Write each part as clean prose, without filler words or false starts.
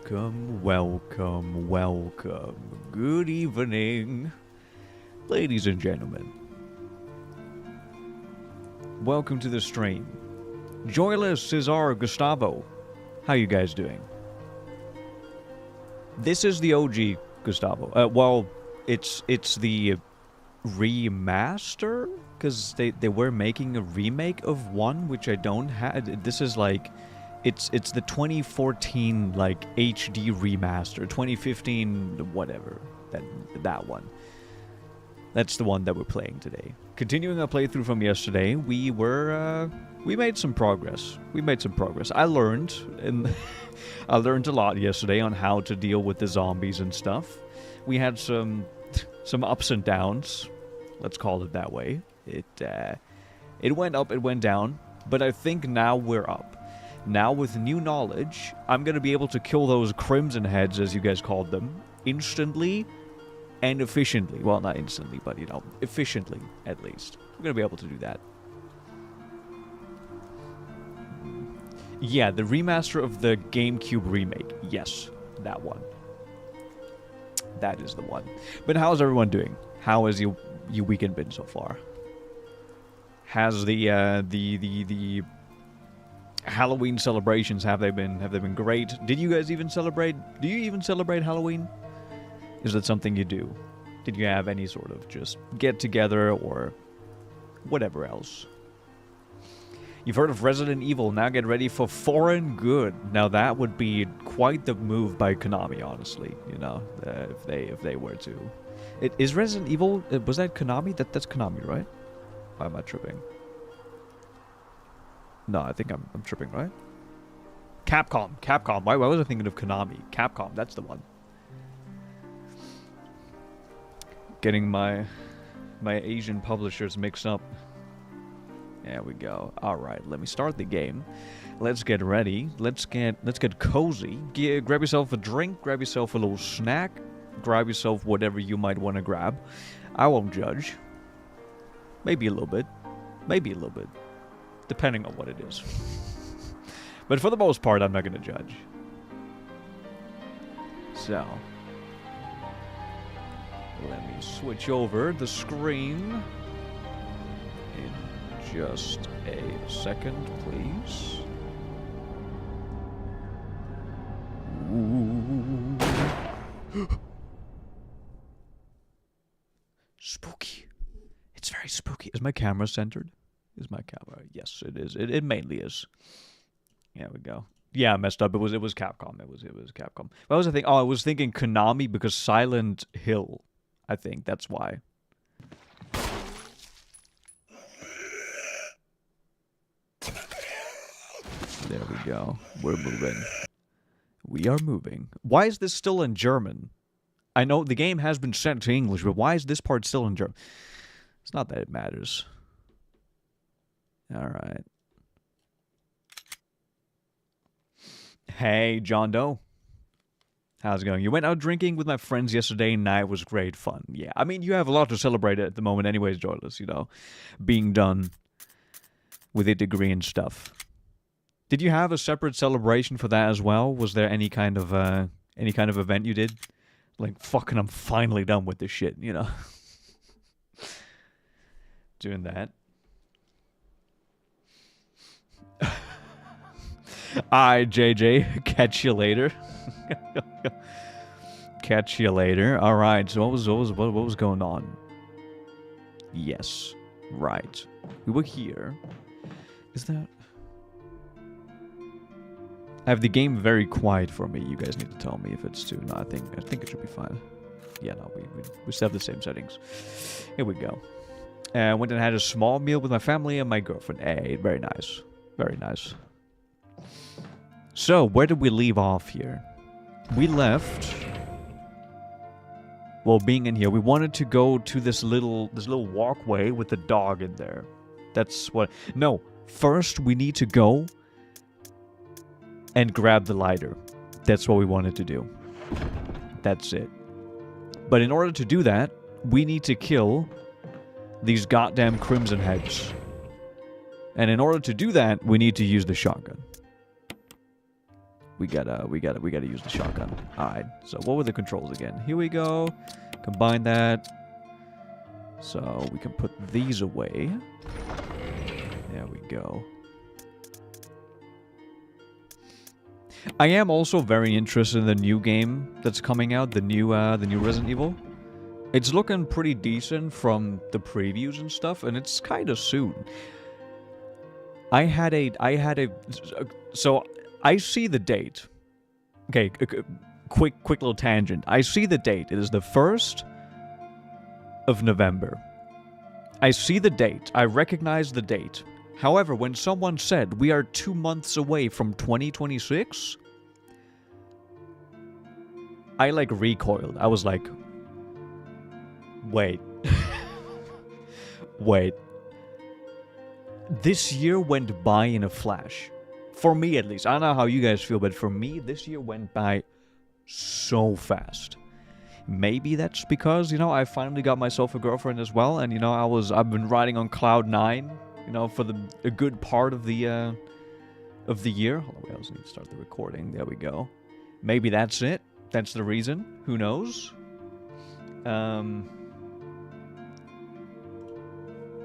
Welcome, welcome, welcome. Good evening, ladies and gentlemen. Welcome to the stream. Joyless, Cesar, Gustavo. How you guys doing? This is the OG Gustavo. Well, it's the remaster? Because they were making a remake of one, which I don't have. This is like... It's the 2014 like HD remaster, 2015 whatever, that one. That's the one that we're playing today. Continuing our playthrough from yesterday, we made some progress. I learned I learned a lot yesterday on how to deal with the zombies and stuff. We had some ups and downs, let's call it that way. It went up, it went down, but I think now we're up. Now, with new knowledge, I'm going to be able to kill those crimson heads, as you guys called them, instantly and efficiently. Well, not instantly, but, you know, efficiently, at least. I'm going to be able to do that. Yeah, the remaster of the GameCube remake. Yes, that one. That is the one. But how's everyone doing? How has your weekend been so far? Has the Halloween celebrations, have they been great? Did you guys even celebrate? Do you even celebrate Halloween? Is that something you do? Did you have any sort of just get together or whatever else? You've heard of Resident Evil, now get ready for Foreign Good. Now that would be quite the move by Konami, honestly, you know, if they were to. Is Resident Evil, was that Konami? That's Konami, right? Why am I tripping? No, I think I'm tripping, right? Capcom. Why was I thinking of Konami? Capcom, that's the one. Getting my Asian publishers mixed up. There we go. All right, let me start the game. Let's get ready. Let's get cozy. Grab yourself a drink. Grab yourself a little snack. Grab yourself whatever you might want to grab. I won't judge. Maybe a little bit. Maybe a little bit. Depending on what it is. But for the most part, I'm not going to judge. So. Let me switch over the screen. In just a second, please. Ooh. Spooky. It's very spooky. Is my camera centered? Is my camera? Yes, it is. It mainly is. There we go. Yeah, I messed up. It was Capcom. It was Capcom. What was the thing? Oh, I was thinking Konami because Silent Hill. I think that's why. There we go. We're moving. We are moving. Why is this still in German? I know the game has been sent to English, but why is this part still in German? It's not that it matters. All right. Hey, John Doe. How's it going? You went out drinking with my friends yesterday night. It was great fun. Yeah, I mean, you have a lot to celebrate at the moment anyways, Joyless, you know. Being done with a degree and stuff. Did you have a separate celebration for that as well? Was there any kind of event you did? Like, fucking, I'm finally done with this shit, you know. Doing that. Alright, JJ. Catch you later. Catch you later. Alright, so what was going on? Yes. Right. We were here. Is that... I have the game very quiet for me. You guys need to tell me if it's too... No, I think it should be fine. Yeah, no, we still have the same settings. Here we go. Went and had a small meal with my family and my girlfriend. Hey, very nice. Very nice. So, where did we leave off here? We left... Well, being in here, we wanted to go to this little walkway with the dog in there. That's what... No, first we need to go and grab the lighter. That's what we wanted to do. That's it. But in order to do that, we need to kill these goddamn crimson heads. And in order to do that, we need to use the shotgun. we gotta use the shotgun. Alright, so what were the controls again? Here we go. Combine that. So we can put these away. There we go. I am also very interested in the new game that's coming out, the new Resident Evil. It's looking pretty decent from the previews and stuff, and it's kind of soon. So I see the date. Okay, quick little tangent. I see the date. It is the 1st of November. I see the date. I recognize the date. However, when someone said we are 2 months away from 2026, I like recoiled. I was like, wait. Wait. This year went by in a flash. For me, at least. I don't know how you guys feel, but for me, this year went by so fast. Maybe that's because, you know, I finally got myself a girlfriend as well, and, you know, I've been riding on cloud 9, you know, for a good part of the year. Hold on, we also need to start the recording. There we go. Maybe that's it. That's the reason. Who knows?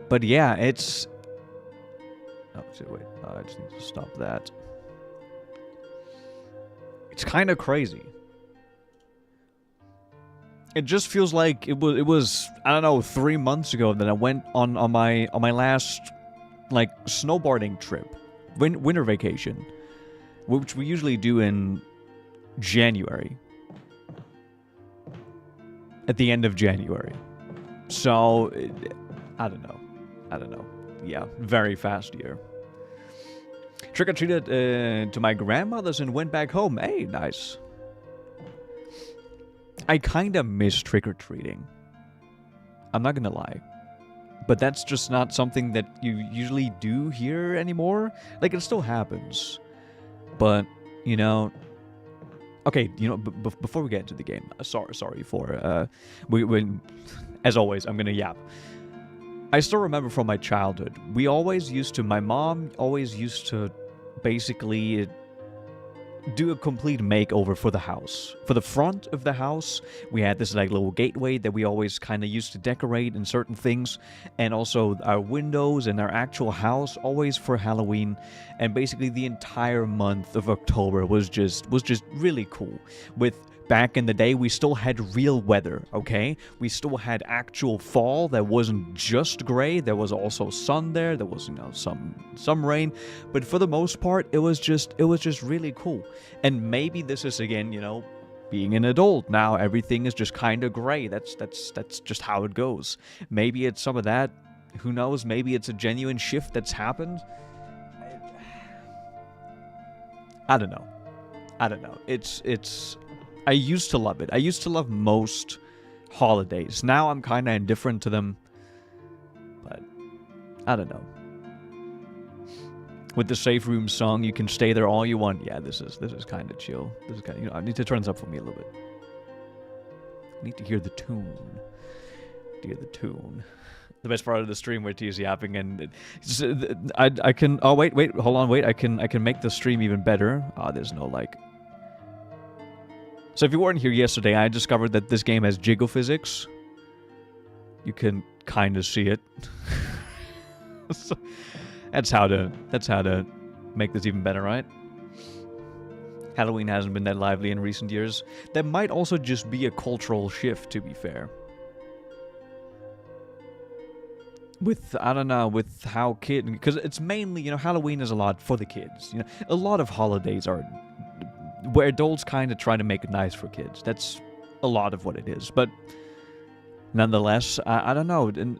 But yeah, it's... Oh, shit, wait. I just need to stop that. It's kind of crazy. It just feels like it was I don't know, 3 months ago that I went on my last like snowboarding trip, winter vacation, which we usually do in January, at the end of January. So I don't know. Yeah, very fast year. Trick-or-treated to my grandmother's and went back home. Hey, nice. I kind of miss trick-or-treating. I'm not gonna lie. But that's just not something that you usually do here anymore. Like, it still happens. But, you know... Okay, you know, before we get into the game, sorry for... as always, I'm gonna yap. I still remember from my childhood, my mom always used to basically do a complete makeover for the house. For the front of the house, we had this like little gateway that we always kind of used to decorate and certain things, and also our windows and our actual house always for Halloween. And basically the entire month of October was just really cool. With back in the day, we still had real weather, okay? We still had actual fall that wasn't just gray. There was also sun there. There was, you know, some rain. But for the most part, it was just really cool. And maybe this is, again, you know, being an adult. Now everything is just kind of gray. That's just how it goes. Maybe it's some of that. Who knows? Maybe it's a genuine shift that's happened. I don't know. It's... I used to love it. I used to love most holidays. Now I'm kind of indifferent to them. But I don't know. With the safe room song, you can stay there all you want. Yeah, this is kind of chill. This is kind of, you know, I need to turn this up for me a little bit. I need to hear the tune. The best part of the stream where T's yapping, and I can. Oh wait, hold on, wait. I can make the stream even better. There's no like. So if you weren't here yesterday, I discovered that this game has jiggle physics. You can kind of see it. So that's how to make this even better, right? Halloween hasn't been that lively in recent years. That might also just be a cultural shift, to be fair. With, I don't know, with how because it's mainly, you know, Halloween is a lot for the kids. You know, a lot of holidays are where adults kind of try to make it nice for kids. That's a lot of what it is. But nonetheless, I don't know. And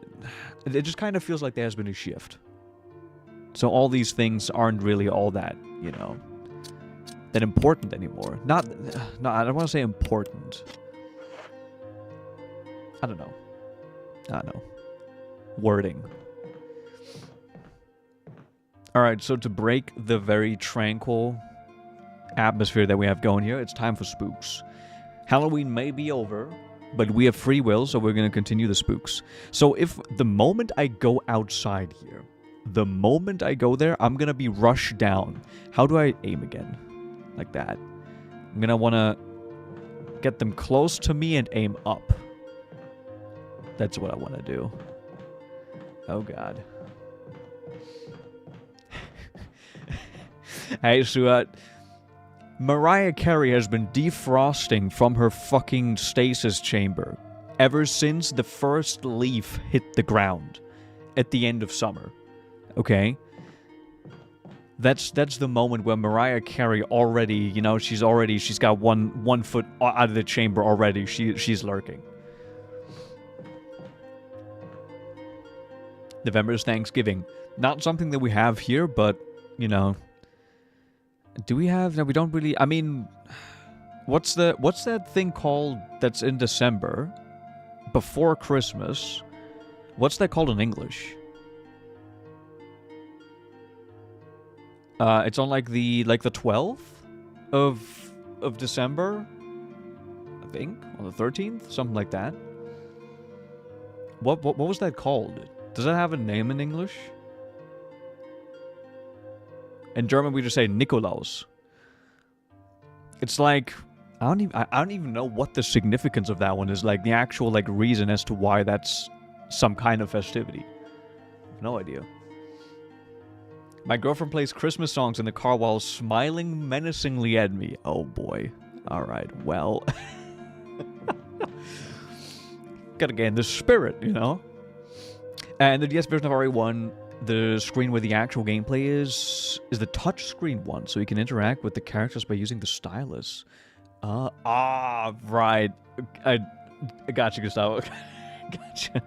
it just kind of feels like there has been a shift. So all these things aren't really all that, you know, that important anymore. No, I don't want to say important. I don't know. Wording. Alright, so to break the very tranquil atmosphere that we have going here, it's time for spooks. Halloween may be over, but we have free will, so we're going to continue the spooks. So if the moment I go outside here, the moment I go there, I'm going to be rushed down. How do I aim again? Like that. I'm gonna wanna get them close to me and aim up. That's what I wanna do. Oh god. Hey, Suat. Mariah Carey has been defrosting from her fucking stasis chamber ever since the first leaf hit the ground at the end of summer. Okay? That's the moment where Mariah Carey already, you know, she's got one foot out of the chamber already. She's lurking. November is Thanksgiving. Not something that we have here, but, you know, do we have? No, we don't really. I mean, what's that thing called that's in December before Christmas? What's that called in English? It's on like the 12th of December, I think, on the 13th, something like that. What was that called? Does that have a name in English? In German, we just say Nikolaus. It's like I don't even know what the significance of that one is. Like the actual like reason as to why that's some kind of festivity. No idea. My girlfriend plays Christmas songs in the car while smiling menacingly at me. Oh boy. All right. Well, gotta get in the spirit, you know. And the DS version of RE1. The screen where the actual gameplay is the touch screen one, so you can interact with the characters by using the stylus. Right. I got you, Gustavo. Gotcha.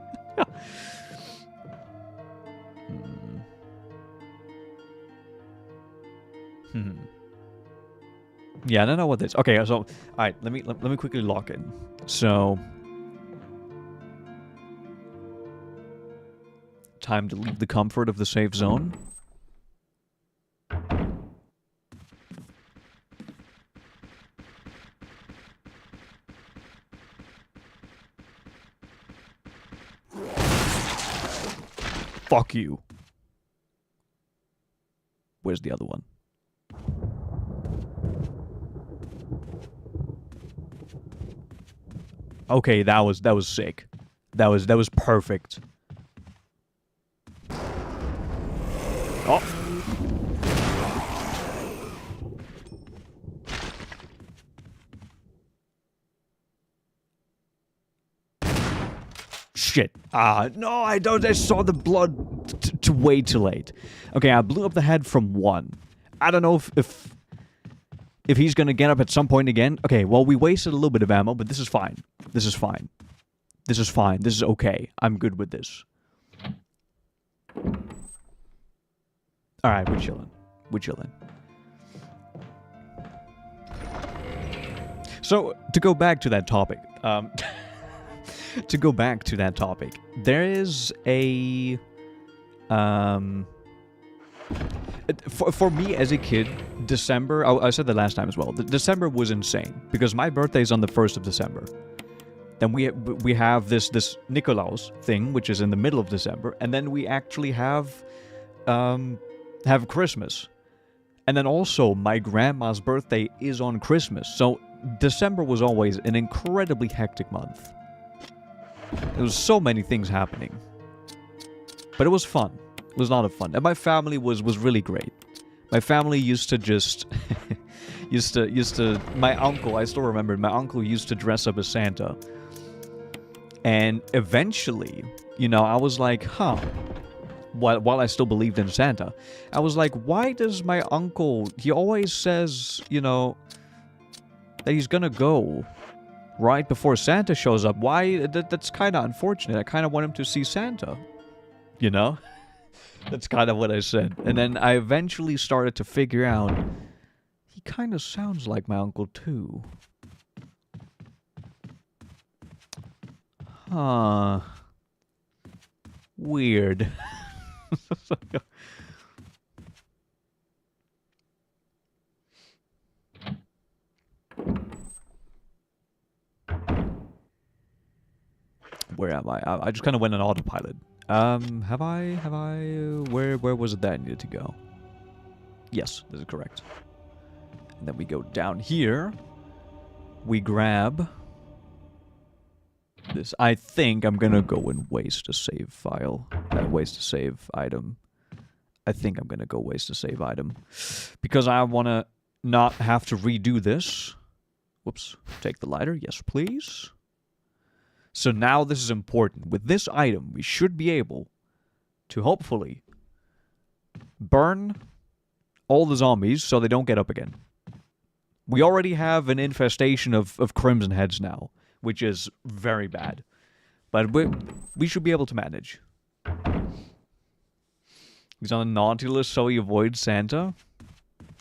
Yeah, I don't know what this. Okay, so all right, let me quickly lock in. So. Time to leave the comfort of the safe zone. Fuck you. Where's the other one? Okay, that was sick. That was perfect. Oh. Shit. No, I don't. I saw the blood way too late. Okay, I blew up the head from one. I don't know if he's gonna get up at some point again. Okay, well, we wasted a little bit of ammo, but this is fine. This is fine. This is fine. This is okay. I'm good with this. Alright, we're chilling. We're chilling. So, to go back to that topic, there is a, for me as a kid, December, I said that last time as well, December was insane, because my birthday is on the 1st of December. Then we have this Nikolaus thing, which is in the middle of December, and then we actually have Christmas. And then also, my grandma's birthday is on Christmas. So, December was always an incredibly hectic month. There was so many things happening. But it was fun. It was a lot of fun. And my family was really great. My family used to just... my uncle, I still remember, my uncle used to dress up as Santa. And eventually, you know, I was like, huh... While I still believed in Santa, I was like, why does my uncle, he always says, you know, that he's gonna go right before Santa shows up. Why? That's kind of unfortunate. I kind of want him to see Santa, you know? That's kind of what I said. And then I eventually started to figure out, he kind of sounds like my uncle too. Huh. Weird. Where am I? I just kind of went on autopilot. Have I, where was it that I needed to go? Yes, this is correct. And then we go down here. we grab this. I think I'm gonna go and waste a save file. Waste a save item. I think I'm gonna go waste a save item. Because I wanna not have to redo this. Whoops. Take the lighter. Yes, please. So now this is important. With this item, we should be able to hopefully burn all the zombies so they don't get up again. We already have an infestation of crimson heads now, which is very bad. But we should be able to manage. He's on a naughty list so he avoids Santa?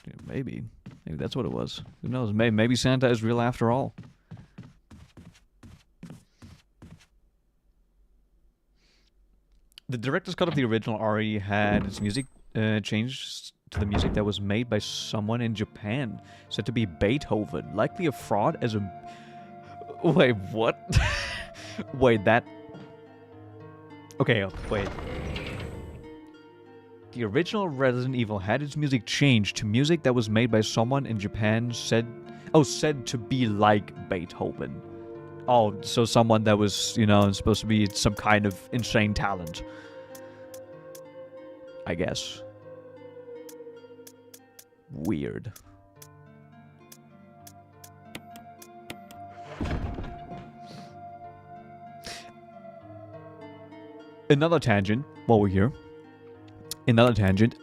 Yeah, maybe. Maybe that's what it was. Who knows? Maybe Santa is real after all. The director's cut of the original RE had its music changed to the music that was made by someone in Japan, said to be Beethoven. Likely a fraud as a... Wait, what? Wait, that... Okay, wait. The original Resident Evil had its music changed to music that was made by someone in Japan, said to be like Beethoven. Oh, so someone that was, you know, supposed to be some kind of insane talent. I guess. Weird. Another tangent, while we're here. Another tangent.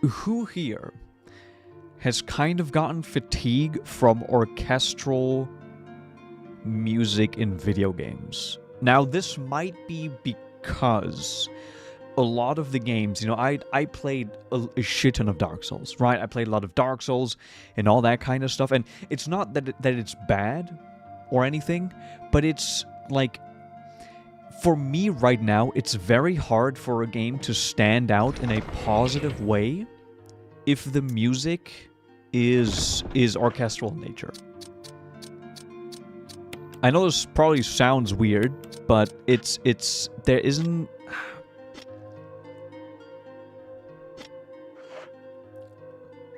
Who here has kind of gotten fatigue from orchestral music in video games? Now, this might be because a lot of the games, you know, I played a shit ton of Dark Souls, right? I played a lot of Dark Souls and all that kind of stuff, and it's not that it's bad or anything, but it's like, for me right now, it's very hard for a game to stand out in a positive way if the music is orchestral in nature. I know this probably sounds weird, but there isn't...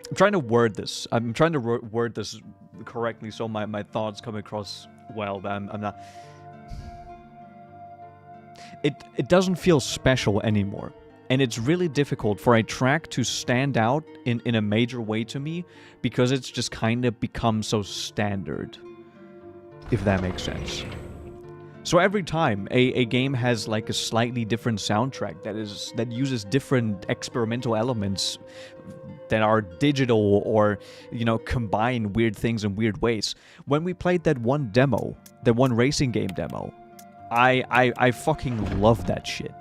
I'm trying to word this. I'm trying to word this correctly so my thoughts come across well, but I'm not... It doesn't feel special anymore. And it's really difficult for a track to stand out in a major way to me because it's just kind of become so standard. If that makes sense. So every time a game has like a slightly different soundtrack that uses different experimental elements that are digital or, you know, combine weird things in weird ways. When we played that one demo, that one racing game demo, I fucking love that shit.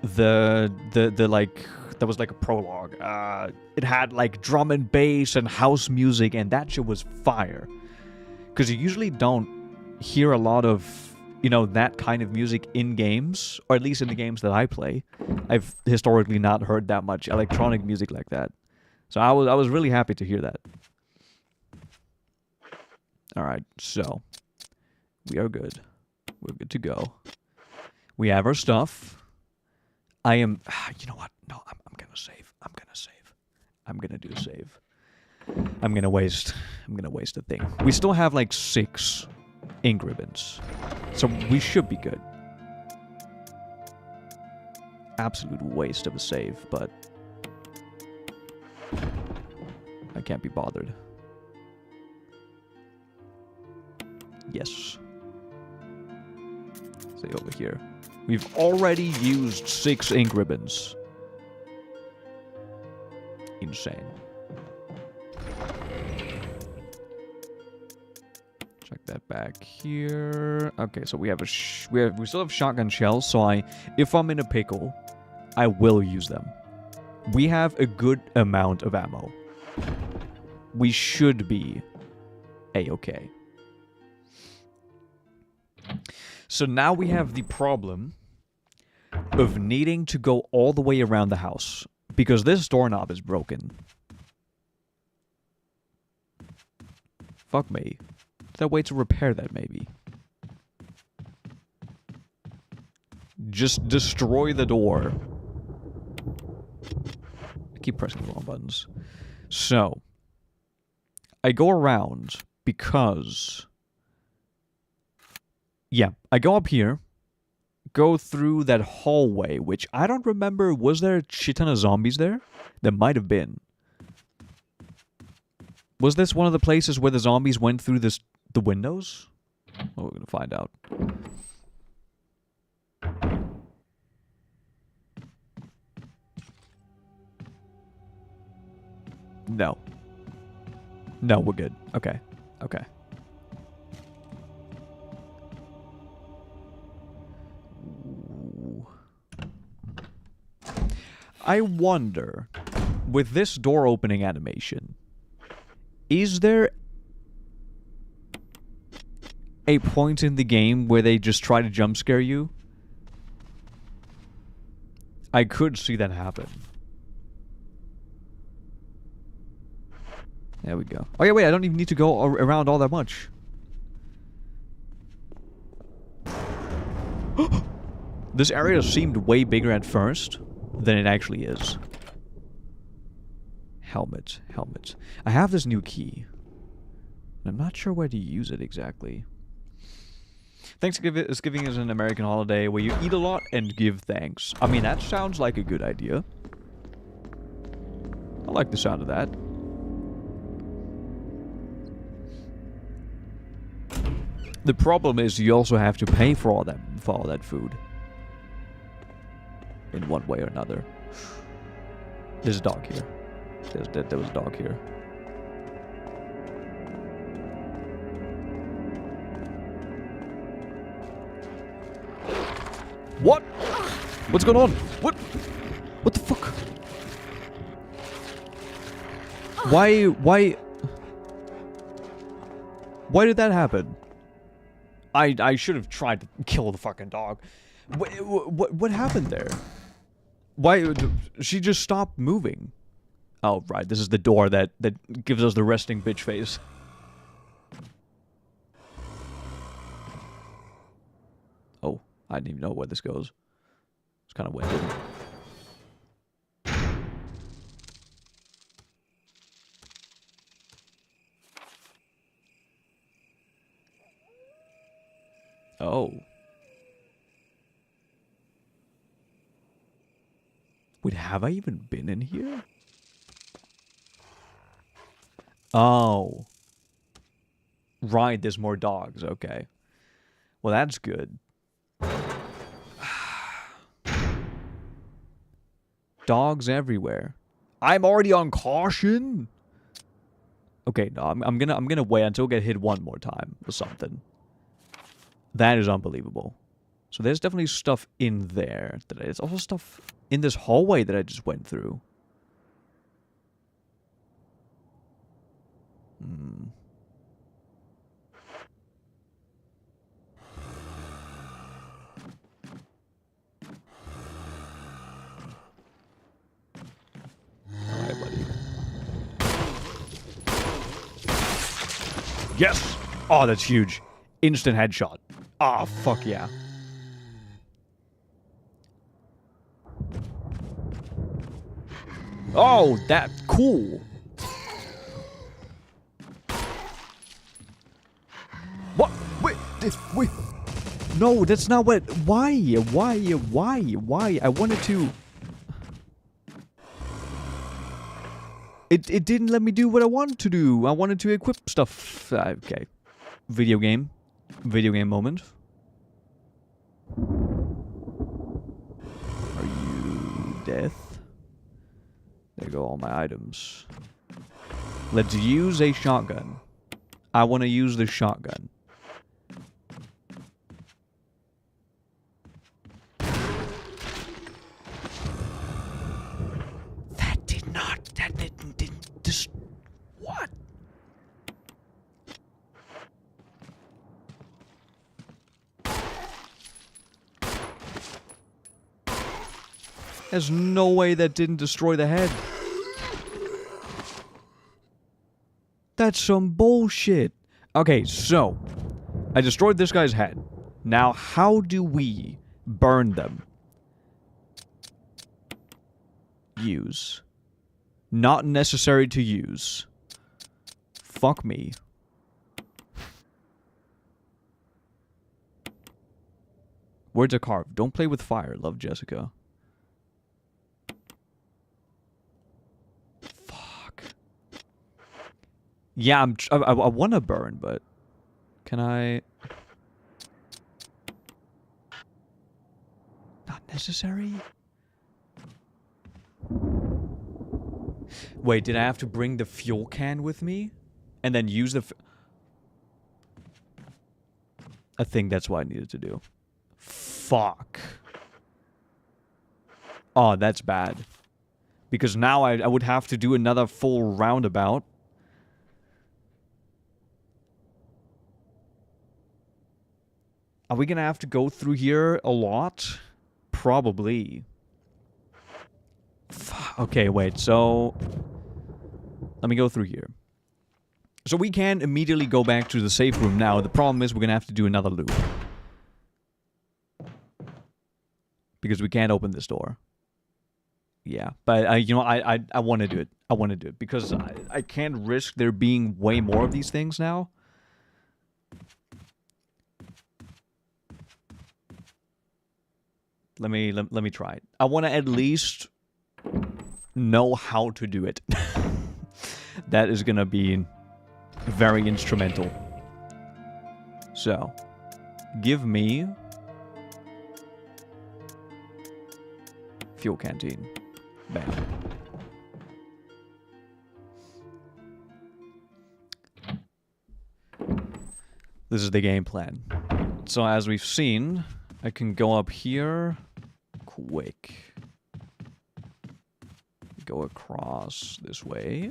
The like, there was like a prologue. It had like drum and bass and house music, and that shit was fire. Because you usually don't hear a lot of, you know, that kind of music in games, or at least in the games that I play. I've historically not heard that much electronic music like that. So I was really happy to hear that. Alright, so we are good. We're good to go. We have our stuff. I am... You know what? No, I'm gonna save. I'm gonna save. I'm gonna do a save. I'm gonna waste a thing. We still have like 6 ink ribbons. So we should be good. Absolute waste of a save, but I can't be bothered. Yes. Say over here. We've already used 6 ink ribbons. Insane. Check that back here. Okay, so we have we still have shotgun shells. So if I'm in a pickle, I will use them. We have a good amount of ammo. We should be a-okay. So now we have the problem of needing to go all the way around the house because this doorknob is broken. Fuck me. Is there a way to repair that, maybe? Just destroy the door. I keep pressing the wrong buttons. So, I go around because... Yeah, I go up here, go through that hallway, which I don't remember, was there a shit ton of zombies there? There might have been. Was this one of the places where the zombies went through the windows? Well, we're gonna find out. No. No, we're good. Okay. Okay. Ooh. I wonder, with this door opening animation, is there a point in the game where they just try to jump scare you? I could see that happen. There we go. Oh yeah, wait, I don't even need to go around all that much. This area seemed way bigger at first than it actually is. Helmet, helmet. I have this new key. I'm not sure where to use it exactly. Thanksgiving is an American holiday where you eat a lot and give thanks. I mean, that sounds like a good idea. I like the sound of that. The problem is you also have to pay for all that food. In one way or another. There's a dog here. There was a dog here. What? What's going on? What? What the fuck? Why did that happen? I should have tried to kill the fucking dog. What happened there? Why? She just stopped moving. Oh, right. This is the door that gives us the resting bitch face. Oh, I didn't even know where this goes. It's kind of windy. Oh. Wait, have I even been in here? Oh. Right, there's more dogs. Okay. Well, that's good. Dogs everywhere. I'm already on caution. Okay, no, I'm gonna wait until I get hit one more time or something. That is unbelievable. So there's definitely stuff in there. There's also stuff in this hallway that I just went through. Hmm. Alright, buddy. Yes! Oh, that's huge. Instant headshot. Ah, oh, fuck yeah. Oh, that cool. What? Wait. No, that's not what. Why? I wanted to. It didn't let me do what I wanted to do. I wanted to equip stuff. Okay. Video game moment. Are you death? There go all my items. Let's use a shotgun. I want to use the shotgun. That didn't just... What? There's no way that didn't destroy the head. That's some bullshit. Okay, so I destroyed this guy's head. Now, how do we burn them? Use. Not necessary to use. fuck me. Words are carved. Don't play with fire. Love, Jessica. Fuck. Yeah, I want to burn, but can I? Not necessary. Wait, did I have to bring the fuel can with me? And then use the... I think that's what I needed to do. Fuck. Oh, that's bad. Because now I would have to do another full roundabout. Are we gonna have to go through here a lot? Probably. Okay, wait, so... Let me go through here. So we can immediately go back to the safe room now. The problem is we're gonna have to do another loop. Because we can't open this door. Yeah, but you know, I want to do it. I want to do it because I can't risk there being way more of these things now. Let me try it. I want to at least know how to do it. That is gonna be very instrumental. So, give me fuel canteen. Bam. This is the game plan. So as we've seen, I can go up here quick. Go across this way.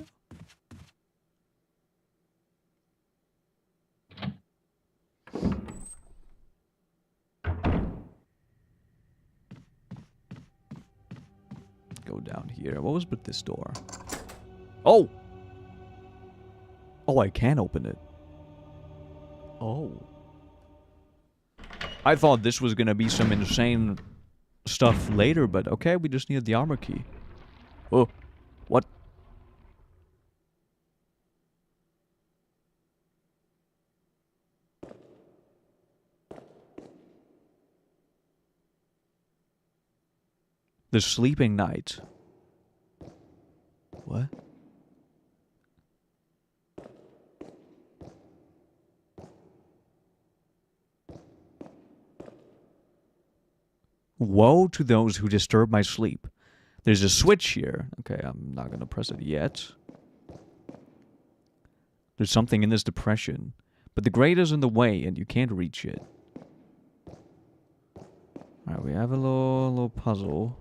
Go down here. What was with this door? Oh! Oh, I can open it. Oh. I thought this was gonna be some insane stuff later, but okay, we just needed the armor key. Oh. What? The Sleeping Knight. What? Woe to those who disturb my sleep. There's a switch here. Okay, I'm not gonna press it yet. There's something in this depression. But the grate is in the way and you can't reach it. Alright, we have a little puzzle.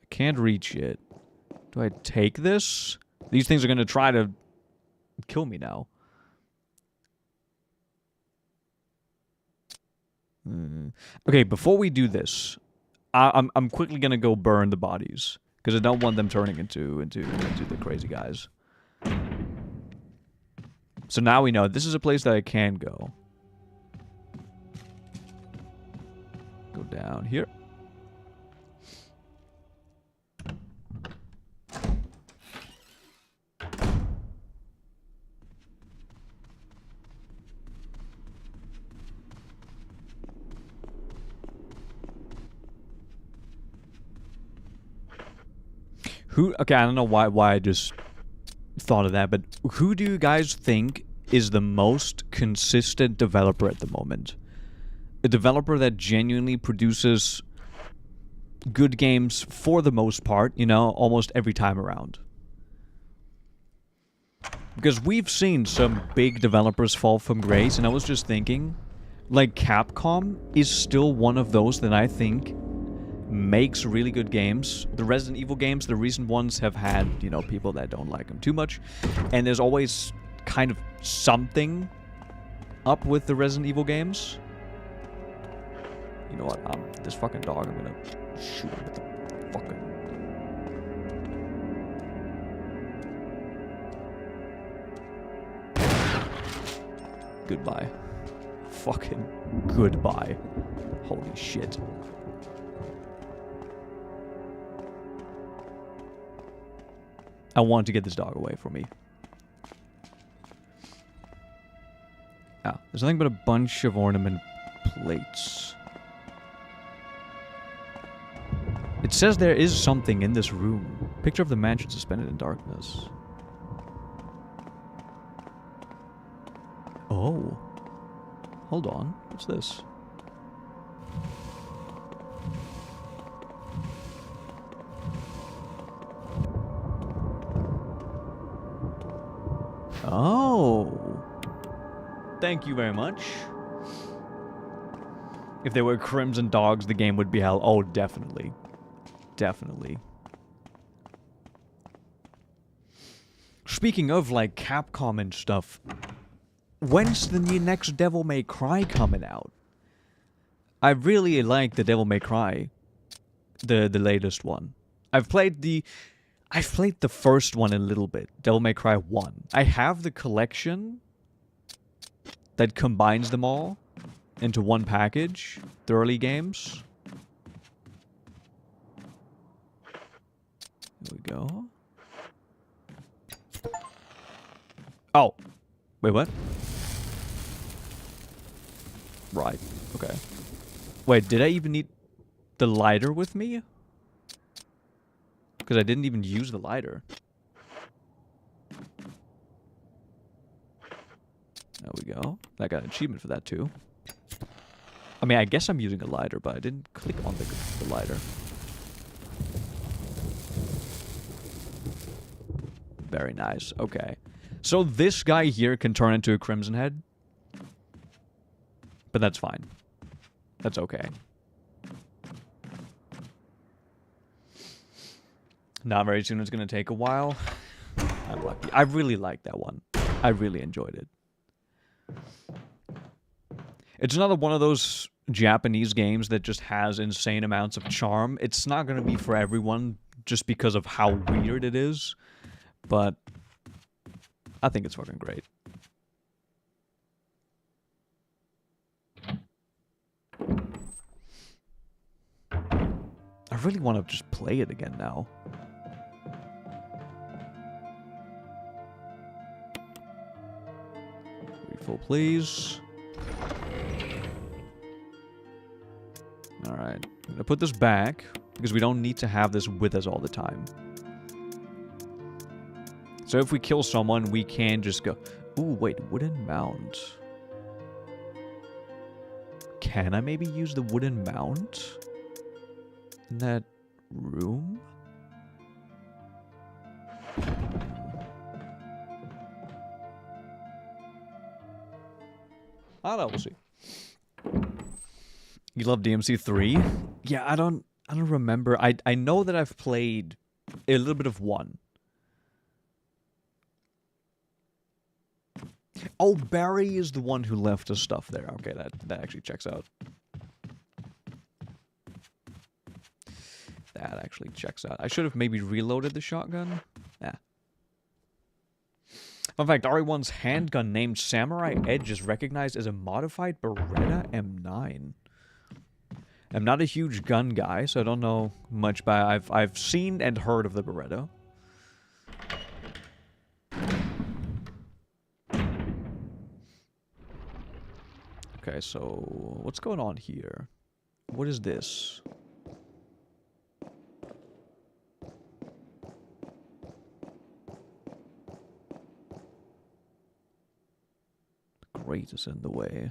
I can't reach it. Do I take this? These things are gonna try to kill me now. Okay, before we do this, I'm quickly gonna go burn the bodies because I don't want them turning into the crazy guys. So now we know this is a place that I can go. Go down here. Okay, I don't know why I just thought of that, but who do you guys think is the most consistent developer at the moment? A developer that genuinely produces good games for the most part, you know, almost every time around. Because we've seen some big developers fall from grace, and I was just thinking, like, Capcom is still one of those that I think makes really good games. The Resident Evil games, the recent ones, have had, you know, people that don't like them too much. And there's always kind of something up with the Resident Evil games. You know what? This fucking dog, I'm gonna shoot him with the fucking... Goodbye. Fucking goodbye. Holy shit. I want to get this dog away from me. Ah, there's nothing but a bunch of ornament plates. It says there is something in this room. Picture of the mansion suspended in darkness. Oh. Hold on. What's this? Oh. Thank you very much. If there were crimson dogs, the game would be hell. Oh, definitely. Definitely. Speaking of, like, Capcom and stuff, when's the next Devil May Cry coming out? I really like the Devil May Cry. The latest one. I've played the first one a little bit. Devil May Cry 1. I have the collection that combines them all into one package. The early games. Here we go. Oh. Wait, what? Right. Okay. Wait, did I even need the lighter with me? Because I didn't even use the lighter. There we go. I got an achievement for that too. I mean, I guess I'm using a lighter, but I didn't click on the lighter. Very nice. Okay. So this guy here can turn into a Crimson Head. But that's fine. That's okay. Not very soon. It's going to take a while. I'm lucky. I really liked that one. I really enjoyed it. It's another one of those Japanese games that just has insane amounts of charm. It's not going to be for everyone just because of how weird it is. But I think it's fucking great. I really want to just play it again now. Refill, please. Alright. I'm going to put this back, because we don't need to have this with us all the time. So if we kill someone, we can just go... Ooh, wait. Wooden mount. Can I maybe use the wooden mount in that room? I don't know, we'll see. You love DMC3? Yeah, I don't remember. I know that I've played a little bit of 1. Oh, Barry is the one who left us stuff there. Okay, that actually checks out. That actually checks out. I should have maybe reloaded the shotgun. Yeah. Fun fact, RE1's handgun named Samurai Edge is recognized as a modified Beretta M9. I'm not a huge gun guy, so I don't know much, but I've seen and heard of the Beretta. Okay, so what's going on here? What is this? Grate is in the way.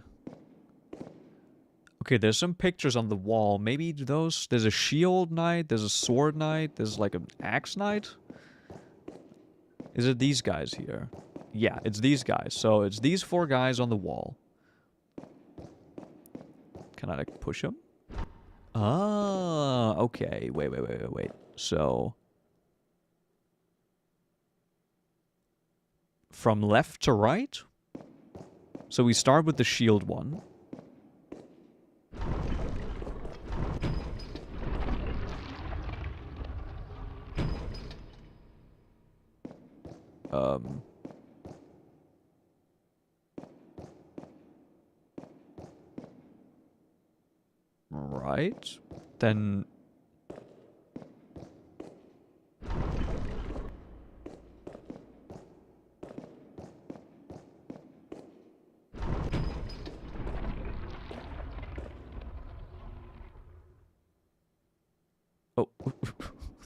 Okay, there's some pictures on the wall. Maybe those... There's a shield knight, there's a sword knight, there's like an axe knight? Is it these guys here? Yeah, it's these guys. So it's these 4 guys on the wall. Can I, like, push them? Ah, okay. Wait. So... From left to right? So we start with the shield one. Right. Then...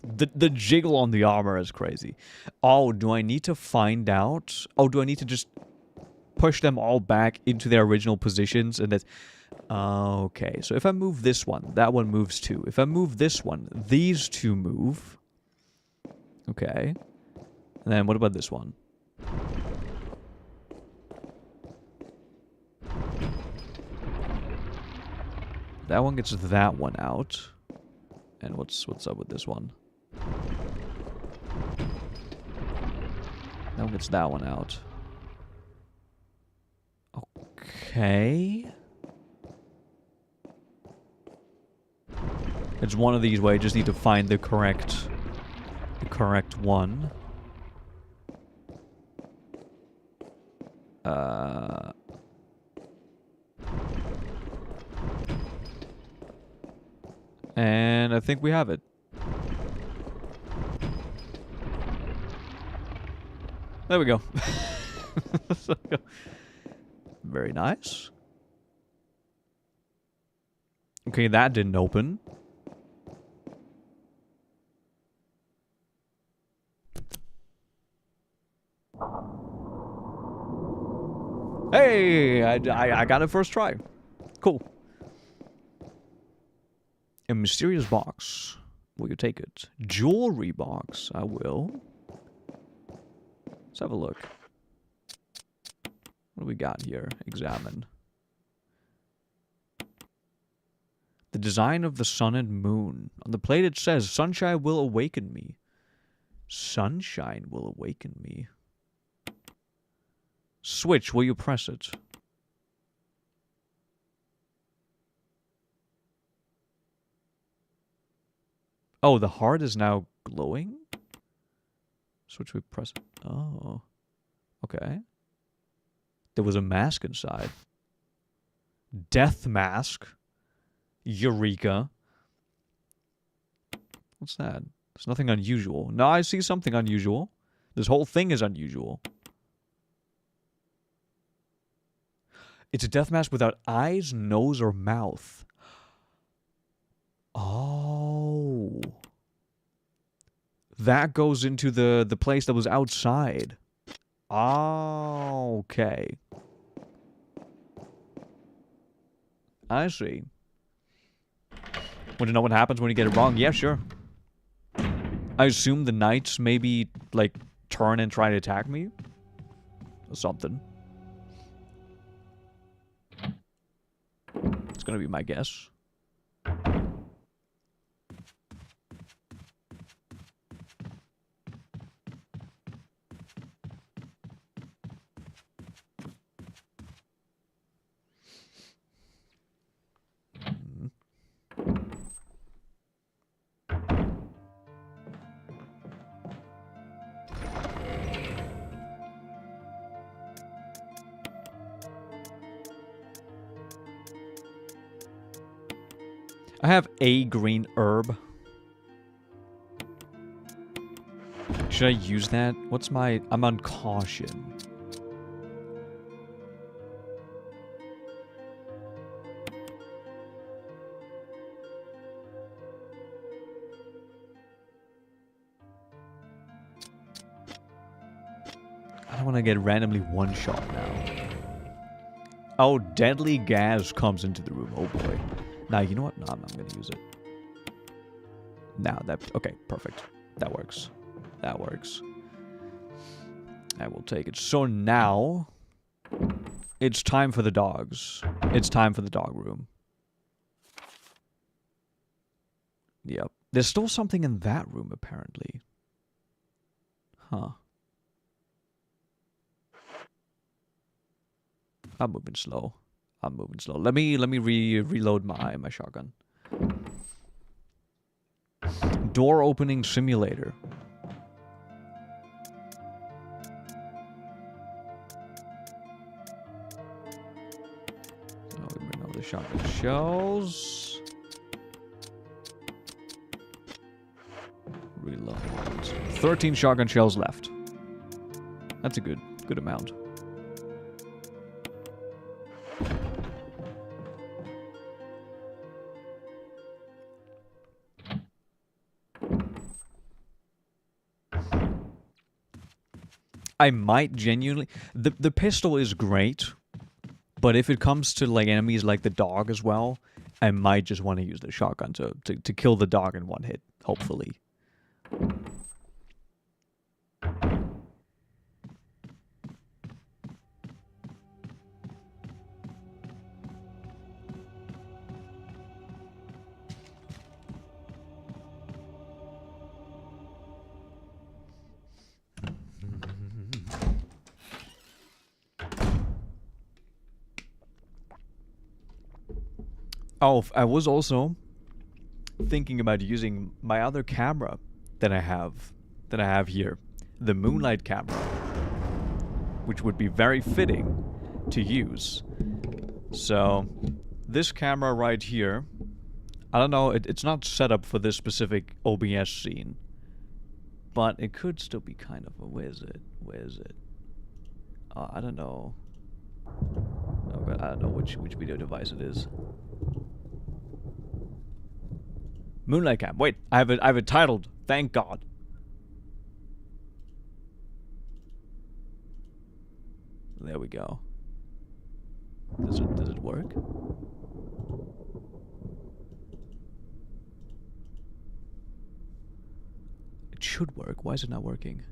The jiggle on the armor is crazy. Oh, do I need to find out? Oh, do I need to just push them all back into their original positions? And that... Okay, so if I move this one, that one moves too. If I move this one, these two move. Okay. And then what about this one? That one gets that one out. And what's up with this one? That one gets that one out. Okay. It's one of these where I just need to find the correct one. And I think we have it. There we go. Very nice. Okay, that didn't open. Hey, I got it first try. Cool. A mysterious box. Will you take it? Jewelry box. I will. Let's have a look. What do we got here? Examine. The design of the sun and moon. On the plate it says, sunshine will awaken me. Sunshine will awaken me. Switch, will you press it? Oh, the heart is now glowing? Switch, we press it. Oh. Okay. There was a mask inside. Death mask. Eureka. What's that? There's nothing unusual. No, I see something unusual. This whole thing is unusual. It's a death mask without eyes, nose, or mouth. Oh. That goes into the place that was outside. Oh, okay. I see. Want to know what happens when you get it wrong? Yeah, sure. I assume the knights maybe, like, turn and try to attack me? Or something. It's gonna be my guess. I have a green herb. Should I use that? What's my... I'm on caution. I don't want to get randomly one-shot now. Oh, deadly gas comes into the room. Oh boy. Nah, you know what? No, I'm not going to use it. Now that... Okay, perfect. That works. That works. I will take it. So now... It's time for the dogs. It's time for the dog room. Yep. There's still something in that room, apparently. Huh. I'm moving slow. I'm moving slow. Let me reload my shotgun. Door opening simulator. So we bring over the shotgun shells. Reload. 13 shotgun shells left. That's a good amount. I might genuinely... The pistol is great, but if it comes to like enemies like the dog as well, I might just want to use the shotgun to kill the dog in one hit, hopefully. Oh, I was also thinking about using my other camera that I have here, the Moonlight camera, which would be very fitting to use. So, this camera right here, I don't know, it's not set up for this specific OBS scene, but it could still be kind of a... Where is it? I don't know. Oh god, I don't know which video device it is. Moonlight cam. Wait, I have it titled. Thank God. There we go. Does it work? It should work. Why is it not working?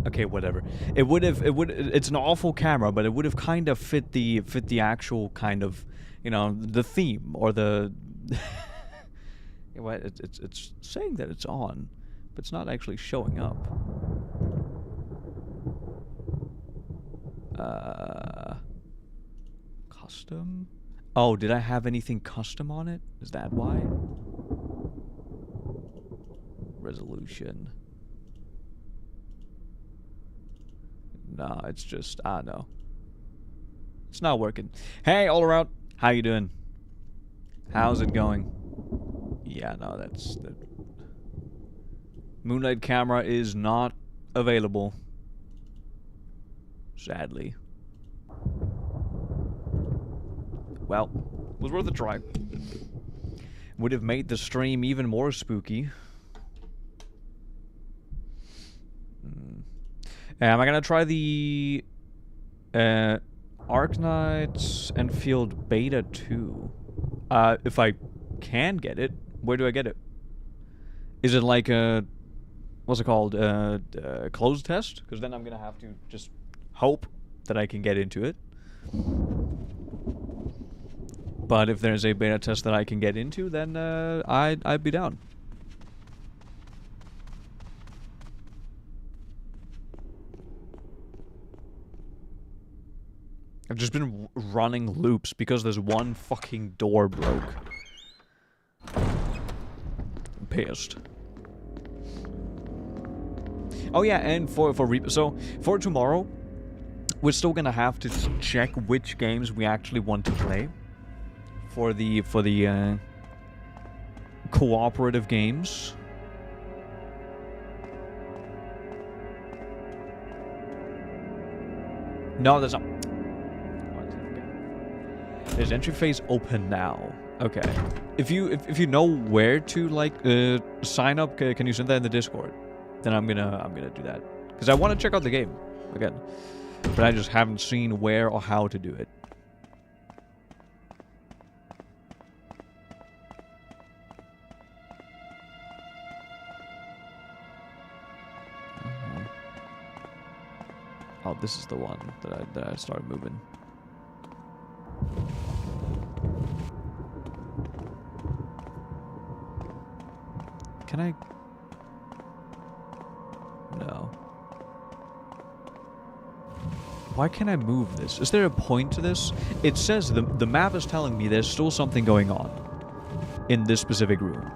Okay, whatever. It's an awful camera, but it would have kind of fit the actual kind of, you know, the theme or the... it's saying that it's on, but it's not actually showing up. Custom? Oh, did I have anything custom on it? Is that why? Resolution. No, it's just, I don't know. It's not working. Hey, all around. How you doing? How's it going? Yeah, no, that's... The Moonlight camera is not available. Sadly. Well, was worth a try. Would have made the stream even more spooky. Am I gonna try the Arknights Enfield Beta 2? If I can get it, where do I get it? Is it like a... What's it called? Closed test? Because then I'm gonna have to just hope that I can get into it. But if there's a beta test that I can get into, then I'd be down. I've just been running loops because there's one fucking door broke. I'm pissed. Oh yeah, and for tomorrow, we're still gonna have to check which games we actually want to play for the cooperative games. No, there's not. There's entry phase open now. Okay. If you know where to like sign up, can you send that in the Discord? Then I'm gonna do that because I want to check out the game again, but I just haven't seen where or how to do it. Oh, this is the one that I started moving. Can I? No. Why can't I move this? Is there a point to this? It says the map is telling me there's still something going on in this specific room.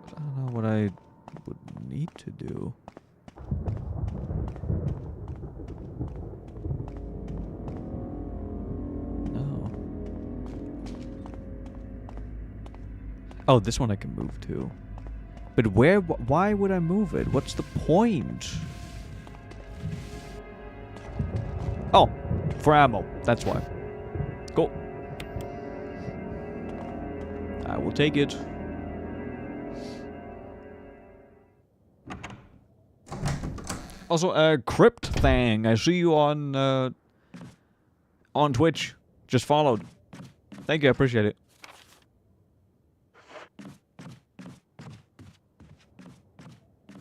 I don't know what I would need to do. Oh, this one I can move to. But where? Why would I move it? What's the point? Oh, for ammo. That's why. Cool. I will take it. Also, Crypt Thang, I see you on Twitch. Just followed. Thank you, I appreciate it.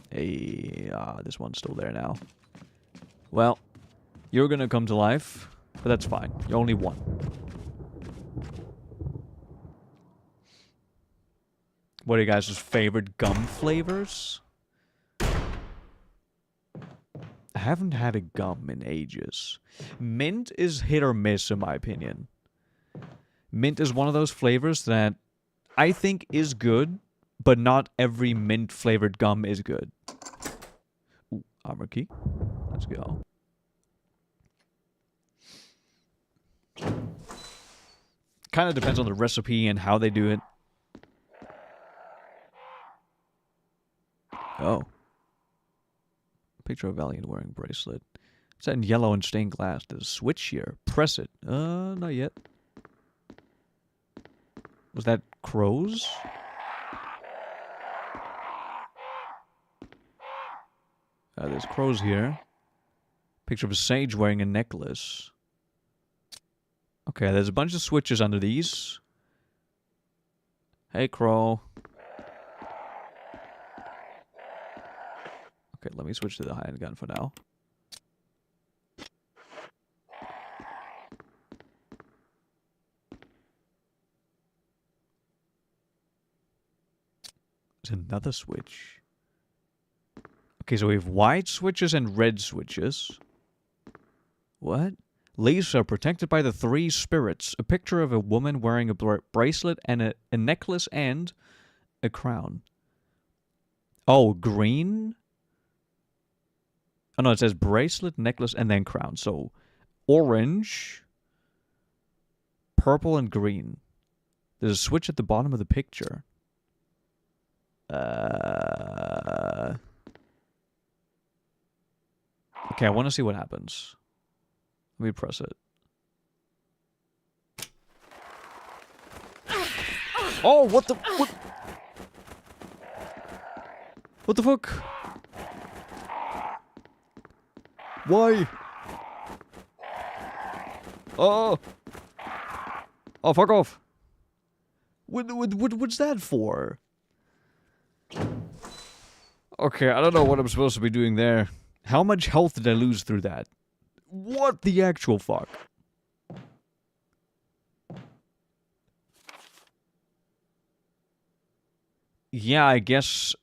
Hey, this one's still there now. Well, you're gonna come to life, but that's fine. You're only one. What are you guys' favorite gum flavors? I haven't had a gum in ages. Mint is hit or miss, in my opinion. Mint is one of those flavors that I think is good, but not every mint-flavored gum is good. Ooh, armor key. Let's go. Kind of depends on the recipe and how they do it. Oh. Picture of Valiant wearing bracelet. It's in yellow and stained glass. There's a switch here. Press it. Not yet. Was that crows? There's crows here. Picture of a sage wearing a necklace. Okay, there's a bunch of switches under these. Hey, crow. Okay, let me switch to the high-end gun for now. There's another switch. Okay, so we have white switches and red switches. What? Lisa, protected by the three spirits. A picture of a woman wearing a bracelet and a necklace and a crown. Oh, green? Oh no, it says bracelet, necklace, and then crown. So, orange, purple, and green. There's a switch at the bottom of the picture. Okay, I want to see what happens. Let me press it. Oh, what the... What the fuck? Why? Oh! Oh, fuck off. What's that for? Okay, I don't know what I'm supposed to be doing there. How much health did I lose through that? What the actual fuck? Yeah, I guess...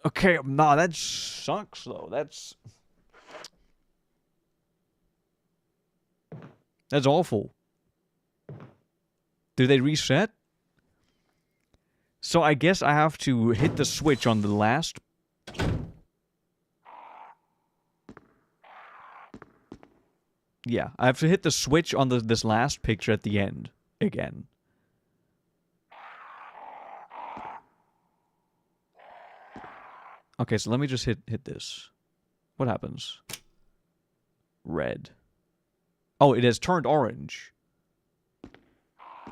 Okay, nah, that sucks, though. That's awful. Do they reset? So I guess I have to hit the switch on the last... Yeah, I have to hit the switch on this last picture at the end. Again. Okay, so let me just hit this. What happens? Red. Oh, it has turned orange.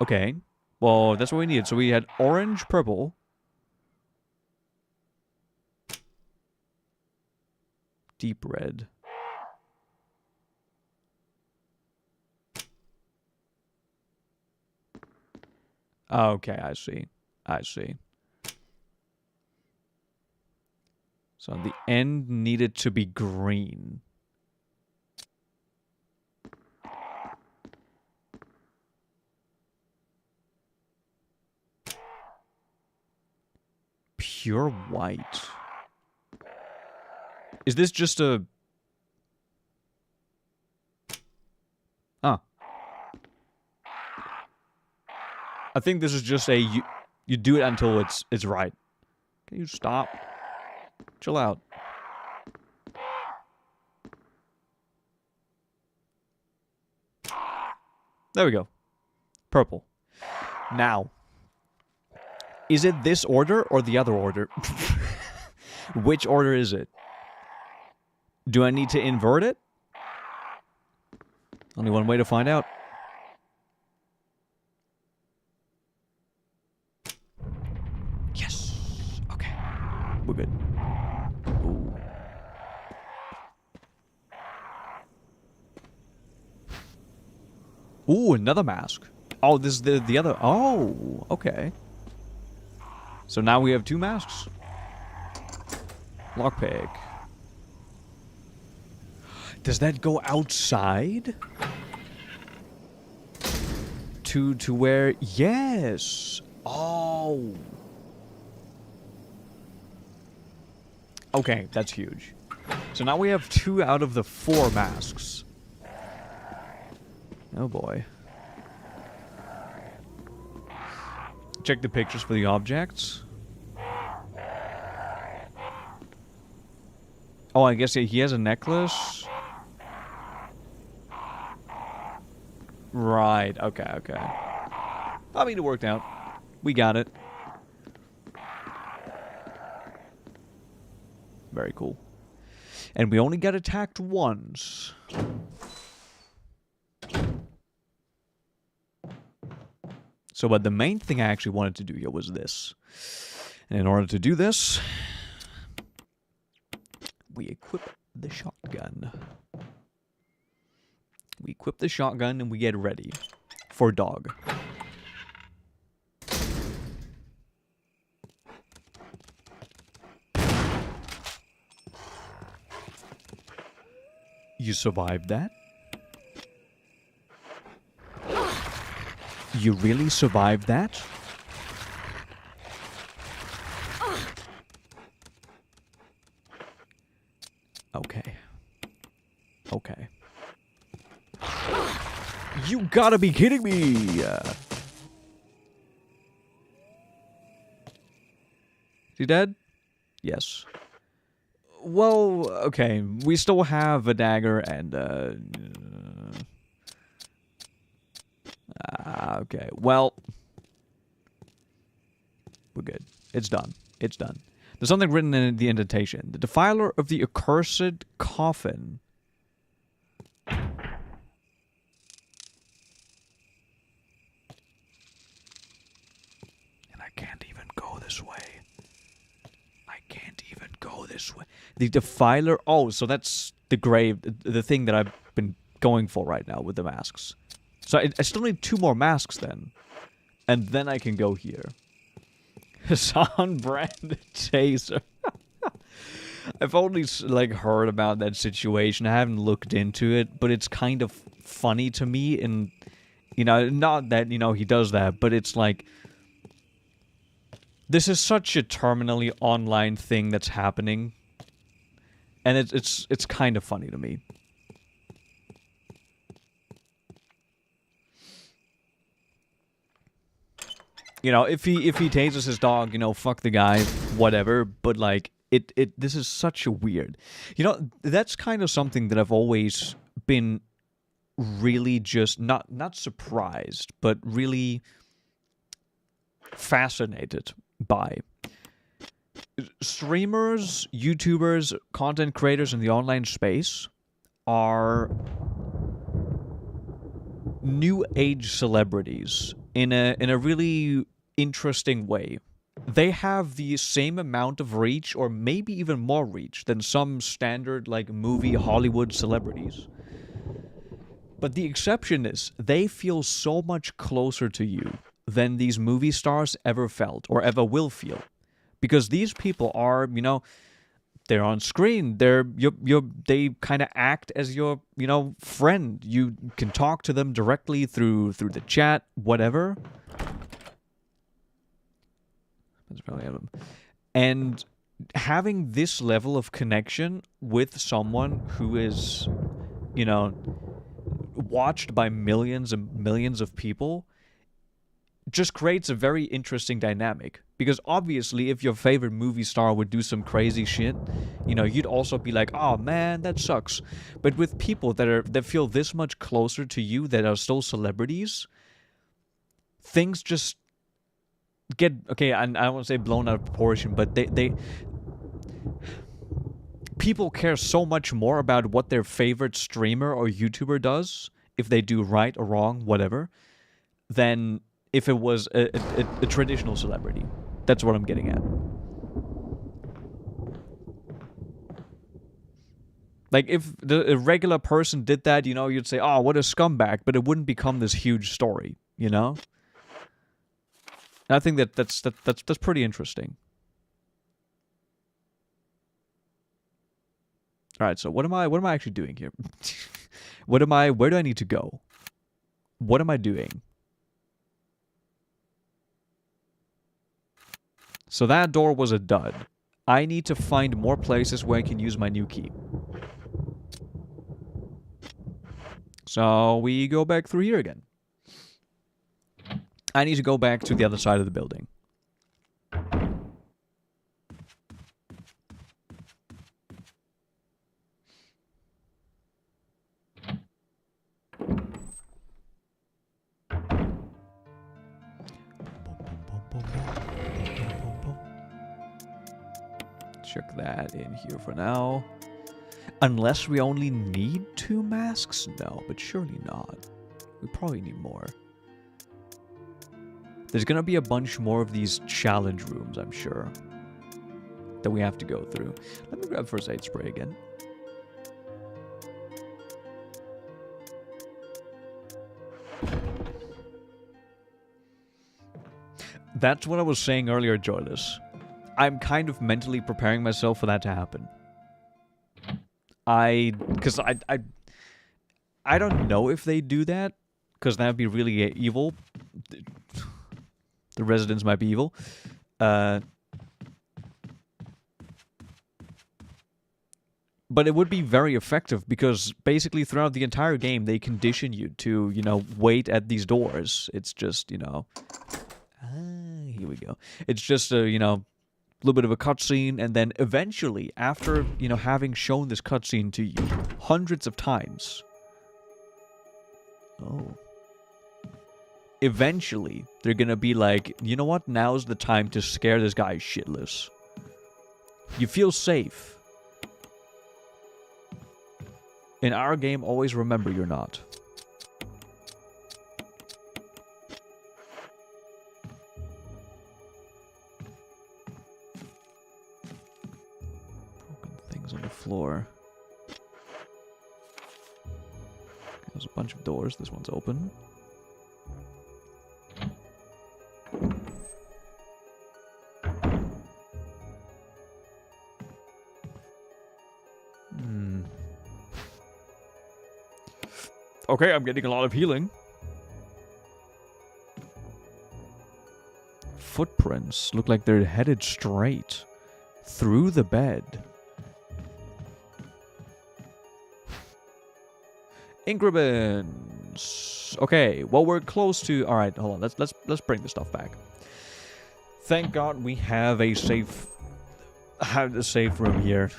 Okay. Well, that's what we needed. So we had orange, purple. Deep red. Okay, I see. I see. So the end needed to be green. Pure white. Is this just a... Ah. I think this is just a... You do it until it's right. Can you stop? Chill out. There we go. Purple. Now. Is it this order or the other order? Which order is it? Do I need to invert it? Only one way to find out. We're good. Ooh. Ooh, another mask. Oh, this is the other. Oh, okay. So now we have 2 masks. Lockpick. Does that go outside? To where? Yes. Oh. Okay, that's huge. So now we have 2 out of the 4 masks. Oh boy. Check the pictures for the objects. Oh, I guess he has a necklace. Right, okay, okay. I mean, it worked out. We got it. Very cool. And we only got attacked once. So, but the main thing I actually wanted to do here was this. And in order to do this, we equip the shotgun. We equip the shotgun and we get ready for dog. You survived that? You really survived that? Okay. Okay. You gotta be kidding me! Is he dead? Yes. Well, okay. We still have a dagger and, okay. Well, we're good. It's done. It's done. There's something written in the indentation. The defiler of the accursed coffin. And I can't even go this way. I can't even go this way. The defiler... Oh, so that's the grave, the thing that I've been going for right now with the masks. So I still need 2 more masks then. And then I can go here. Hassan branded taser. I've only, like, heard about that situation. I haven't looked into it, but it's kind of funny to me. And, you know, not that, you know, he does that, but it's like... This is such a terminally online thing that's happening. And it's kind of funny to me. You know, if he tases his dog, you know, fuck the guy, whatever. But like, this is such a weird. You know, that's kind of something that I've always been really just not surprised, but really fascinated by. Streamers, YouTubers, content creators in the online space are new age celebrities in a really interesting way. They have the same amount of reach, or maybe even more reach, than some standard, like, movie Hollywood celebrities. But the exception is, they feel so much closer to you than these movie stars ever felt, or ever will feel. Because these people are, you know, they're on screen. They kind of act as your, you know, friend. You can talk to them directly through the chat, whatever. That's probably him. And having this level of connection with someone who is, you know, watched by millions and millions of people just creates a very interesting dynamic. Because obviously, if your favorite movie star would do some crazy shit, you know, you'd also be like, oh man, that sucks. But with people that feel this much closer to you, that are still celebrities, things just get, okay, I don't want to say blown out of proportion, but people care so much more about what their favorite streamer or YouTuber does, if they do right or wrong, whatever, than if it was a traditional celebrity. That's what I'm getting at. Like, if a regular person did that, you know, you'd say, oh, what a scumbag, but it wouldn't become this huge story, you know? And I think that's pretty interesting. All right, so what am I actually doing here? Where do I need to go? What am I doing? So that door was a dud. I need to find more places where I can use my new key. So we go back through here again. I need to go back to the other side of the building. Check that in here for now. Unless we only need 2 masks? No, but surely not. We probably need more. There's gonna be a bunch more of these challenge rooms, I'm sure, that we have to go through. Let me grab first aid spray again. That's what I was saying earlier, Joyless. I'm kind of mentally preparing myself for that to happen. Because I don't know if they do that, because that would be really evil. The residents might be evil. But it would be very effective, because basically throughout the entire game, they condition you to, you know, wait at these doors. It's just, you know... here we go. It's just a, you know, little bit of a cutscene, and then eventually, after, you know, having shown this cutscene to you hundreds of times... Oh... Eventually, they're gonna be like, you know what, now's the time to scare this guy shitless. You feel safe. In our game, always remember you're not. Broken things on the floor. There's a bunch of doors. This one's open. Okay, I'm getting a lot of healing. Footprints look like they're headed straight through the bed. Increments. Okay, well, we're close to... All right, hold on. Let's bring the stuff back. Thank God we have a safe room here.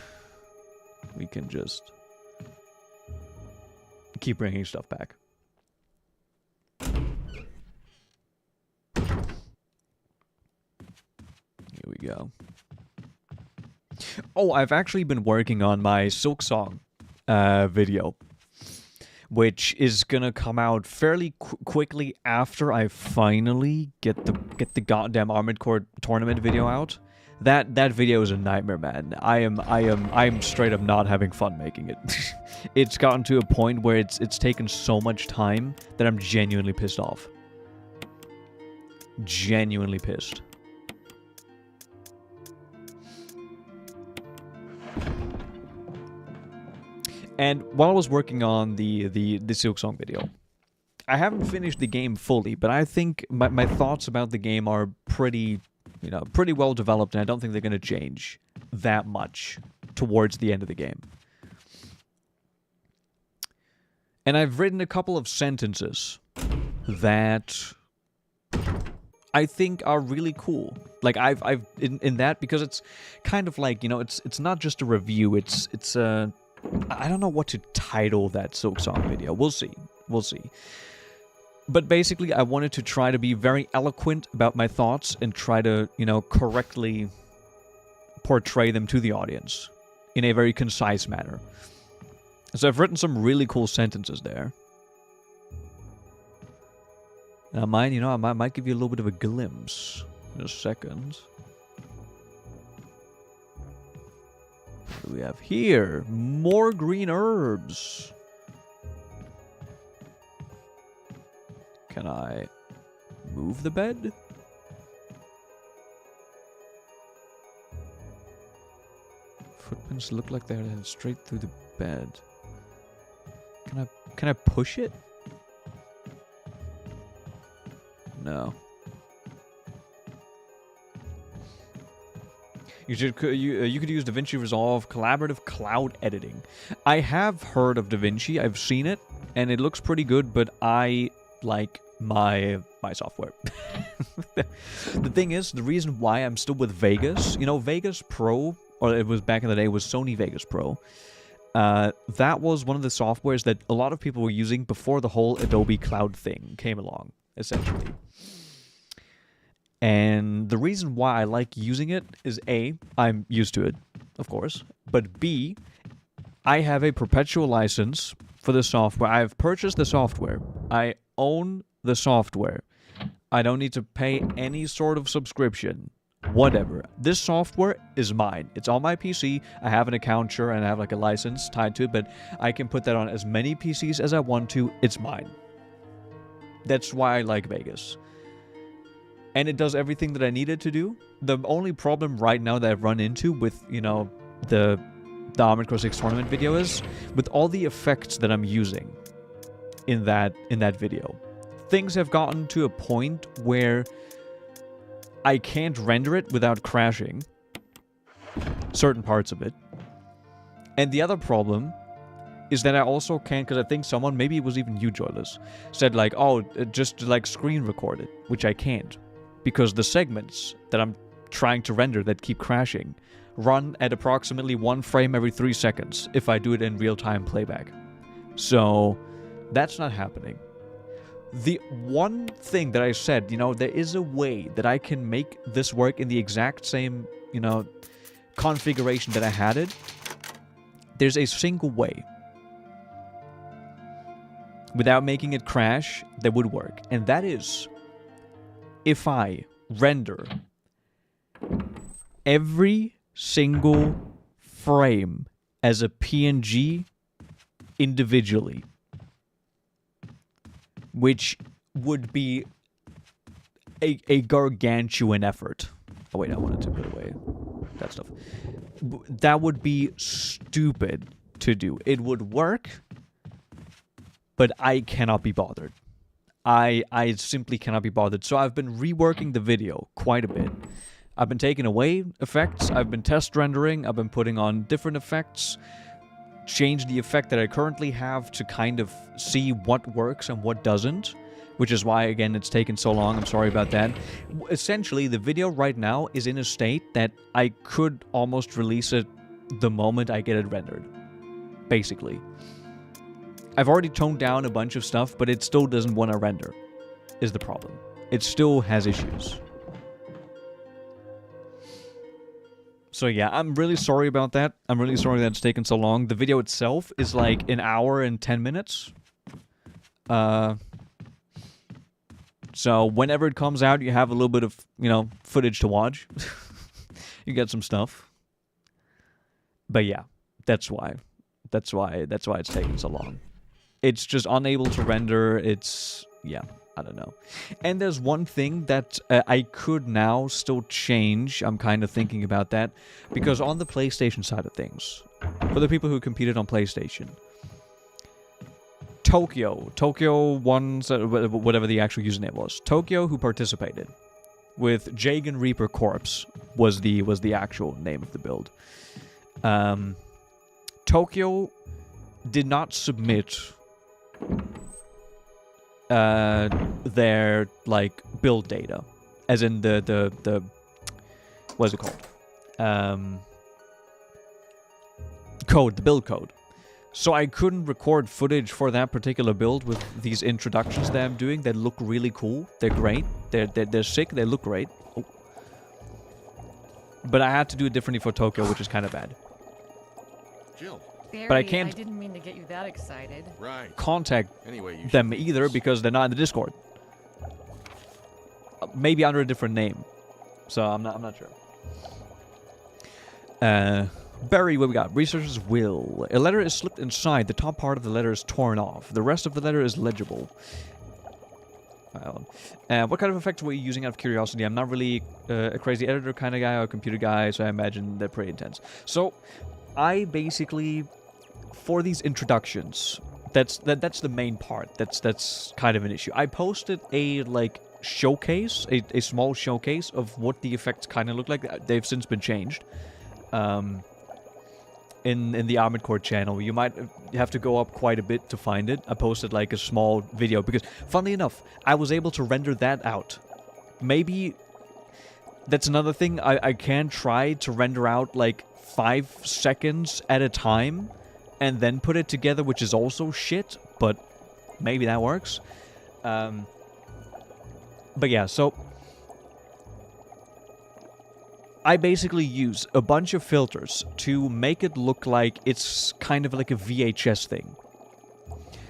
We can just keep bringing stuff back. Here we go. Oh, I've actually been working on my Silk Song video, which is gonna come out fairly quickly after I finally get the goddamn Armored Core tournament video out. That video is a nightmare, man. I'm straight up not having fun making it. It's gotten to a point where it's taken so much time that I'm genuinely pissed off. Genuinely pissed. And while I was working on the Silk Song video, I haven't finished the game fully, but I think my thoughts about the game are pretty well developed, and I don't think they're going to change that much towards the end of the game. And I've written a couple of sentences that I think are really cool. Like I've in that, because it's kind of like, you know, it's not just a review. It's I don't know what to title that Silk Song video. We'll see. But basically, I wanted to try to be very eloquent about my thoughts and try to, you know, correctly portray them to the audience in a very concise manner. So I've written some really cool sentences there. And I might give you a little bit of a glimpse in a second. do we have here? More green herbs. Can I move the bed? Footprints look like they're headed straight through the bed. Can I push it? No. You could use DaVinci Resolve collaborative cloud editing. I have heard of DaVinci. I've seen it, and it looks pretty good. But I like my software. The thing is, the reason why I'm still with Vegas, you know, Vegas Pro, or it was back in the day, was Sony Vegas Pro. That was one of the softwares that a lot of people were using before the whole Adobe Cloud thing came along, essentially. And the reason why I like using it is A, I'm used to it, of course, but B, I have a perpetual license for the software. I've purchased the software. I own the software. I don't need to pay any sort of subscription. Whatever. This software is mine. It's on my PC. I have an account, sure, and I have like a license tied to it, but I can put that on as many PCs as I want to. It's mine. That's why I like Vegas. And it does everything that I need it to do. The only problem right now that I've run into with, you know, the Armored Core 6 tournament video is with all the effects that I'm using in that video. Things have gotten to a point where I can't render it without crashing certain parts of it. And the other problem is that I also can't, because I think someone, maybe it was even you, Joyless, said like, oh, just like screen record it, which I can't. Because the segments that I'm trying to render that keep crashing run at approximately 1 frame every 3 seconds if I do it in real-time playback. So that's not happening. The one thing that I said, you know, there is a way that I can make this work in the exact same, you know, configuration that I had it. There's a single way without making it crash that would work. And that is if I render every single frame as a PNG individually, which would be a gargantuan effort. Oh wait, I wanted to put away that stuff. That would be stupid to do. It would work, but I cannot be bothered. I simply cannot be bothered. So I've been reworking the video quite a bit. I've been taking away effects. I've been test rendering. I've been putting on different effects. Change the effect that I currently have to kind of see what works and what doesn't. Which is why, again, it's taken so long. I'm sorry about that. Essentially, the video right now is in a state that I could almost release it the moment I get it rendered. Basically. I've already toned down a bunch of stuff, but it still doesn't want to render, is the problem. It still has issues. So yeah, I'm really sorry about that. I'm really sorry that it's taken so long. The video itself is like 1 hour and 10 minutes. So whenever it comes out, you have a little bit of, you know, footage to watch. You get some stuff. But yeah, that's why. That's why it's taking so long. It's just unable to render. It's, yeah, I don't know. And there's one thing that I could now still change. I'm kind of thinking about that. Because on the PlayStation side of things, for the people who competed on PlayStation, Tokyo ones, whatever the actual username was, Tokyo, who participated with Jagan Reaper Corpse was the actual name of the build. Tokyo did not submit their like build data, as in the what's it called? Code, the build code. So I couldn't record footage for that particular build with these introductions that I'm doing that look really cool. They're great. They're sick. They look great. Oh. But I had to do it differently for Tokyo, which is kind of bad. Jill. Barry, But I can't. I didn't mean to get you that excited. Right. Contact Anyway, you them should either this. because they're not in the Discord. Maybe under a different name. So I'm not sure. Barry, what we got? Researchers will. A letter is slipped inside. The top part of the letter is torn off. The rest of the letter is legible. What kind of effects were you using out of curiosity? I'm not really a crazy editor kind of guy or a computer guy, so I imagine they're pretty intense. So, I basically, for these introductions, that's the main part. That's kind of an issue. I posted a showcase, a small showcase of what the effects kind of look like. They've since been changed. In the Armored Core channel. You might have to go up quite a bit to find it. I posted like a small video because, funnily enough, I was able to render that out. Maybe that's another thing. I can try to render out like 5 seconds at a time and then put it together, which is also shit, but maybe that works. But yeah, so I basically use a bunch of filters to make it look like it's kind of like a VHS thing.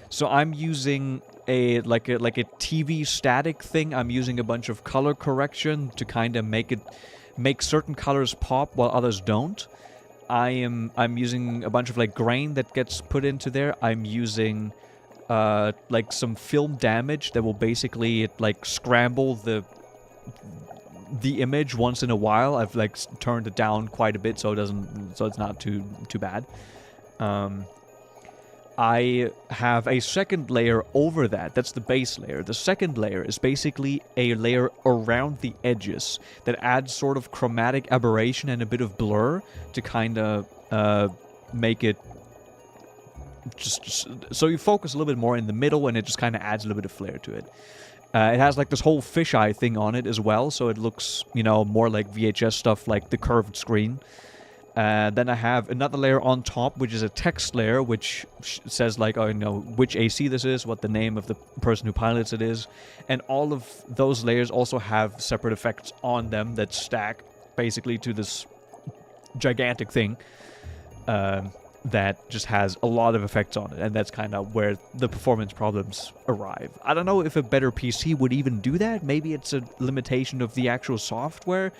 So I'm using a TV static thing. I'm using a bunch of color correction to kind of make certain colors pop while others don't. I'm using a bunch of like grain that gets put into there. I'm using like some film damage that will basically like scramble the image once in a while. I've like turned it down quite a bit so it's not too bad. I have a second layer over that. That's the base layer. The second layer is basically a layer around the edges that adds sort of chromatic aberration and a bit of blur to kind of make it just so you focus a little bit more in the middle and it just kind of adds a little bit of flair to it. It has like this whole fisheye thing on it as well, so it looks, more like VHS stuff, like the curved screen. Then I have another layer on top, which is a text layer, which says like, which AC this is, what the name of the person who pilots it is. And all of those layers also have separate effects on them that stack basically to this gigantic thing. That just has a lot of effects on it, and that's kind of where the performance problems arrive. I don't know if a better PC would even do that. Maybe it's a limitation of the actual software.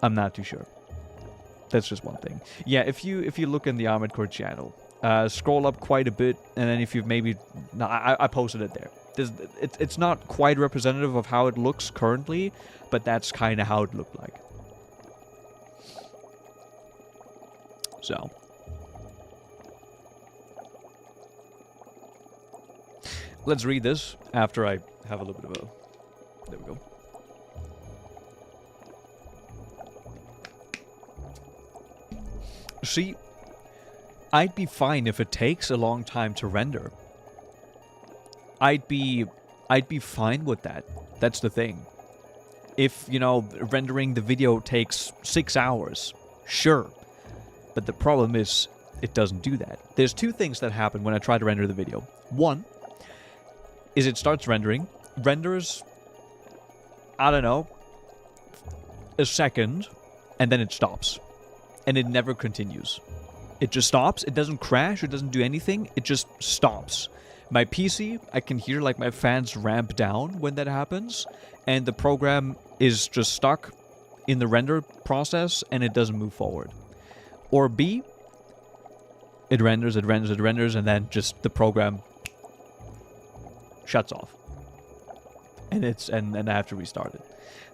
I'm not too sure. That's just one thing. Yeah, if you look in the Armored Core channel, scroll up quite a bit, and then if you've maybe... No, I posted it there. It's not quite representative of how it looks currently, but that's kind of how it looked like. So... let's read this after I have a little bit of a... There we go. See, I'd be fine if it takes a long time to render. I'd be fine with that. That's the thing. If, rendering the video takes 6 hours, sure. But the problem is, it doesn't do that. There's 2 things that happen when I try to render the video. One is it starts rendering, renders, I don't know, a second, and then it stops. And it never continues. It just stops, it doesn't crash, it doesn't do anything, it just stops. My PC, I can hear like my fans ramp down when that happens, and the program is just stuck in the render process and it doesn't move forward. Or B, it renders, and then just the program shuts off. And I have to restart it.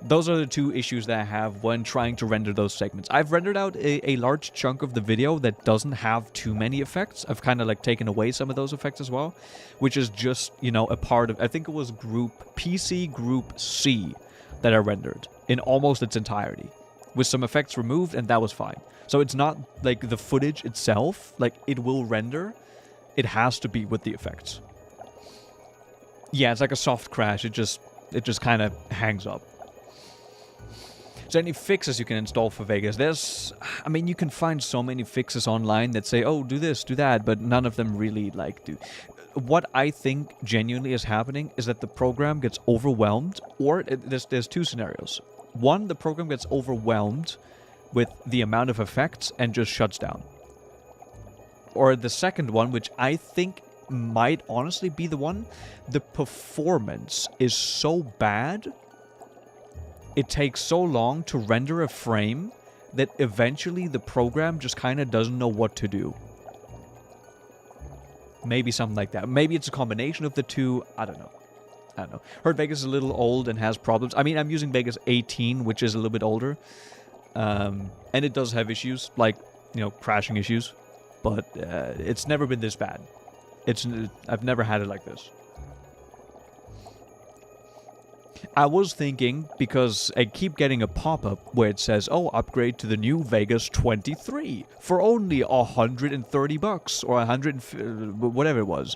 Those are the 2 issues that I have when trying to render those segments. I've rendered out a large chunk of the video that doesn't have too many effects. I've kind of like taken away some of those effects as well, which is just, a part of, I think it was PC Group C that I rendered in almost its entirety, with some effects removed, and that was fine. So it's not like the footage itself, like it will render, it has to be with the effects. Yeah, it's like a soft crash. It just kind of hangs up. So any fixes you can install for Vegas? You can find so many fixes online that say, oh, do this, do that, but none of them really do. What I think genuinely is happening is that the program gets overwhelmed, or there's 2 scenarios. One, the program gets overwhelmed with the amount of effects and just shuts down. Or the second one, which I think might honestly be the one, the performance is so bad, it takes so long to render a frame that eventually the program just kind of doesn't know what to do. Maybe something like that. Maybe it's a combination of the two. I don't know. Heard Vegas is a little old and has problems. I mean, I'm using Vegas 18, which is a little bit older. And it does have issues, like, you know, crashing issues. But it's never been this bad. I've never had it like this. I was thinking, because I keep getting a pop-up where it says, oh, upgrade to the new Vegas 23 for only $130 or 100, whatever it was.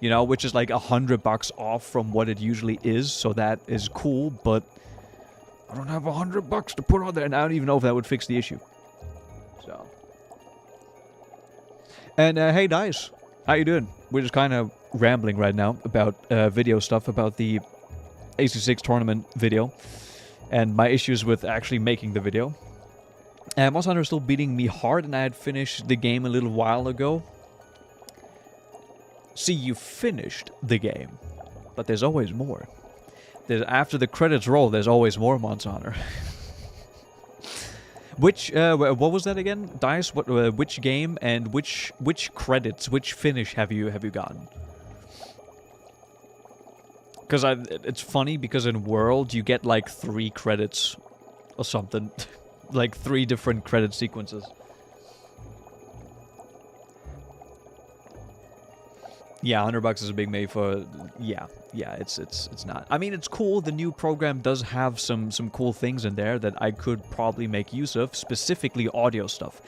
You know, which is like $100 off from what it usually is, so that is cool, but I don't have $100 to put on there, and I don't even know if that would fix the issue. So. And, hey, Dice, how you doing? We're just kind of rambling right now about video stuff, about the AC6 tournament video, and my issues with actually making the video. And Monster Hunter is still beating me hard, and I had finished the game a little while ago. See, you finished the game, but there's always more. After the credits roll, there's always more Monster Hunter. Which, what was that again? Dice, which game and which credits, which finish have you gotten? Because it's funny, because in World, you get like 3 credits or something. Like 3 different credit sequences. Yeah, $100 is a big made for. Yeah, it's not. I mean, it's cool. The new program does have some cool things in there that I could probably make use of, specifically audio stuff.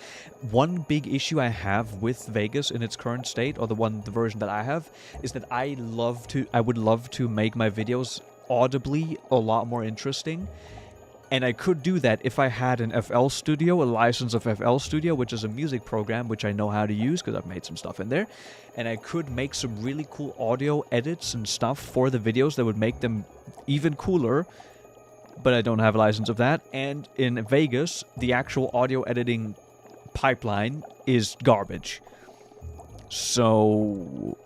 One big issue I have with Vegas in its current state, or the version that I have, is that I would love to make my videos audibly a lot more interesting. And I could do that if I had an FL Studio, a license of FL Studio, which is a music program which I know how to use because I've made some stuff in there. And I could make some really cool audio edits and stuff for the videos that would make them even cooler. But I don't have a license of that. And in Vegas, the actual audio editing pipeline is garbage. So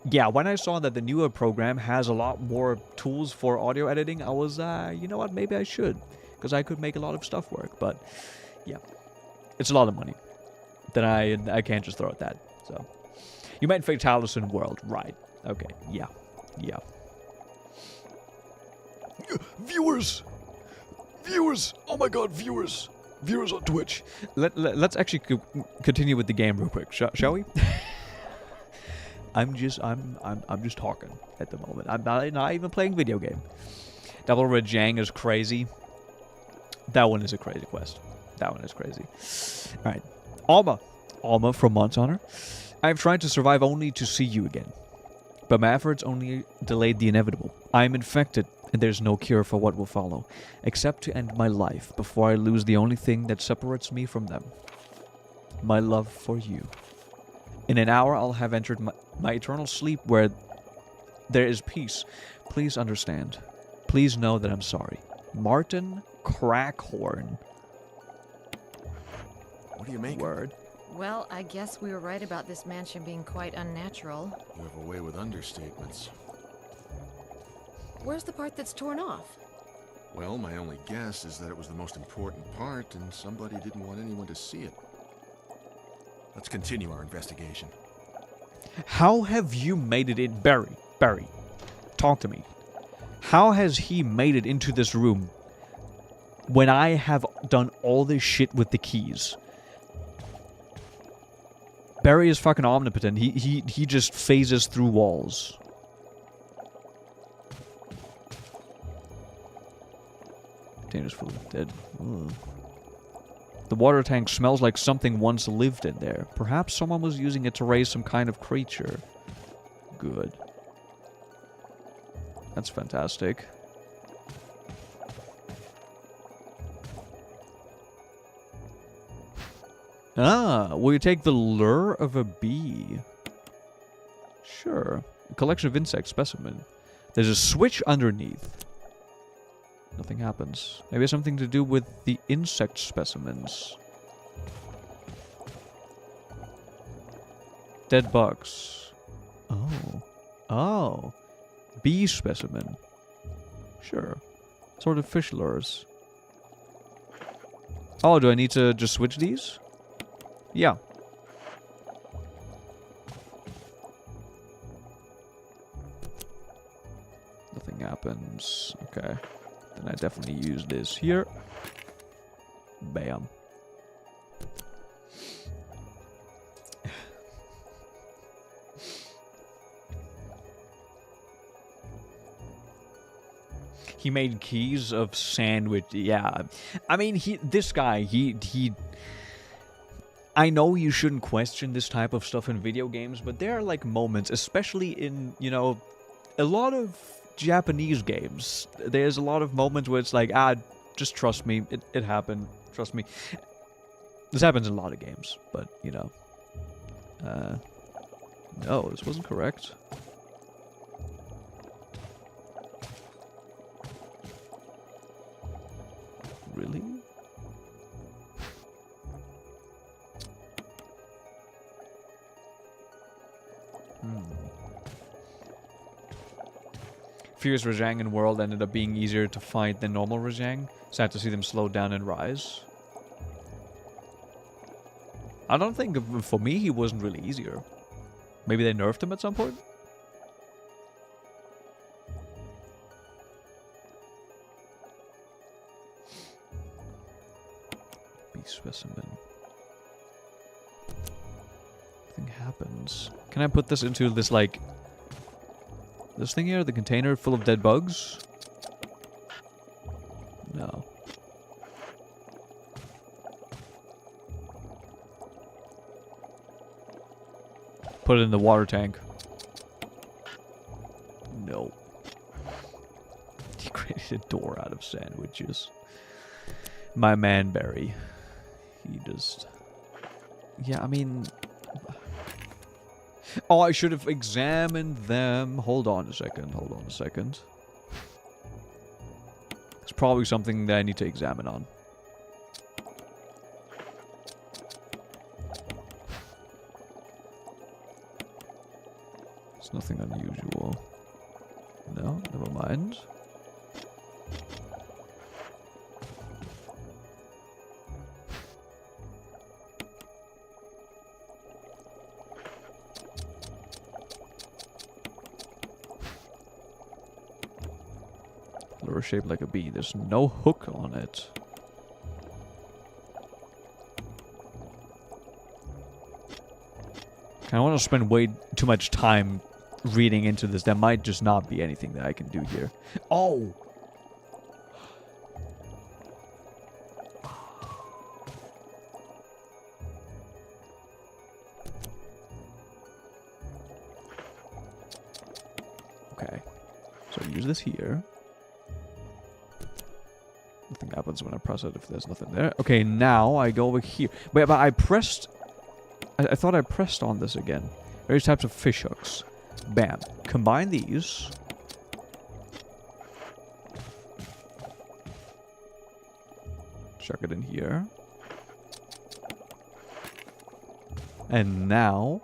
yeah, when I saw that the newer program has a lot more tools for audio editing, I was, you know what, maybe I should. Because I could make a lot of stuff work, but yeah, it's a lot of money that I can't just throw at that. So you meant Fatalis in World, right? Okay, yeah. Viewers, oh my God, viewers on Twitch. Let's actually continue with the game real quick, shall we? I'm just talking at the moment. I'm not even playing video game. Double Red Jang is crazy. That one is a crazy quest. That one is crazy. Alright. Alma from Monster Hunter. I've tried to survive only to see you again. But my efforts only delayed the inevitable. I am infected, and there's no cure for what will follow, except to end my life before I lose the only thing that separates me from them. My love for you. In an hour, I'll have entered my eternal sleep where there is peace. Please understand. Please know that I'm sorry. Martin Crackhorn. What do you make? Word. Well, I guess we were right about this mansion being quite unnatural. You have a way with understatements. Where's the part that's torn off? Well, my only guess is that it was the most important part, and somebody didn't want anyone to see it. Let's continue our investigation. How have you made it in... Barry, talk to me. How has he made it into this room when I have done all this shit with the keys? Barry is fucking omnipotent. He just phases through walls. Dangerous food. Dead. Ugh. The water tank smells like something once lived in there. Perhaps someone was using it to raise some kind of creature. Good. That's fantastic. Will you take the lure of a bee? Sure. A collection of insect specimen. There's a switch underneath. Nothing happens. Maybe it's something to do with the insect specimens. Dead bugs. Oh. Bee specimen. Sure. Sort of fish lures. Oh, do I need to just switch these? Yeah. Nothing happens. Okay. Then I definitely use this here. Bam. He made keys of sandwich. Yeah. I mean, this guy, I know you shouldn't question this type of stuff in video games, but there are like moments, especially in, you know, a lot of Japanese games. There's a lot of moments where it's like, just trust me. It happened. Trust me. This happens in a lot of games, but, you know. No, this wasn't correct. Really? Fierce Rajang in World ended up being easier to fight than normal Rajang. Sad to see them slow down and rise. I don't think, for me, he wasn't really easier. Maybe they nerfed him at some point? Specimen. Nothing happens. Can I put this into this, like... this thing here? The container full of dead bugs? No. Put it in the water tank. No. He created a door out of sandwiches. My man, Barry. He just... yeah, I mean... oh, I should have examined them. Hold on a second. Hold on a second. It's probably something that I need to examine on. It's nothing unusual. No, never mind. Lure shaped like a bee. There's no hook on it. I want to spend way too much time reading into this. There might just not be anything that I can do here. Oh! Okay. So use this here. Nothing happens when I press it if there's nothing there. Okay, now I go over here. Wait, but I pressed... I thought I pressed on this again. Various types of fish hooks. Bam. Combine these. Chuck it in here. And now...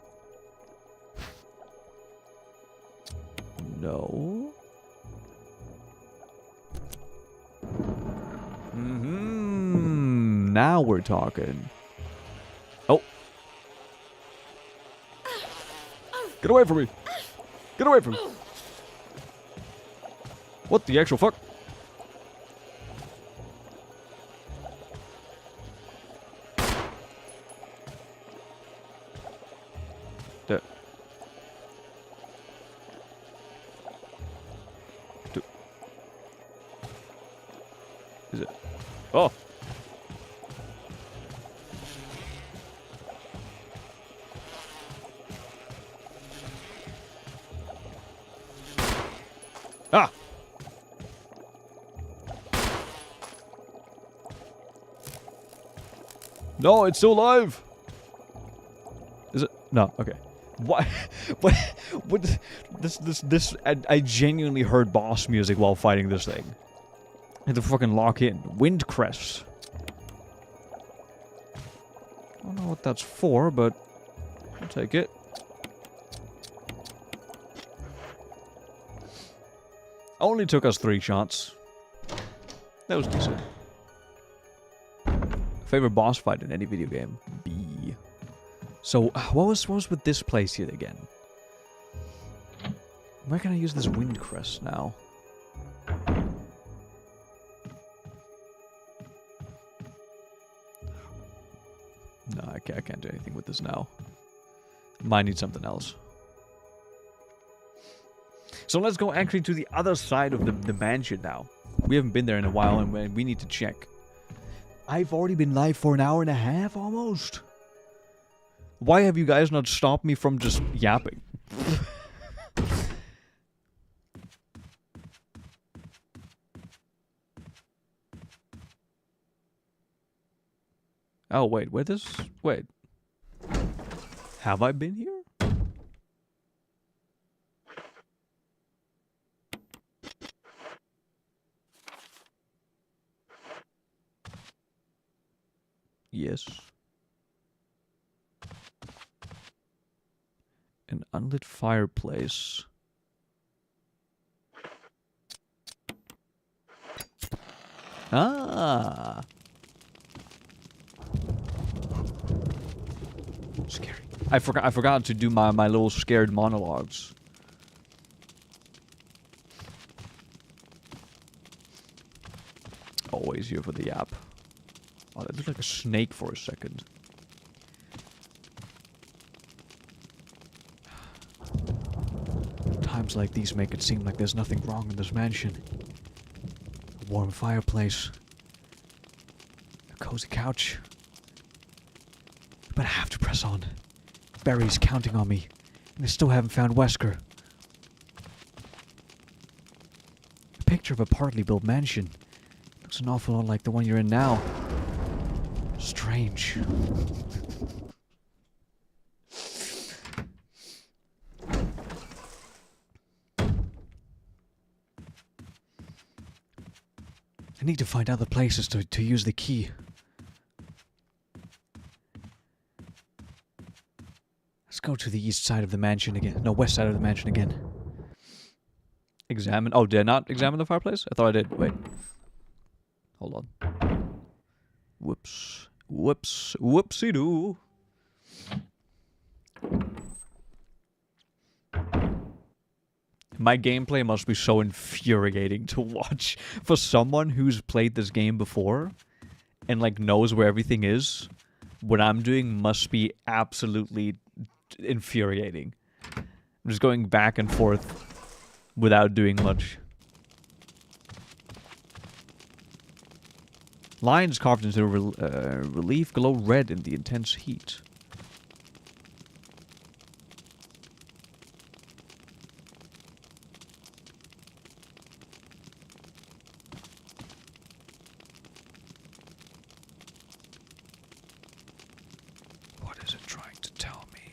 no. Now we're talking. Oh. Get away from me. Get away from me. What the actual fuck? There. Is it? Oh. Ah! No, it's still alive! Is it? No, okay. What? What? This, I genuinely heard boss music while fighting this thing. I had to fucking lock in. Wind crest. I don't know what that's for, but I'll take it. Only took us 3 shots. That was decent. Favorite boss fight in any video game? B. So, what was with this place here again? Where can I use this wind crest now? No, I can't do anything with this now. Might need something else. So let's go actually to the other side of the mansion now. We haven't been there in a while and we need to check. I've already been live for an hour and a half almost. Why have you guys not stopped me from just yapping? Oh, wait, wait. Have I been here? Yes. An unlit fireplace. Ah. Scary. I forgot to do my little scared monologues. Always here for the yap. Oh, that looked like a snake for a second. Times like these make it seem like there's nothing wrong in this mansion. A warm fireplace. A cozy couch. But I have to press on. Barry's counting on me, and I still haven't found Wesker. A picture of a partly built mansion. Looks an awful lot like the one you're in now. Strange. I need to find other places to use the key. Let's go to the east side of the mansion again. No, west side of the mansion again. Examine. Oh, did I not examine the fireplace? I thought I did. Wait. Hold on. Whoops. Whoops. Whoopsie-doo. My gameplay must be so infuriating to watch. For someone who's played this game before and, like, knows where everything is, what I'm doing must be absolutely infuriating. I'm just going back and forth without doing much. Lines carved into relief glow red in the intense heat. What is it trying to tell me?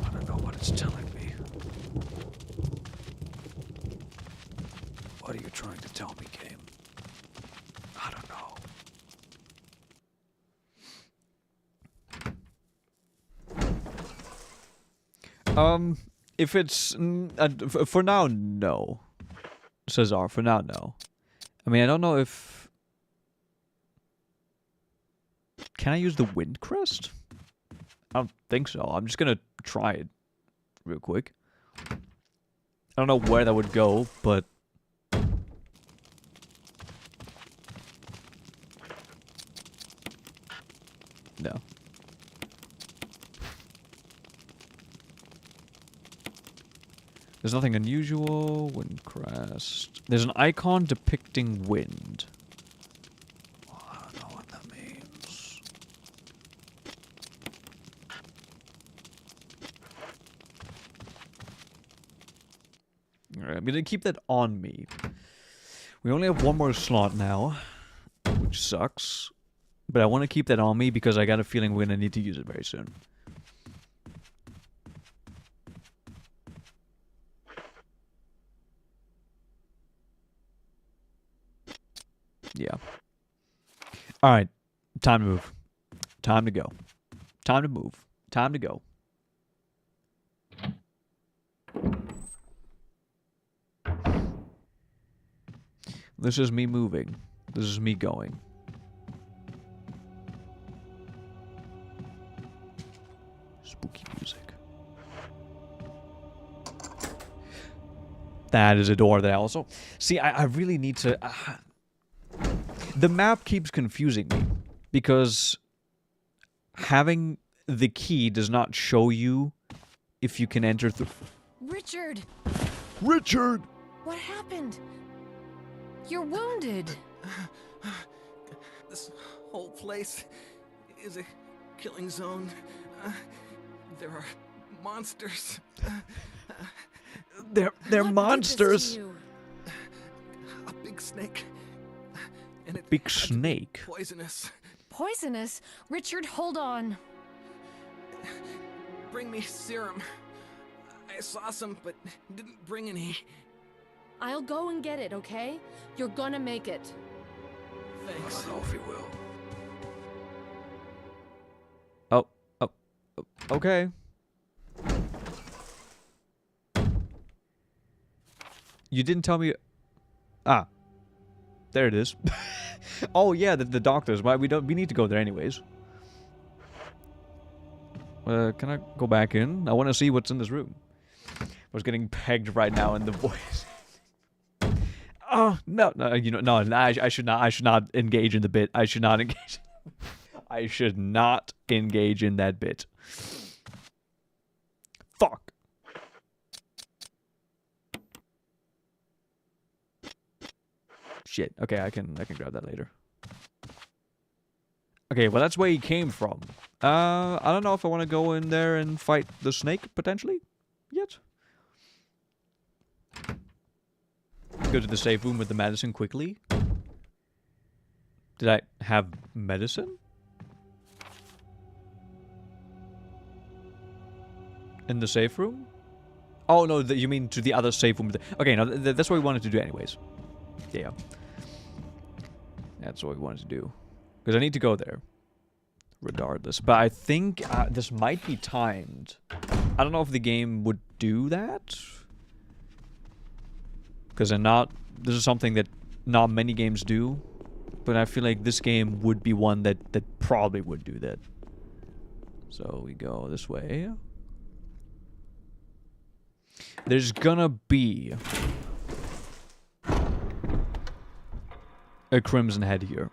I don't know what it's telling me. What are you trying to tell me, game? I don't know. If it's... for now, no. Cesar, for now, no. I mean, I don't know if... Can I use the wind crest? I don't think so. I'm just gonna try it real quick. I don't know where that would go, but... No. There's nothing unusual. Wind crest. There's an icon depicting wind. Well, I don't know what that means. Alright, I'm gonna keep that on me. We only have one more slot now, which sucks. But I want to keep that on me because I got a feeling we're gonna need to use it very soon. Yeah. Alright. Time to move. Time to go. Time to move. Time to go. This is me moving. This is me going. Spooky music. That is a door that I also... See, I really need to... the map keeps confusing me. Because having the key does not show you if you can enter through... Richard! Richard! What happened? You're wounded. This whole place is a killing zone. There are monsters. They're What did monsters! this to you? A big snake. And it Big had to be snake? poisonous. Poisonous? Richard, hold on. Bring me serum. I saw some, but didn't bring any. I'll go and get it, okay? You're gonna make it. Thanks. I don't know if he will. Oh, okay. You didn't tell me... Ah. There it is. Oh yeah, the doctors. Why we need to go there anyways. Can I go back in? I want to see what's in this room. I was getting pegged right now in the voice. Oh no, you know, no, I should not engage in the bit. I should not engage. I should not engage in that bit. Fuck. Shit. Okay, I can grab that later. Okay, well that's where he came from. I don't know if I want to go in there and fight the snake potentially yet. Go to the safe room with the medicine quickly. Did I have medicine? In the safe room? Oh no, you mean to the other safe room. Okay, no, that's what we wanted to do anyways. Yeah. That's what we wanted to do. Because I need to go there. Regardless. But I think this might be timed. I don't know if the game would do that. Because this is something that not many games do. But I feel like this game would be one that probably would do that. So we go this way. There's gonna be a crimson head here.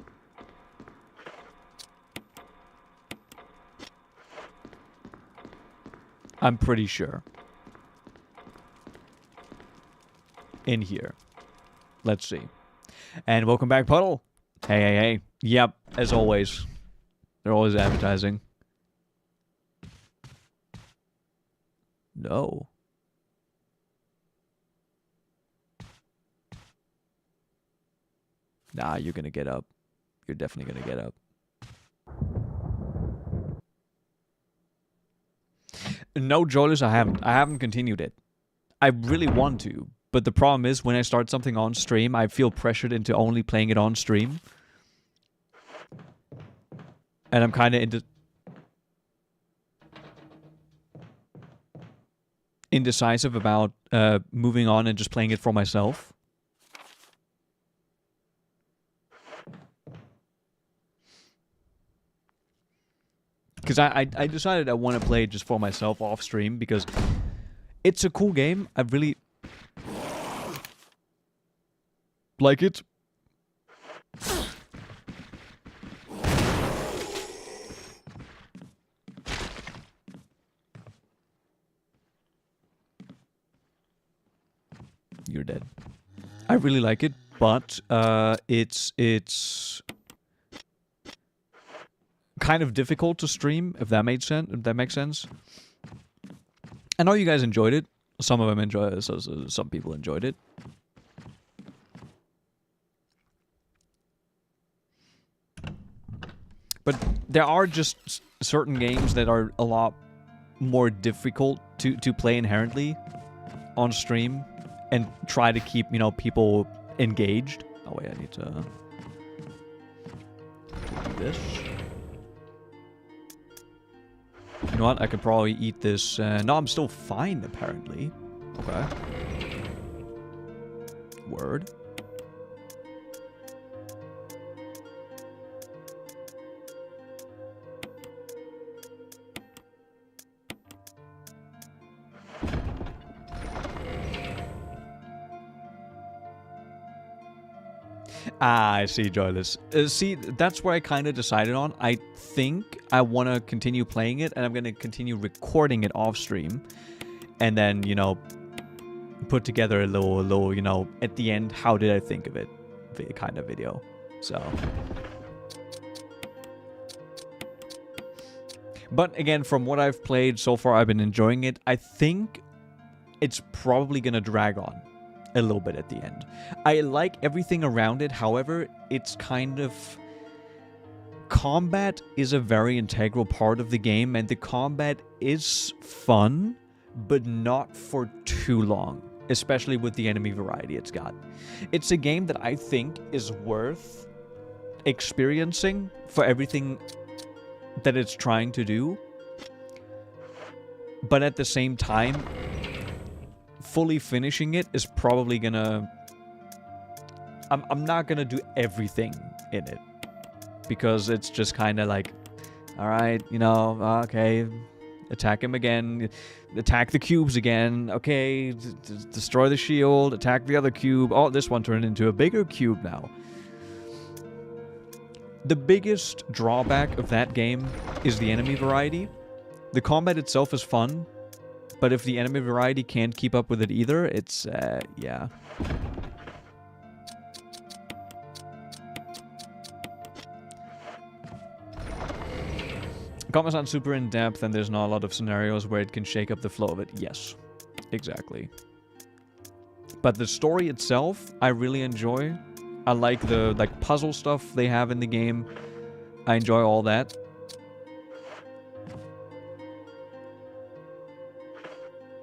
I'm pretty sure. In here. Let's see. And welcome back, Puddle. Hey. Yep, as always. They're always advertising. No. Nah, you're gonna get up. You're definitely gonna get up. No, Jolis, I haven't continued it. I really want to, but the problem is when I start something on stream, I feel pressured into only playing it on stream. And I'm kind of indecisive about moving on and just playing it for myself. Because I decided I want to play it just for myself off stream because it's a cool game. I really like it. You're dead. I really like it, but it's kind of difficult to stream, if that makes sense. I know you guys enjoyed it. Some of them enjoyed it, so some people enjoyed it. But there are just certain games that are a lot more difficult to play inherently on stream and try to keep, you know, people engaged. Oh wait, I need to do this. You know what? I could probably eat this. No, I'm still fine, apparently. Okay. Word. Ah, I see, Joyless. See, that's where I kind of decided on. I think I want to continue playing it, and I'm going to continue recording it off stream. And then, you know, put together a little, you know, at the end, how did I think of it kind of video. So. But again, from what I've played so far, I've been enjoying it. I think it's probably going to drag on a little bit at the end. I like everything around it. However, it's kind of... Combat is a very integral part of the game, and the combat is fun, but not for too long, especially with the enemy variety it's got. It's a game that I think is worth experiencing for everything that it's trying to do, but at the same time, fully finishing it is probably gonna... I'm not gonna do everything in it, because it's just kind of like, alright, you know, okay, attack him again, attack the cubes again, okay, destroy the shield, attack the other cube. Oh, this one turned into a bigger cube now. The biggest drawback of that game is the enemy variety. The combat itself is fun, but if the enemy variety can't keep up with it either, it's, yeah. Combat's not super in-depth, and there's not a lot of scenarios where it can shake up the flow of it. Yes, exactly. But the story itself, I really enjoy. I like the puzzle stuff they have in the game. I enjoy all that.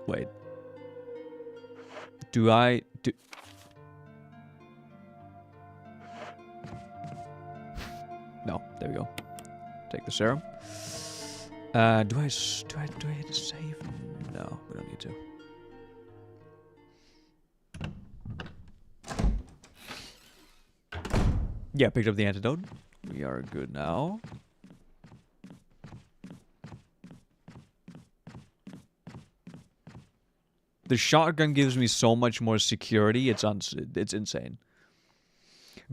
Wait. Do... No, there we go. Take the serum. Do I hit to save? No, we don't need to. Yeah, picked up the antidote. We are good now. The shotgun gives me so much more security. It's insane.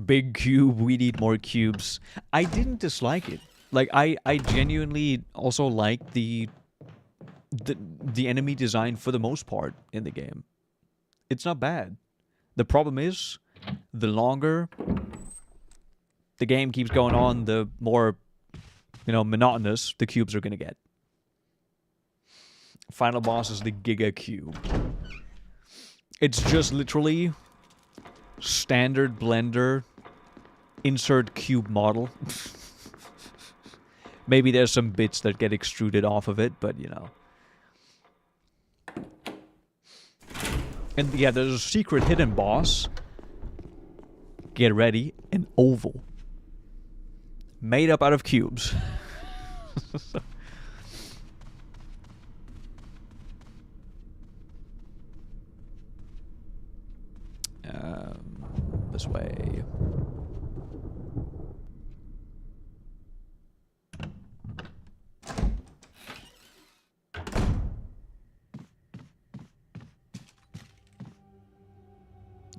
Big cube. We need more cubes. I didn't dislike it. Like, I genuinely also like the enemy design for the most part in the game. It's not bad. The problem is, the longer the game keeps going on, the more, you know, monotonous the cubes are gonna get. Final boss is the Giga Cube. It's just literally standard Blender insert cube model. Maybe there's some bits that get extruded off of it, but you know. And yeah, there's a secret hidden boss. Get ready, an oval. Made up out of cubes. This way.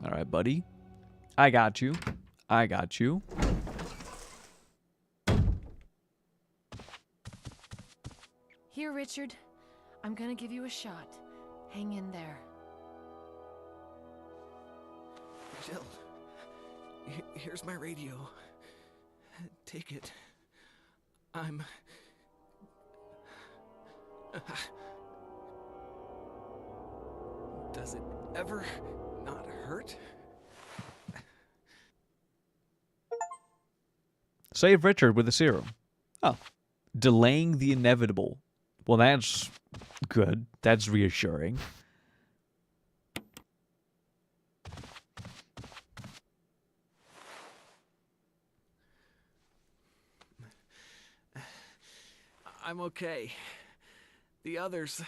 Alright, buddy. I got you. I got you. Here, Richard. I'm gonna give you a shot. Hang in there. Jill, here's my radio. Take it. I'm... Does it ever not hurt? Save Richard with the serum. Oh. Delaying the inevitable. Well, that's good. That's reassuring. I'm okay. The others...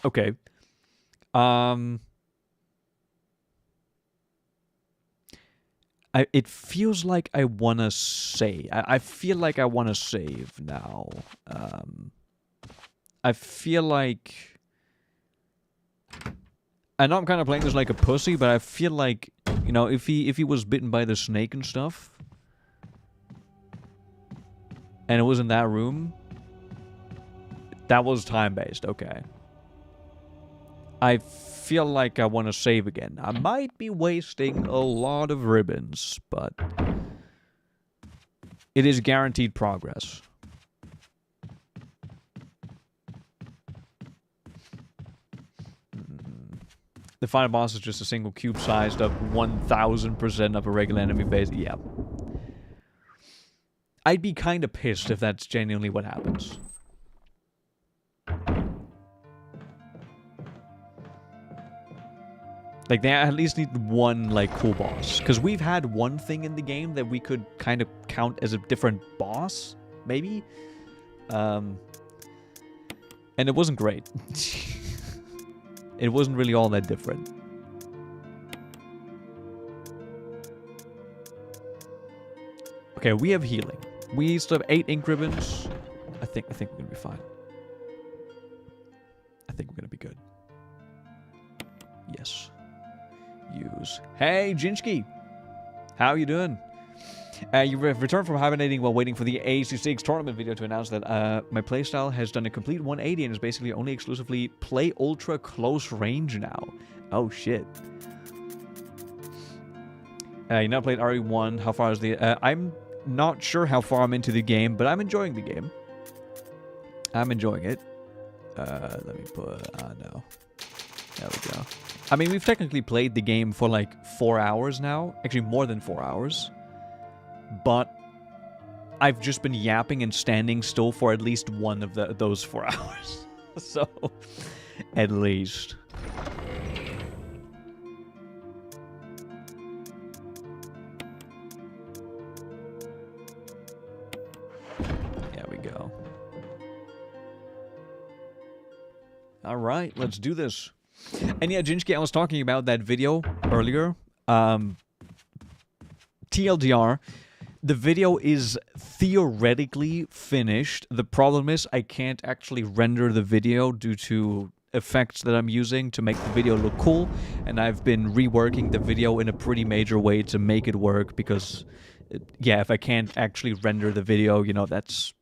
Okay. It feels like I wanna save. I feel like I wanna save now. I feel like I know I'm kind of playing this like a pussy, but I feel like, you know, if he was bitten by the snake and stuff, and it was in that room, that was time-based, okay. I feel like I want to save again. I might be wasting a lot of ribbons, but it is guaranteed progress. The final boss is just a single cube sized up 1000% of a regular enemy base. Yeah. I'd be kind of pissed if that's genuinely what happens. Like, they at least need one, like, cool boss. Because we've had one thing in the game that we could kind of count as a different boss, maybe? And it wasn't great. It wasn't really all that different. Okay, we have healing. We still have 8 ink ribbons. I think we're gonna be fine. I think we're gonna be good. Yes. Use. Hey, Jinchki! How you doing? You returned from hibernating while waiting for the AC6 tournament video to announce that my playstyle has done a complete 180 and is basically only exclusively play ultra close range now. Oh shit. You now played RE1. How far is the... I'm not sure how far I'm into the game, but I'm enjoying the game. I'm enjoying it. Let me put... no. There we go. I mean, we've technically played the game for like 4 hours now. Actually, more than 4 hours. But I've just been yapping and standing still for at least one of those 4 hours. So, at least. There we go. All right, let's do this. And yeah, Jinchki, I was talking about that video earlier. TLDR. The video is theoretically finished. The problem is I can't actually render the video due to effects that I'm using to make the video look cool. And I've been reworking the video in a pretty major way to make it work because, yeah, if I can't actually render the video, you know, that's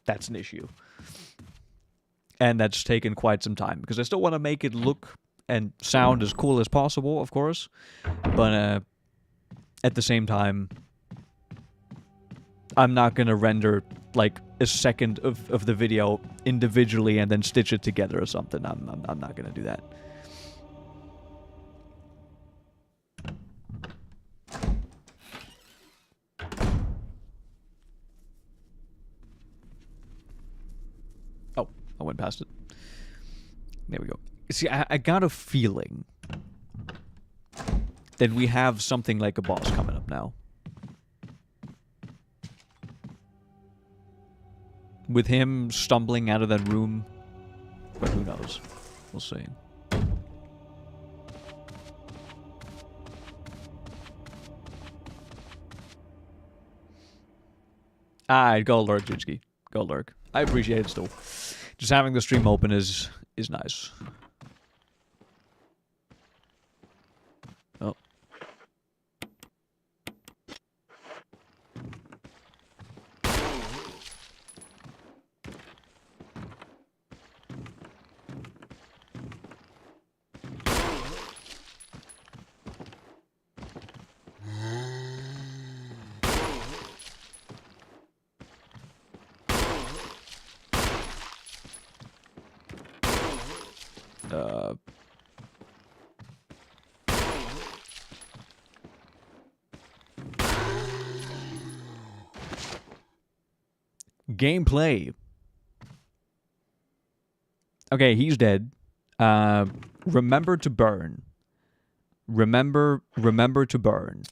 an issue. And that's taken quite some time because I still want to make it look and sound as cool as possible, of course. But at the same time, I'm not going to render like a second of the video individually and then stitch it together or something. I'm not going to do that. Oh, I went past it. There we go. See, I got a feeling that we have something like a boss coming up now. With him stumbling out of that room. But who knows? We'll see. Go lurk, Jinchki. Go lurk. I appreciate it still. Just having the stream open is nice. Oh. Gameplay. Okay, he's dead. Remember to burn. Remember to burn.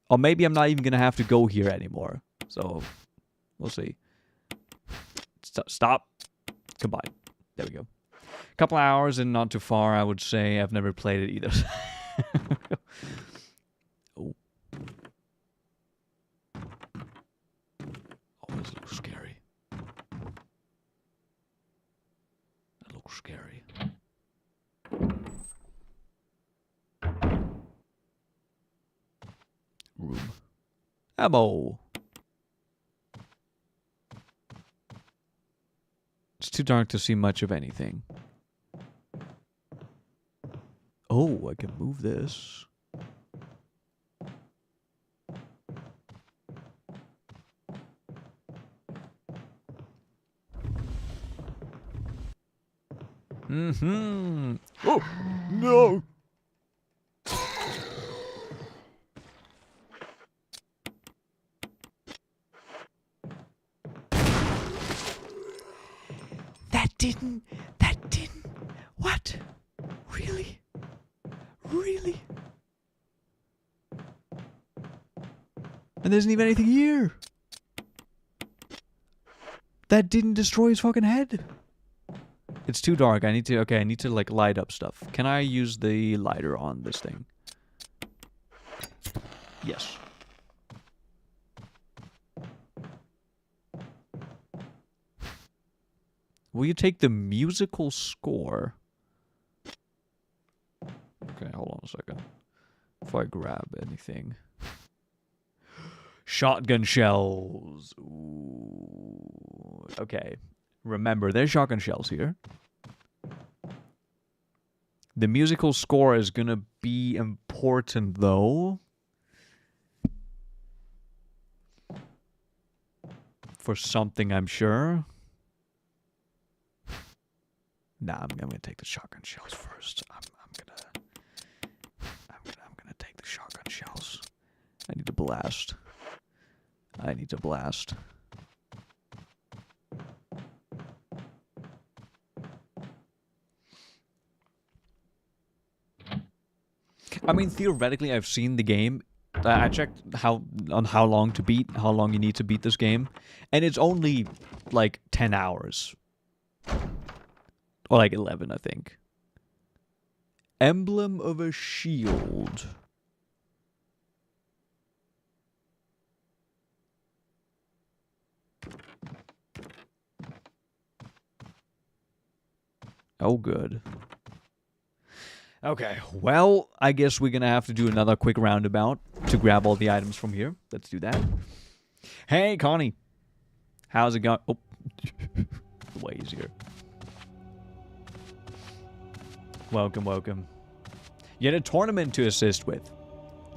Or maybe I'm not even gonna have to go here anymore. So, we'll see. Stop. Combine. There we go. Couple hours and not too far, I would say. I've never played it either. Oh. Oh, this looks scary. That looks scary. Ammo. It's too dark to see much of anything. Oh, I can move this. Mm-hmm. Oh, no! That didn't, what? Really? Really? And there isn't even anything here. That didn't destroy his fucking head. It's too dark. I need to like light up stuff. Can I use the lighter on this thing? Yes. Will you take the musical score? Okay, hold on a second. If I grab anything. Shotgun shells. Ooh. Okay. Remember, there's shotgun shells here. The musical score is gonna be important, though. For something, I'm sure. Nah, I'm gonna take the shotgun shells first. I'm gonna take the shotgun shells. I need to blast. I need to blast. I mean, theoretically, I've seen the game. I checked how long you need to beat this game, and it's only like 10 hours. Or like 11, I think. Emblem of a shield. Oh, good. Okay, well, I guess we're gonna have to do another quick roundabout to grab all the items from here. Let's do that. Hey, Connie. How's it going? Oh, way easier. Welcome, welcome. You had a tournament to assist with.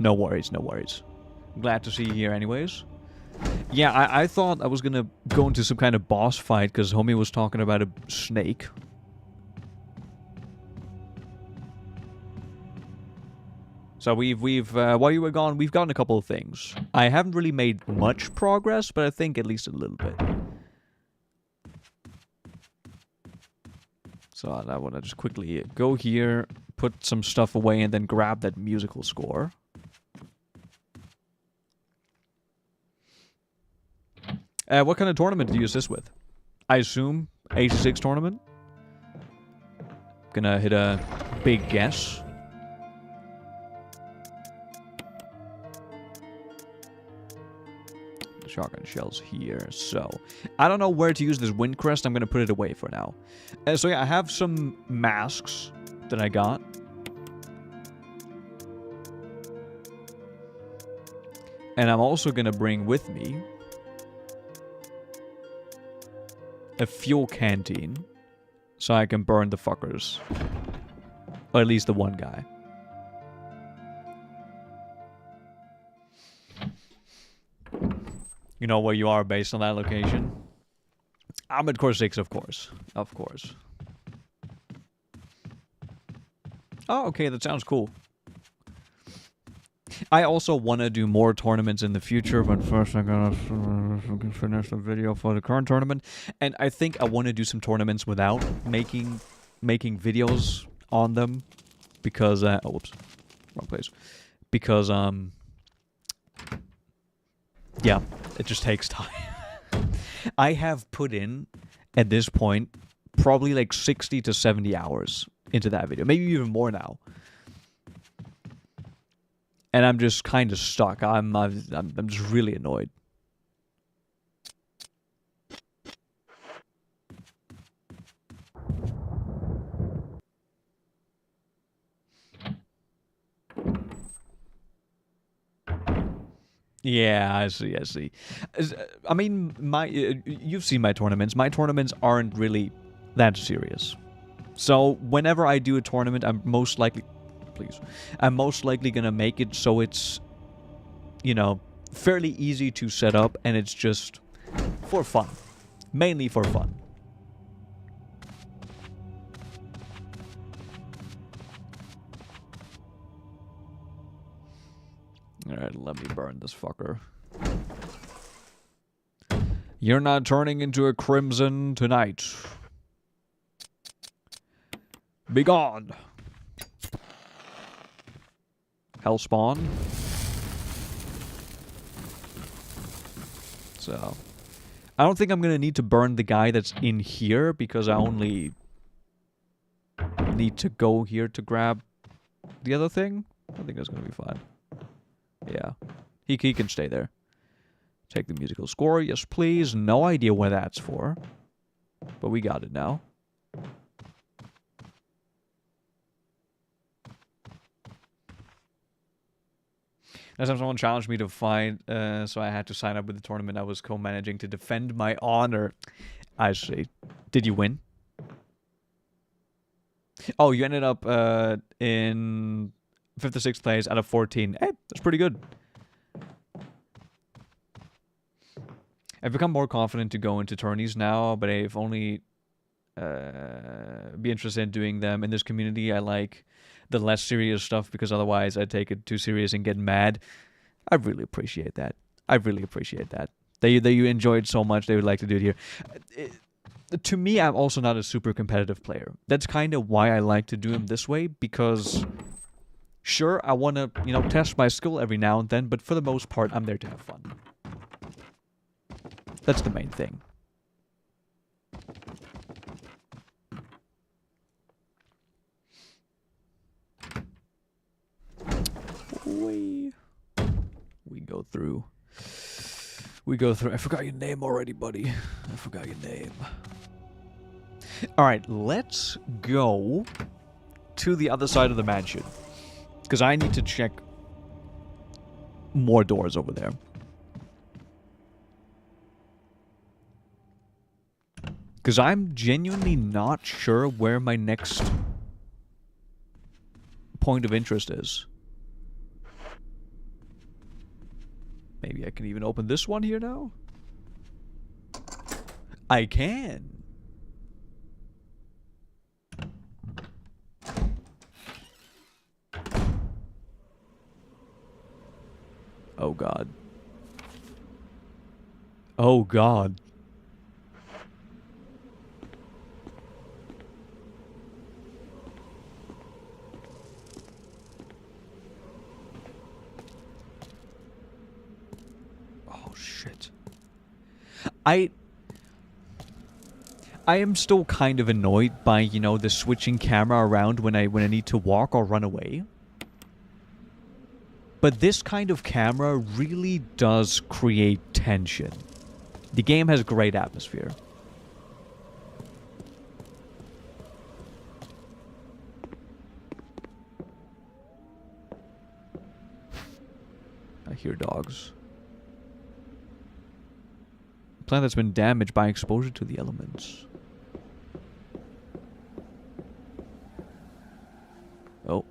No worries, no worries. Glad to see you here anyways. Yeah, I thought I was gonna go into some kind of boss fight because homie was talking about a snake. So we've while you were gone, we've gotten a couple of things. I haven't really made much progress, but I think at least a little bit. So I want to just quickly go here, put some stuff away, and then grab that musical score. What kind of tournament do you assist with? I assume 86 tournament. Gonna hit a big guess. Shotgun shells here. So I don't know where to use this wind crest. I'm gonna put it away for now. So yeah, I have some masks that I got. And I'm also gonna bring with me a fuel canteen so I can burn the fuckers. Or at least the one guy. You know where you are based on that location? I'm at Corsair 6, of course. Of course. Oh, okay, that sounds cool. I also want to do more tournaments in the future, but first I gotta finish the video for the current tournament. And I think I want to do some tournaments without making videos on them. Because, oh, whoops. Wrong place. Because, yeah, it just takes time. I have put in, at this point, probably like 60 to 70 hours into that video. Maybe even more now. And I'm just kind of stuck. I'm just really annoyed. Yeah, I see, I see. I mean, you've seen my tournaments. My tournaments aren't really that serious. So whenever I do a tournament, I'm most likely gonna make it so it's, you know, fairly easy to set up, and it's just for fun. Mainly for fun. Alright, let me burn this fucker. You're not turning into a crimson tonight. Be gone. Hellspawn. So, I don't think I'm gonna need to burn the guy that's in here, because I only need to go here to grab the other thing. I think that's gonna be fine. Yeah. He can stay there. Take the musical score. Yes, please. No idea what that's for. But we got it now. Last time someone challenged me to fight, so I had to sign up with the tournament I was co-managing to defend my honor. I see. Did you win? Oh, you ended up in 5th or 6th place out of 14. Hey, that's pretty good. I've become more confident to go into tourneys now, but I've only be interested in doing them. In this community, I like the less serious stuff, because otherwise I take it too serious and get mad. I really appreciate that. I really appreciate that. That you enjoy it so much, they would like to do it here. To me, I'm also not a super competitive player. That's kind of why I like to do them this way, because sure, I want to, you know, test my skill every now and then, but for the most part, I'm there to have fun. That's the main thing. We go through. I forgot your name already, buddy. I forgot your name. Alright, let's go to the other side of the mansion. Because I need to check more doors over there. Because I'm genuinely not sure where my next point of interest is. Maybe I can even open this one here now? I can. Oh God. Oh God. Shit. I am still kind of annoyed by, you know, the switching camera around when I need to walk or run away. But this kind of camera really does create tension. The game has great atmosphere. I hear dogs. Plant that's been damaged by exposure to the elements. Oh.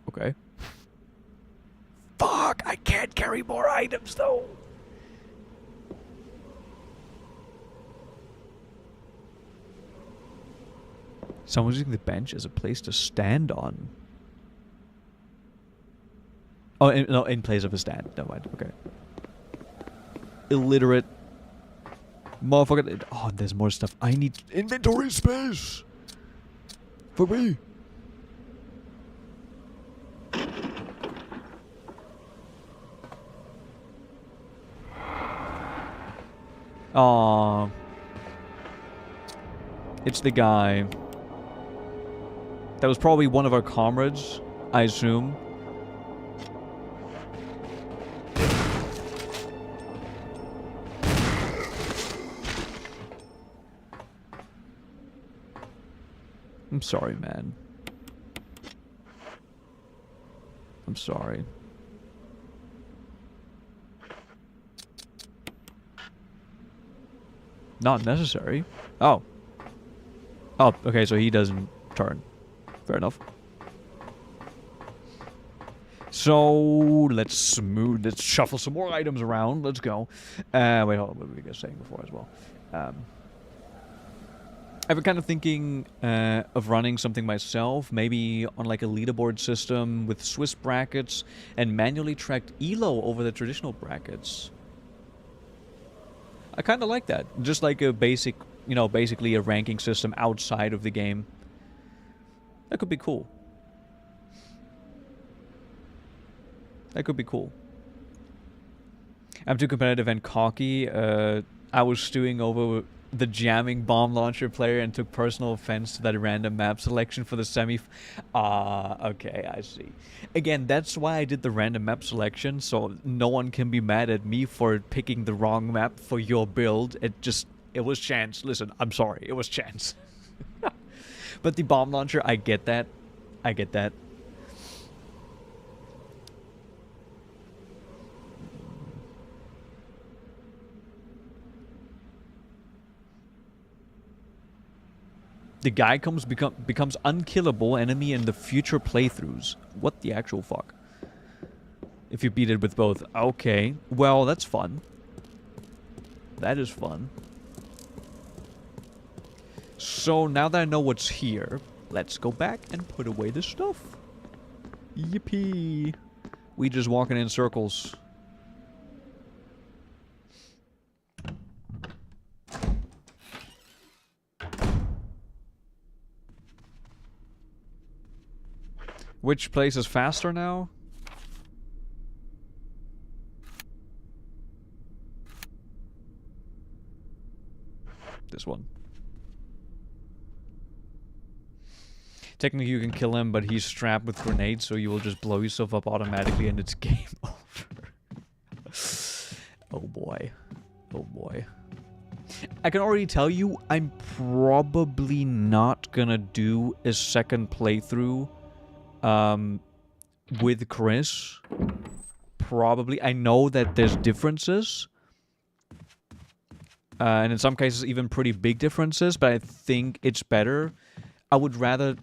Okay. Fuck! I can't carry more items though! Someone's using the bench as a place to stand on. Oh, no, in place of a stand. Never mind. Okay. Illiterate. Motherfucker. Oh, there's more stuff. I need inventory space. For me. Aww. It's the guy. That was probably one of our comrades, I assume. I'm sorry, man. I'm sorry. Not necessary. Oh. Oh, okay, so he doesn't turn. Fair enough. So, let's shuffle some more items around. Let's go. Wait, hold on. What were we guys saying before as well? I've been kind of thinking of running something myself, maybe on like a leaderboard system with Swiss brackets and manually tracked elo over the traditional brackets. I kind of like that. Just like a basic, you know, basically a ranking system outside of the game. That could be cool. That could be cool. I'm too competitive and cocky. I was stewing over the jamming bomb launcher player and took personal offense to that random map selection for the semi. Okay, I see. Again, that's why I did the random map selection, so no one can be mad at me for picking the wrong map for your build. It was chance. Listen, I'm sorry. It was chance. But the bomb launcher, I get that. I get that. The guy becomes unkillable enemy in the future playthroughs. What the actual fuck? If you beat it with both. Okay. Well, that's fun. That is fun. So now that I know what's here, let's go back and put away this stuff. Yippee. We just walking in circles. Which place is faster now? This one. Technically you can kill him, but he's strapped with grenades, so you will just blow yourself up automatically and it's game over. Oh boy. Oh boy. I can already tell you, I'm probably not gonna do a second playthrough with Chris. Probably. I know that there's differences. And in some cases even pretty big differences, but I think it's better. I would rather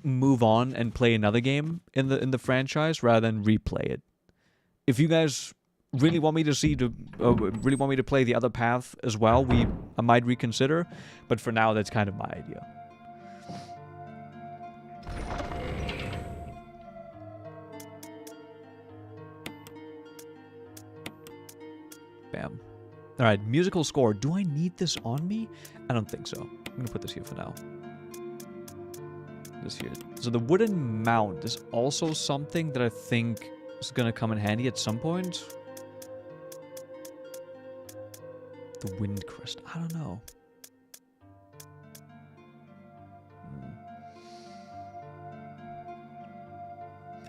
move on and play another game in the franchise rather than replay it. If you guys really want me to play the other path as well, I might reconsider, but for now that's kind of my idea. Bam. Alright, musical score. Do I need this on me? I don't think so. I'm gonna put this here for now. This here. So the wooden mount is also something that I think is gonna come in handy at some point. The wind crest. I don't know.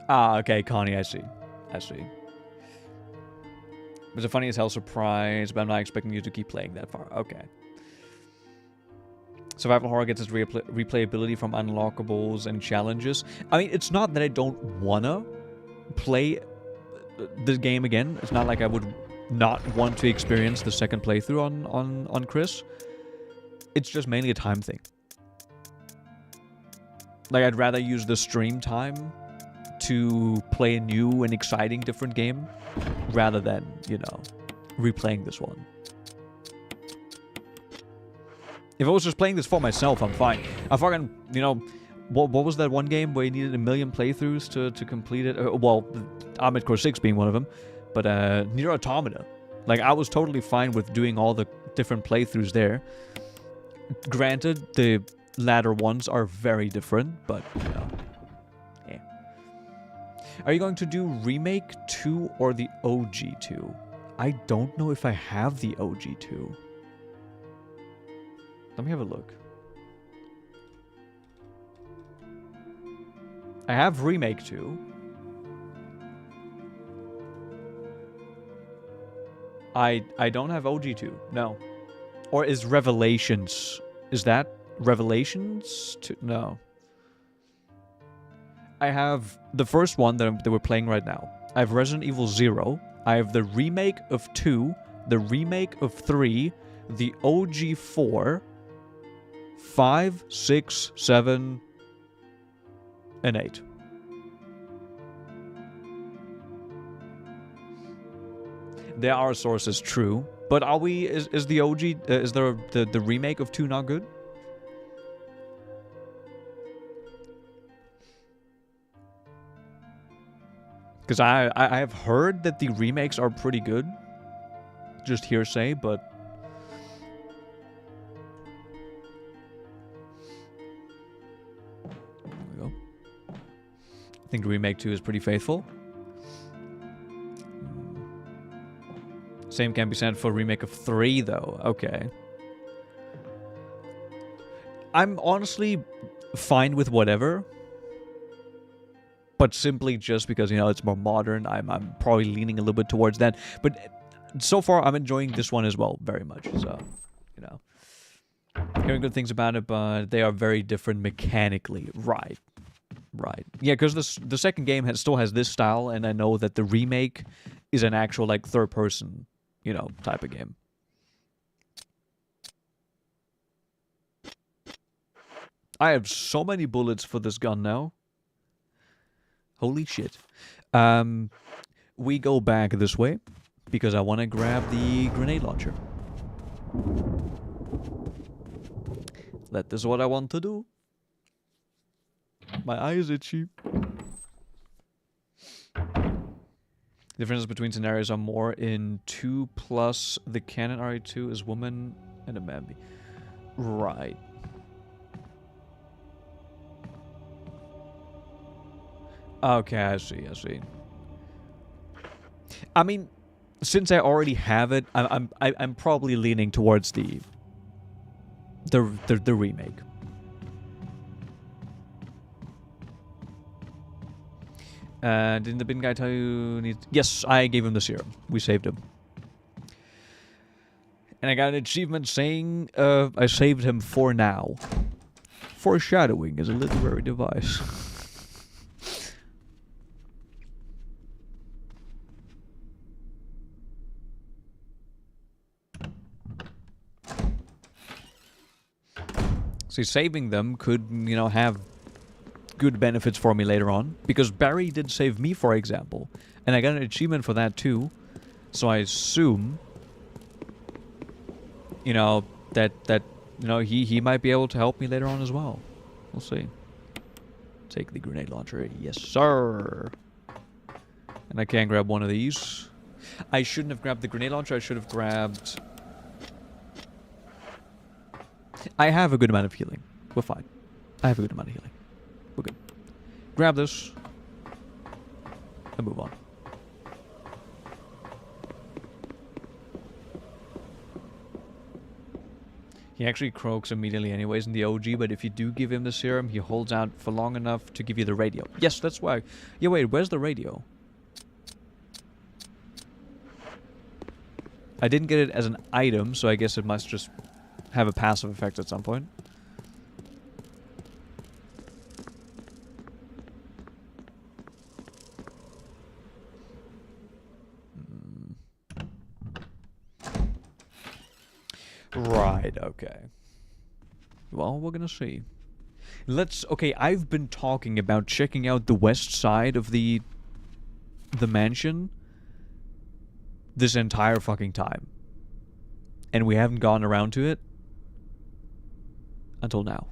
Ah, okay, Connie, I see. I see. It was a funny as hell surprise, but I'm not expecting you to keep playing that far. Okay. Survival horror gets its replayability from unlockables and challenges. I mean, it's not that I don't wanna play the game again. It's not like I would not want to experience the second playthrough on Chris. It's just mainly a time thing. Like, I'd rather use the stream time to play a new and exciting different game rather than, you know, replaying this one. If I was just playing this for myself, I'm fine. I fucking, you know, what was that one game where you needed 1 million playthroughs to complete it? Well, Armored Core 6 being one of them. But Nier Automata. Like, I was totally fine with doing all the different playthroughs there. Granted, the latter ones are very different, but, you know. Yeah. Are you going to do Remake 2 or the OG 2? I don't know if I have the OG 2. Let me have a look. I have Remake 2. I don't have OG 2. No. Or is Revelations... Is that Revelations 2? No. I have the first one that we're playing right now. I have Resident Evil 0. I have the remake of 2, the remake of 3, the OG 4, 5, 6, 7, and 8. There are sources, true, but are we? Is the OG? Is the remake of 2 not good? Because I have heard that the remakes are pretty good. Just hearsay, but... There we go. I think remake 2 is pretty faithful. Same can be said for remake of 3, though. Okay. I'm honestly fine with whatever. But simply just because, you know, it's more modern, I'm probably leaning a little bit towards that. But so far, I'm enjoying this one as well, very much. So, you know, hearing good things about it, but they are very different mechanically. Right. Right. Yeah, because the second game still has this style, and I know that the remake is an actual, like, third-person, you know, type of game. I have so many bullets for this gun now. Holy shit. We go back this way because I want to grab the grenade launcher. That is what I want to do. My eyes itchy. Differences between scenarios are more in 2 plus the Canon RE2 is woman and a man. Right. Okay, I see. I mean, since I already have it, I'm probably leaning towards the remake. Didn't the bin guy tell you? Yes, I gave him the serum. We saved him, and I got an achievement saying I saved him for now. Foreshadowing is a literary device. See, saving them could, you know, have good benefits for me later on. Because Barry did save me, for example. And I got an achievement for that too. So I assume, you know, that you know, he might be able to help me later on as well. We'll see. Take the grenade launcher. Yes, sir. And I can grab one of these. I shouldn't have grabbed the grenade launcher. I should have grabbed... I have a good amount of healing. We're fine. I have a good amount of healing. We're good. Grab this. And move on. He actually croaks immediately anyways in the OG, but if you do give him the serum, he holds out for long enough to give you the radio. Yes, that's why. Yeah, wait, where's the radio? I didn't get it as an item, so I guess it must just have a passive effect at some point. Right, okay. Well, we're gonna see. Okay, I've been talking about checking out the west side of the mansion this entire fucking time. And we haven't gone around to it. Until now.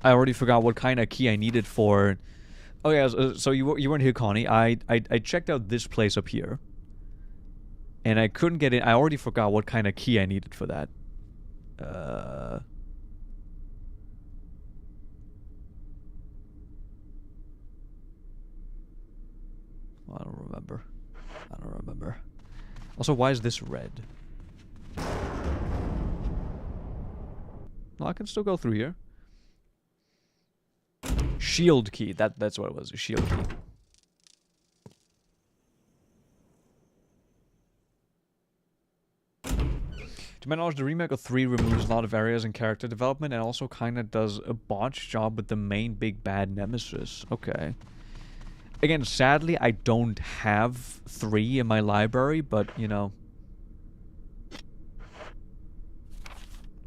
I already forgot what kind of key I needed for... Oh yeah, so you weren't here, Connie. I checked out this place up here. And I couldn't get in. I already forgot what kind of key I needed for that. I don't remember. Also, why is this red? Well, I can still go through here. Shield key. That's what it was. A shield key. To my knowledge, the remake of 3 removes a lot of areas in character development and also kind of does a botched job with the main big bad nemesis. Okay. Again, sadly, I don't have 3 in my library, but, you know...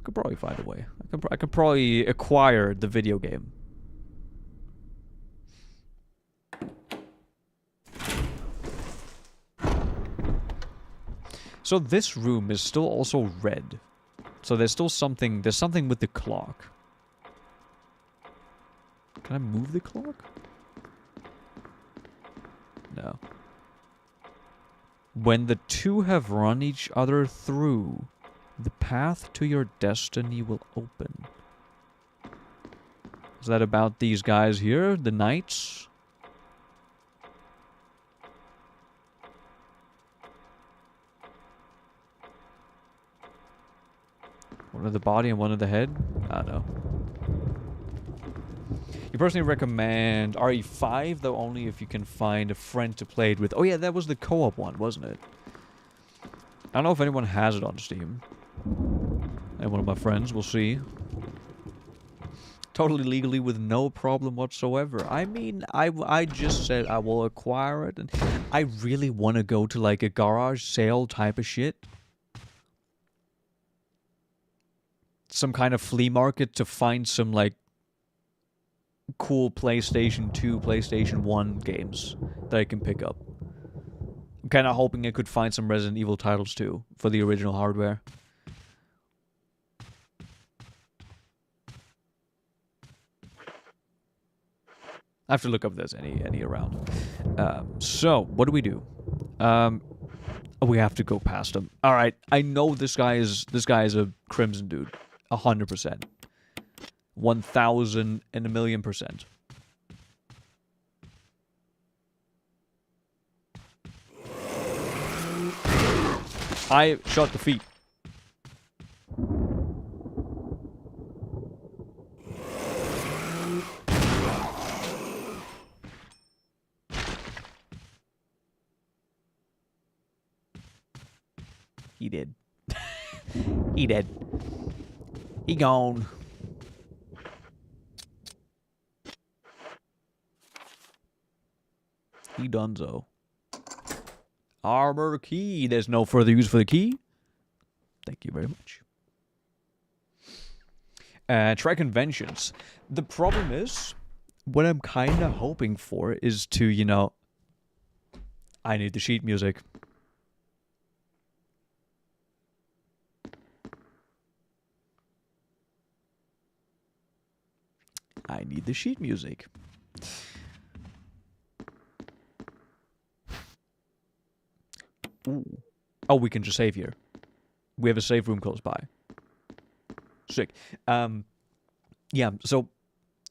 could probably find a way. I could probably acquire the video game. So this room is still also red. So there's still something, there's something with the clock. Can I move the clock? No. When the two have run each other through, the path to your destiny will open. Is that about these guys here? The knights? One of the body and one of the head? I don't know. You personally recommend RE5, though only if you can find a friend to play it with. Oh yeah, that was the co-op one, wasn't it? I don't know if anyone has it on Steam. And one of my friends, we'll see. Totally legally with no problem whatsoever. I mean, I just said I will acquire it, and I really want to go to like a garage sale type of shit. Some kind of flea market to find some like cool PlayStation 2, PlayStation 1 games that I can pick up. I'm kind of hoping I could find some Resident Evil titles too for the original hardware. I have to look up if there's any around. So, what do? We have to go past him. All right, I know this guy is a Crimson dude, 100%, 1,000 and a million%. I shot the feet. He did. He did. He gone. He donezo. Armor key. There's no further use for the key. Thank you very much. Try Vengeance. The problem is, what I'm kind of hoping for is to, you know... I need the sheet music. I need the sheet music. Ooh. Oh, we can just save here. We have a save room close by. Sick. Yeah, so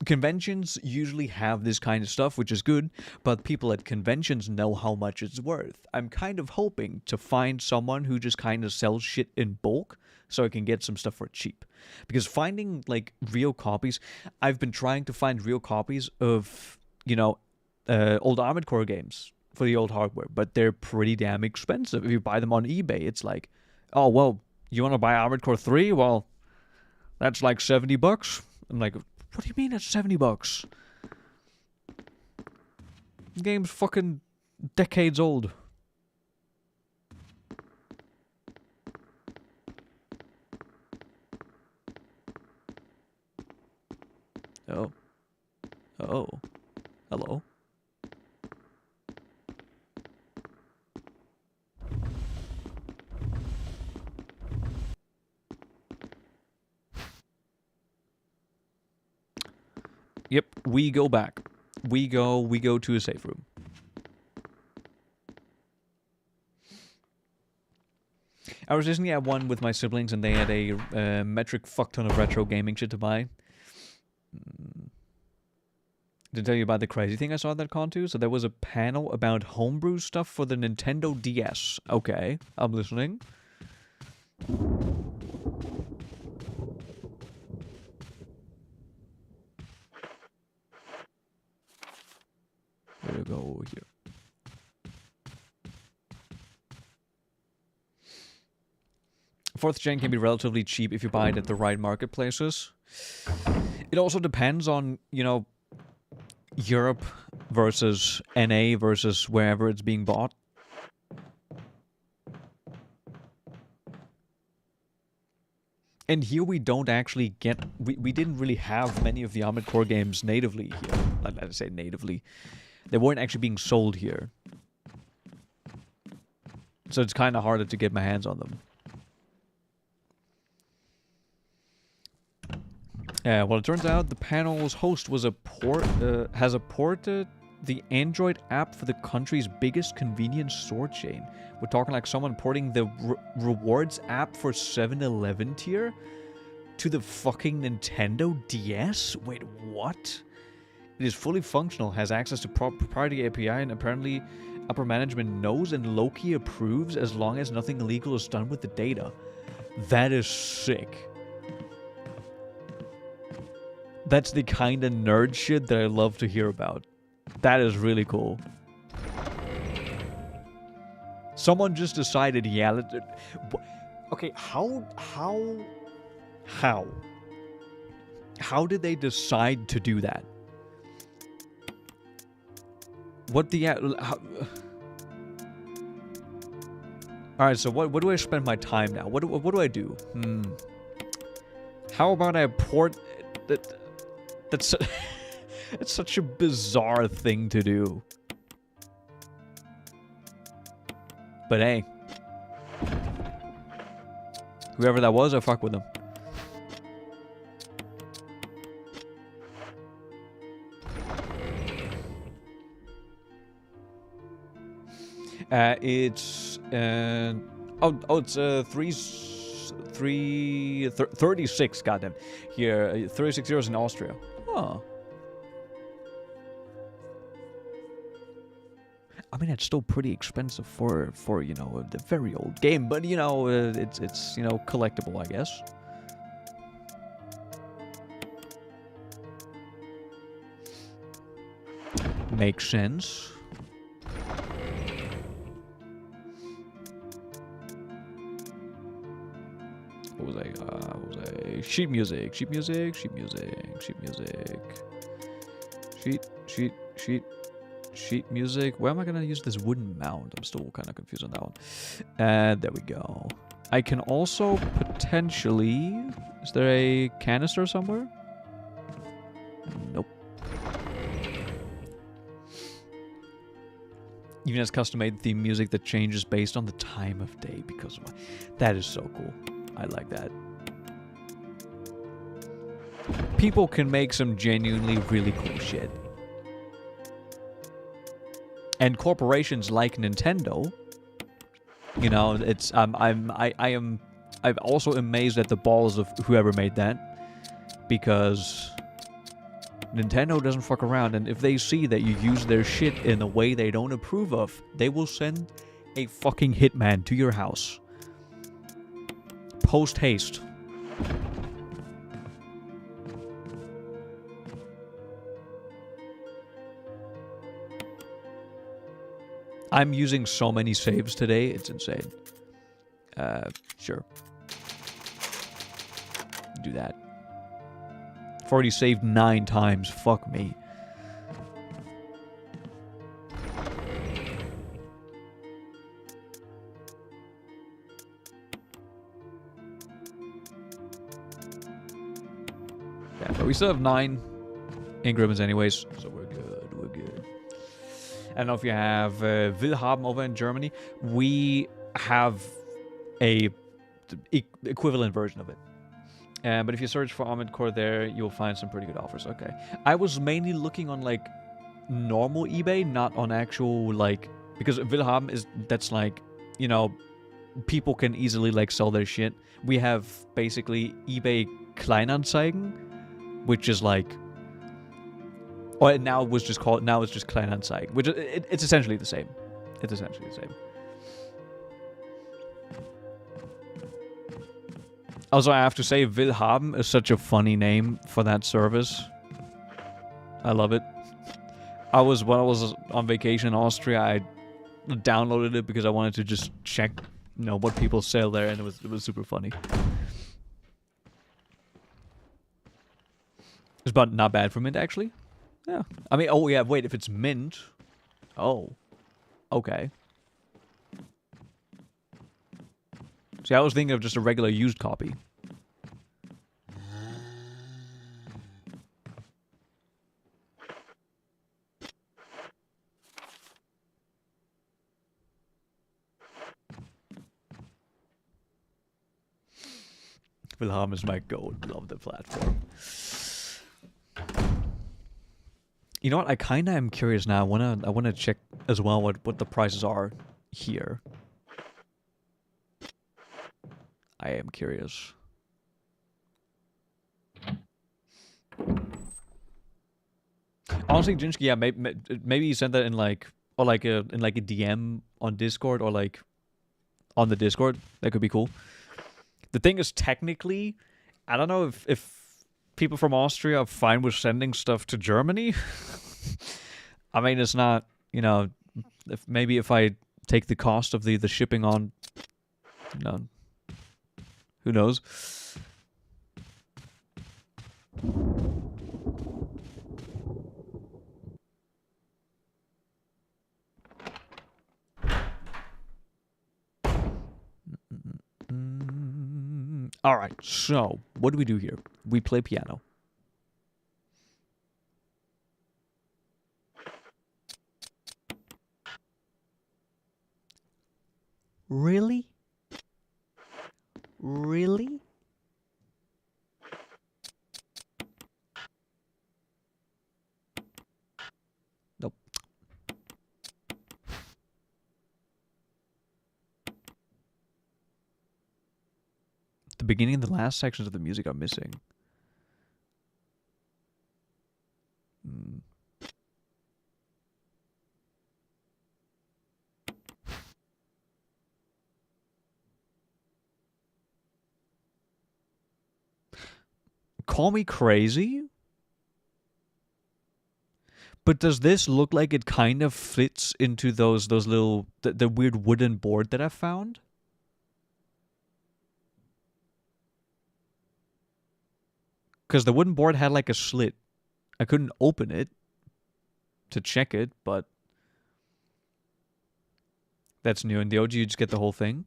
conventions usually have this kind of stuff, which is good, but people at conventions know how much it's worth. I'm kind of hoping to find someone who just kind of sells shit in bulk so I can get some stuff for cheap. Because finding, like, real copies... I've been trying to find real copies of, you know, old Armored Core games for the old hardware, but they're pretty damn expensive. If you buy them on eBay, it's like, oh, well, you want to buy Armored Core 3? Well, that's like $70. I'm like, what do you mean that's $70? The game's fucking decades old. Oh. Oh. Hello. Yep, we go back. We go to a safe room. I was recently at one with my siblings and they had a metric fuck ton of retro gaming shit to buy. To tell you about the crazy thing I saw at that con too, so there was a panel about homebrew stuff for the Nintendo DS. Okay, I'm listening. Where to go over here? 4th gen can be relatively cheap if you buy it at the right marketplaces. It also depends on, you know, Europe versus NA versus wherever it's being bought. And here we don't actually get... We didn't really have many of the Armored Core games natively here. Let's say natively. They weren't actually being sold here. So it's kind of harder to get my hands on them. Well, it turns out the panel's host was has ported the Android app for the country's biggest convenience store chain. We're talking like someone porting the rewards app for 7-Eleven tier to the fucking Nintendo DS? Wait, what? It is fully functional, has access to proprietary API, and apparently upper management knows and low-key approves as long as nothing illegal is done with the data. That is sick. That's the kind of nerd shit that I love to hear about. That is really cool. Someone just decided, yeah, okay, how did they decide to do that? What the... Alright, so what do I spend my time now? What do I do? How about I port... That's such a bizarre thing to do. But hey. Whoever that was, I fuck with them. It's... it's 36, goddamn. Here, 36 euros in Austria. Oh. I mean, it's still pretty expensive for you know, the very old game, but you know, it's you know, collectible, I guess. Makes sense. What was I? Sheet music. Sheet music. Where am I gonna use this wooden mount? I'm still kind of confused on that one. There we go. I can also potentially... Is there a canister somewhere? Nope. Even has custom-made theme music that changes based on the time of day. Because of that is so cool. I like that. People can make some genuinely really cool shit. And corporations like Nintendo, you know, it's I'm also amazed at the balls of whoever made that, because Nintendo doesn't fuck around, and if they see that you use their shit in a way they don't approve of, they will send a fucking hitman to your house. Post haste. I'm using so many saves today, it's insane. Sure. Do that. I've already saved 9 times, fuck me. Yeah, but we still have 9 increments anyways, so we're good, we're good. I don't know if you have Willhaben over in Germany. We have a equivalent version of it. But if you search for Armored Core there, you'll find some pretty good offers. Okay. I was mainly looking on, like, normal eBay, not on actual, like... Because Willhaben is... That's, like, you know... People can easily, like, sell their shit. We have, basically, eBay Kleinanzeigen, which is, like... Or now it was just called... Now it's just Kleinanzeigen, which... It's essentially the same. It's essentially the same. Also, I have to say, Willhaben is such a funny name for that service. I love it. When I was on vacation in Austria, I downloaded it because I wanted to just check you know, what people sell there, and it was super funny. It's but not bad for mint, actually. Yeah. I mean, oh yeah, wait, if it's mint... Oh. Okay. See, I was thinking of just a regular used copy. Wilhelm is my goat. Love the platform. You know what? I kind of am curious now. I wanna check as well what the prices are here. I am curious. Honestly, Jinsky, yeah, maybe you send that in like in like a DM on Discord or like on the Discord. That could be cool. The thing is, technically, I don't know if people from Austria are fine with sending stuff to Germany. I mean, it's not, you know, maybe if I take the cost of the shipping on, you know, who knows? All right, so what do we do here? We play piano. Really? Really? Nope. The beginning and the last sections of the music are missing. Call me crazy, but does this look like it kind of fits into those little the weird wooden board that I found? Because the wooden board had like a slit. I couldn't open it to check it, but that's new. In the OG, you just get the whole thing.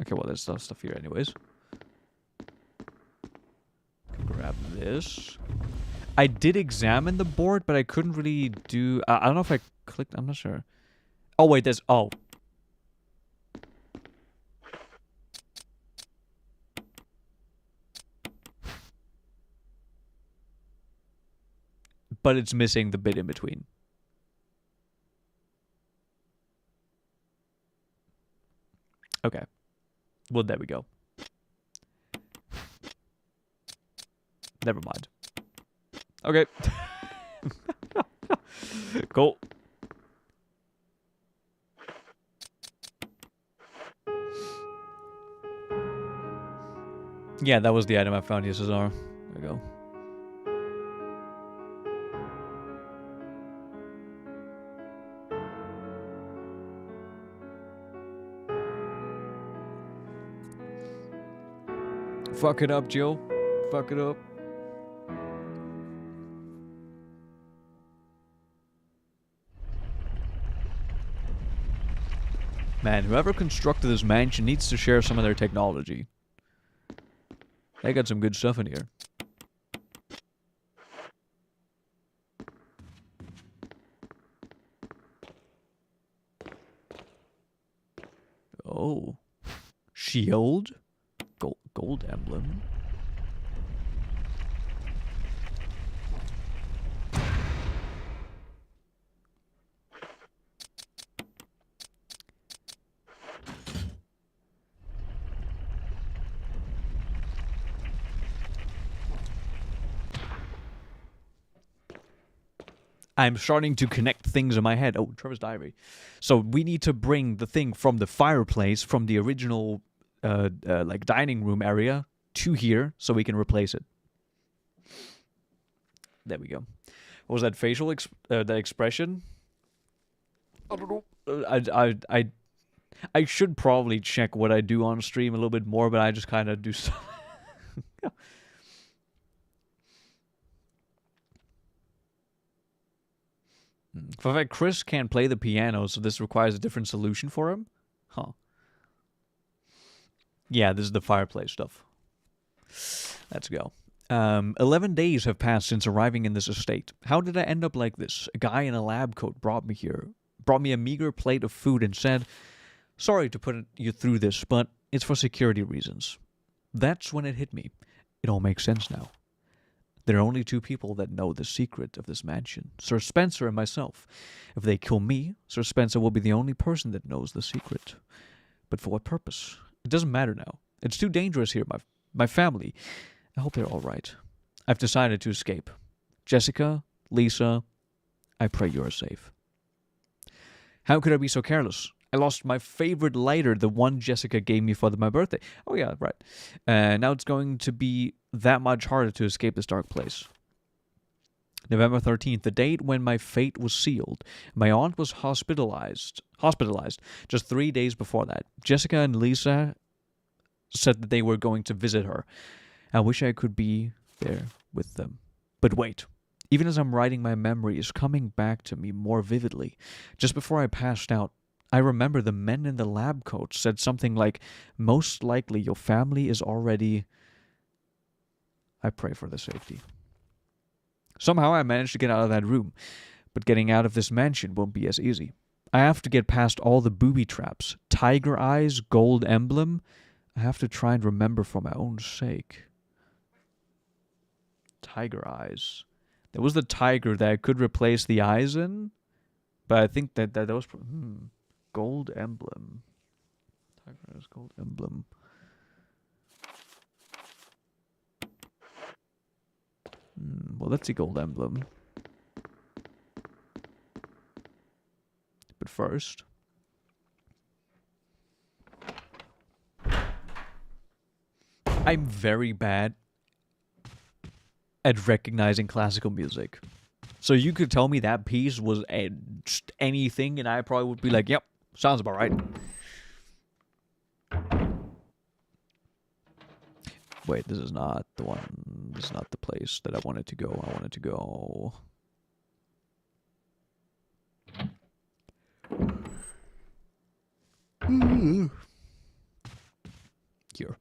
Okay, well, there's stuff here anyways. Grab this. I did examine the board, but I couldn't really do... I don't know if I clicked... I'm not sure. Oh, wait, there's... Oh. But it's missing the bit in between. Okay. Well, there we go. Never mind. Okay. Cool. Yeah, that was the item I found, SSR. There we go. Fuck it up, Joe. Fuck it up. Man, whoever constructed this mansion needs to share some of their technology. They got some good stuff in here. Oh. Shield? Gold emblem. I'm starting to connect things in my head. Oh, Trevor's diary. So we need to bring the thing from the fireplace, from the original like dining room area, to here so we can replace it. There we go. What was that facial that expression? I don't know. I should probably check what I do on stream a little bit more, but I just kind of do stuff. In fact, Chris can't play the piano, so this requires a different solution for him? Huh. Yeah, this is the fireplace stuff. Let's go. 11 days have passed since arriving in this estate. How did I end up like this? A guy in a lab coat brought me here, brought me a meager plate of food and said, "Sorry to put you through this, but it's for security reasons." That's when it hit me. It all makes sense now. There are only two people that know the secret of this mansion, Sir Spencer and myself. If they kill me, Sir Spencer will be the only person that knows the secret. But for what purpose? It doesn't matter now. It's too dangerous here, my family. I hope they're all right. I've decided to escape. Jessica, Lisa, I pray you are safe. How could I be so careless? I lost my favorite lighter, the one Jessica gave me for my birthday. Oh yeah, right. Now it's going to be that much harder to escape this dark place. November 13th, the date when my fate was sealed. My aunt was hospitalized just 3 days before that. Jessica and Lisa said that they were going to visit her. I wish I could be there with them. But wait. Even as I'm writing, my memory is coming back to me more vividly. Just before I passed out, I remember the men in the lab coats said something like, "Most likely your family is already..." I pray for their safety. Somehow I managed to get out of that room, but getting out of this mansion won't be as easy. I have to get past all the booby traps, tiger eyes, gold emblem. I have to try and remember for my own sake. Tiger eyes. There was the tiger that I could replace the eyes in, but I think that was... Gold emblem. Tiger eyes, gold emblem. Well, let's see gold emblem. But first... I'm very bad at recognizing classical music. So you could tell me that piece was just anything, and I probably would be like, yep, sounds about right. Wait, this is not the one. This is not the place that I wanted to go. I wanted to go... Here.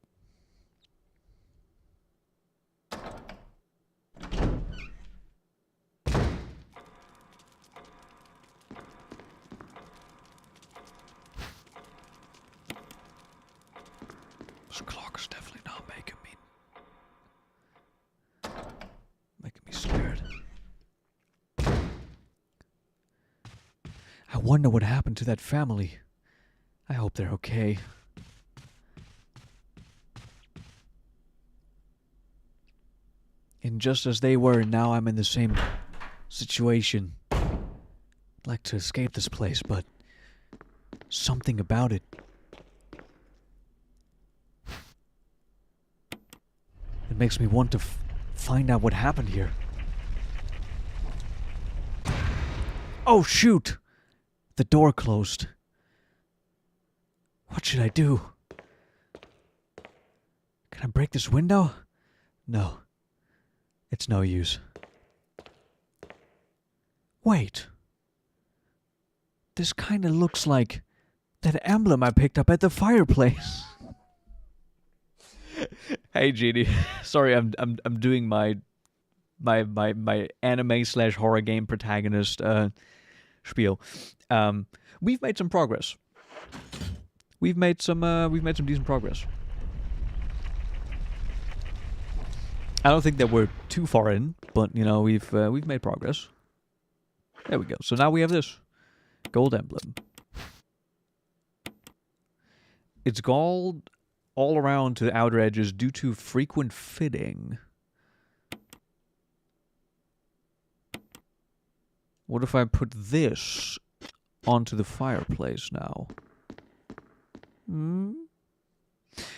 This clock is definitely not making me scared. I wonder what happened to that family. I hope they're okay. And just as they were, now I'm in the same situation. I'd like to escape this place, but something about it. It makes me want to find out what happened here. Oh, shoot! The door closed. What should I do? Can I break this window? No. It's no use. Wait. This kind of looks like that emblem I picked up at the fireplace. Hey, Genie. Sorry, I'm doing my anime/horror game protagonist spiel. We've made some progress. We've made some decent progress. I don't think that we're too far in, but you know we've made progress. There we go. So now we have this gold emblem. It's gold all around to the outer edges due to frequent fitting. What if I put this onto the fireplace now?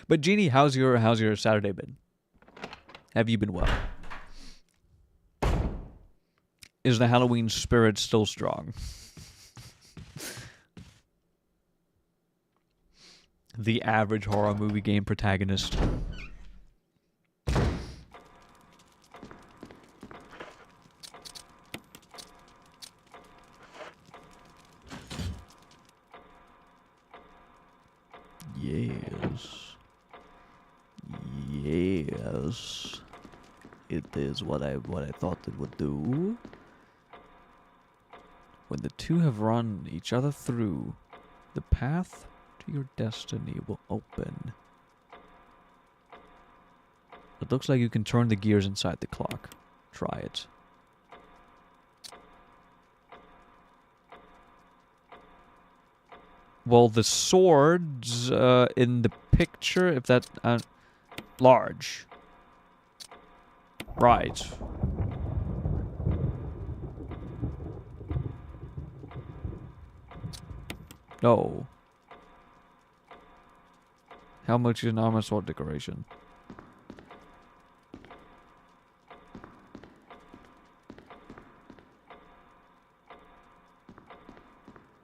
But Jeannie, how's your Saturday been? Have you been well? Is the Halloween spirit still strong? The average horror movie game protagonist. Yes. Yes. It is what I thought it would do. When the two have run each other through, the path to your destiny will open. It looks like you can turn the gears inside the clock. Try it. Well, the swords in the picture, if that... large. Right. No. How much is an armor sword decoration?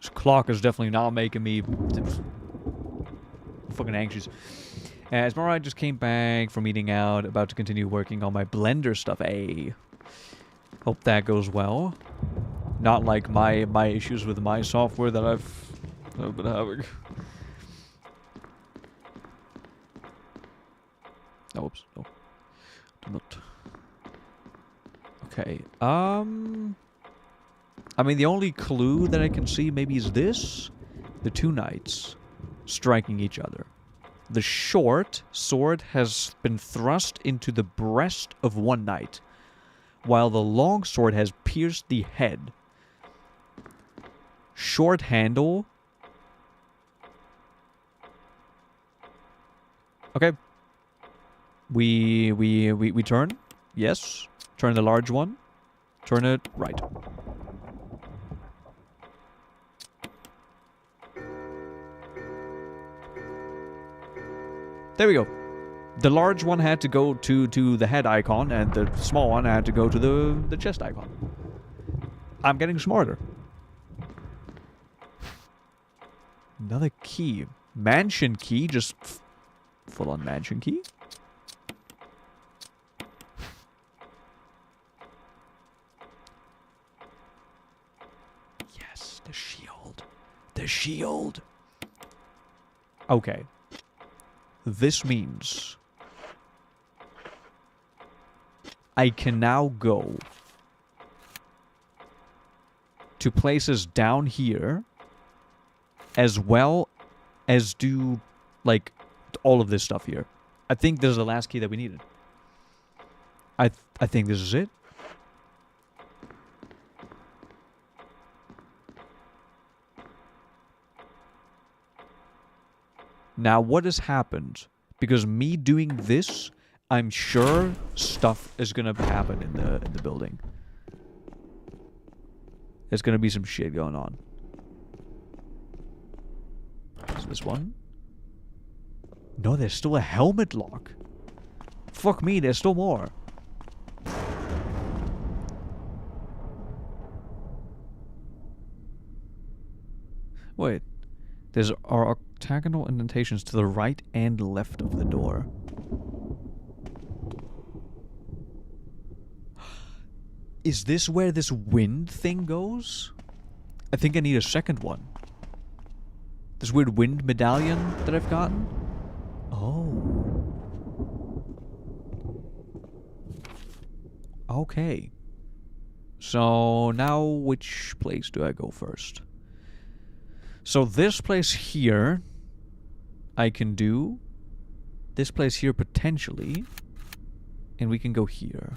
This clock is definitely not making me fucking anxious. Esmeralda just came back from eating out, about to continue working on my Blender stuff. Hey, hope that goes well. Not like my issues with my software that I've been having. Oh, oops. No. Do not. Okay. I mean, the only clue that I can see maybe is this. The two knights striking each other. The short sword has been thrust into the breast of one knight, while the long sword has pierced the head. Short handle. Okay. We turn. Yes. Turn the large one. Turn it right. There we go. The large one had to go to the head icon, and the small one had to go to the chest icon. I'm getting smarter. Another key. Mansion key, just full-on mansion key. Yes, the shield. The shield. Okay. This means I can now go to places down here as well as do, like, all of this stuff here. I think this is the last key that we needed. I think this is it. Now, what has happened? Because me doing this, I'm sure stuff is gonna happen in the building. There's gonna be some shit going on. Is this one? No, there's still a helmet lock. Fuck me, there's still more. Wait. There's octagonal indentations to the right and left of the door. Is this where this wind thing goes? I think I need a second one. This weird wind medallion that I've gotten? Oh. Okay. So now which place do I go first? So this place here, I can do. This place here potentially. And we can go here.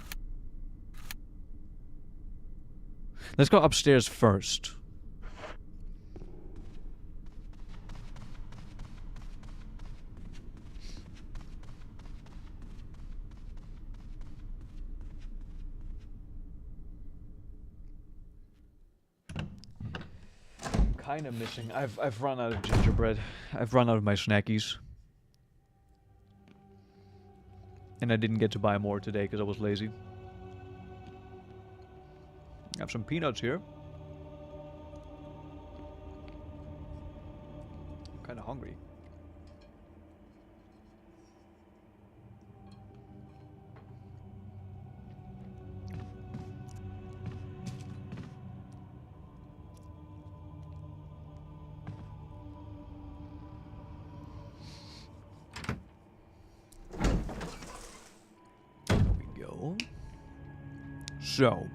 Let's go upstairs first. Kind of missing. I've run out of gingerbread. I've run out of my snackies. And I didn't get to buy more today because I was lazy. I have some peanuts here. I'm kind of hungry. So,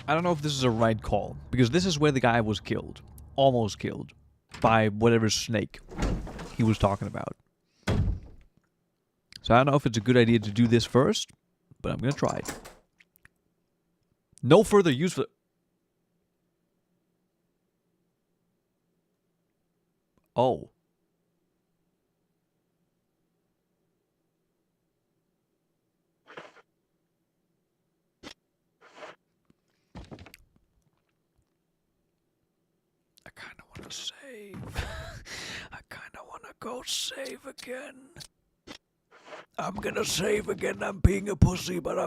I don't know if this is a right call, because this is where the guy was killed, almost killed, by whatever snake he was talking about. So I don't know if it's a good idea to do this first, but I'm gonna try it. No further use for... Oh. I kind of want to save. I kind of want to go save again. I'm gonna save again. I'm being a pussy, but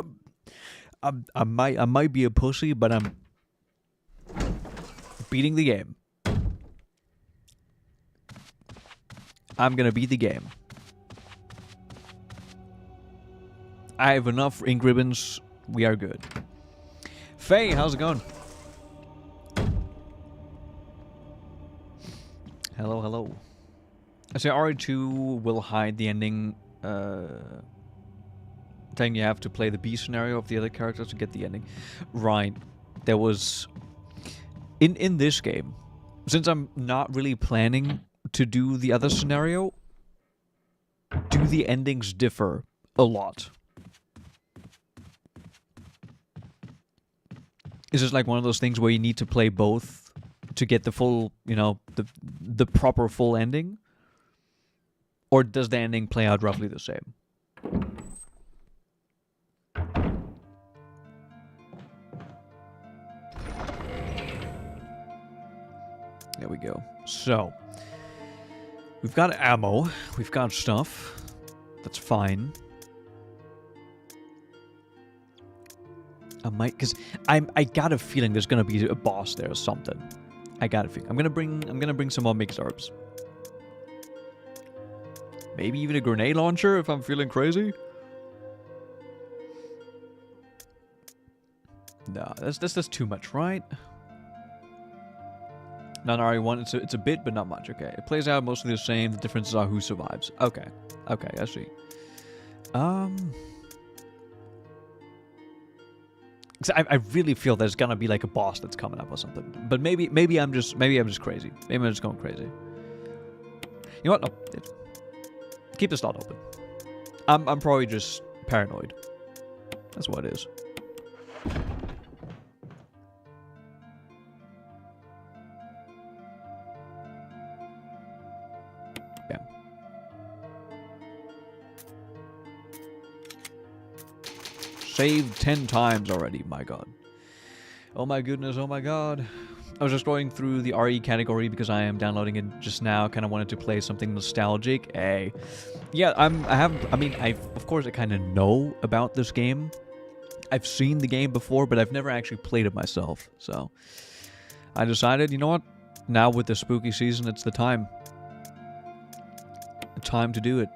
I might be a pussy, but I'm beating the game. I'm gonna beat the game. I have enough ink ribbons. We are good. Faye, how's it going? Hello, hello. I say RE2 will hide the ending. Saying you have to play the B scenario of the other characters to get the ending. Right. There was... In this game, since I'm not really planning to do the other scenario, do the endings differ a lot? Is this like one of those things where you need to play both to get the full, you know, the proper full ending? Or does the ending play out roughly the same? There we go. So, we've got ammo. We've got stuff. That's fine. I might, because I got a feeling there's gonna be a boss there or something. I got a feeling. I'm gonna bring some more mixed herbs. Maybe even a grenade launcher if I'm feeling crazy. No, that's too much, right? Not RE1, it's a bit, but not much. Okay, it plays out mostly the same. The differences are who survives. Okay, okay, I see. 'Cause I really feel there's gonna be like a boss that's coming up or something. But maybe I'm just crazy. Maybe I'm just going crazy. You know what? No, keep the slot open. I'm probably just paranoid. That's what it is. Yeah. Saved 10 times already, my god. Oh my goodness, oh my god. I was just going through the RE category because I am downloading it just now. Kind of wanted to play something nostalgic. Hey, yeah, of course I kind of know about this game. I've seen the game before, but I've never actually played it myself. So I decided, you know what? Now with the spooky season, it's the time. The time to do it.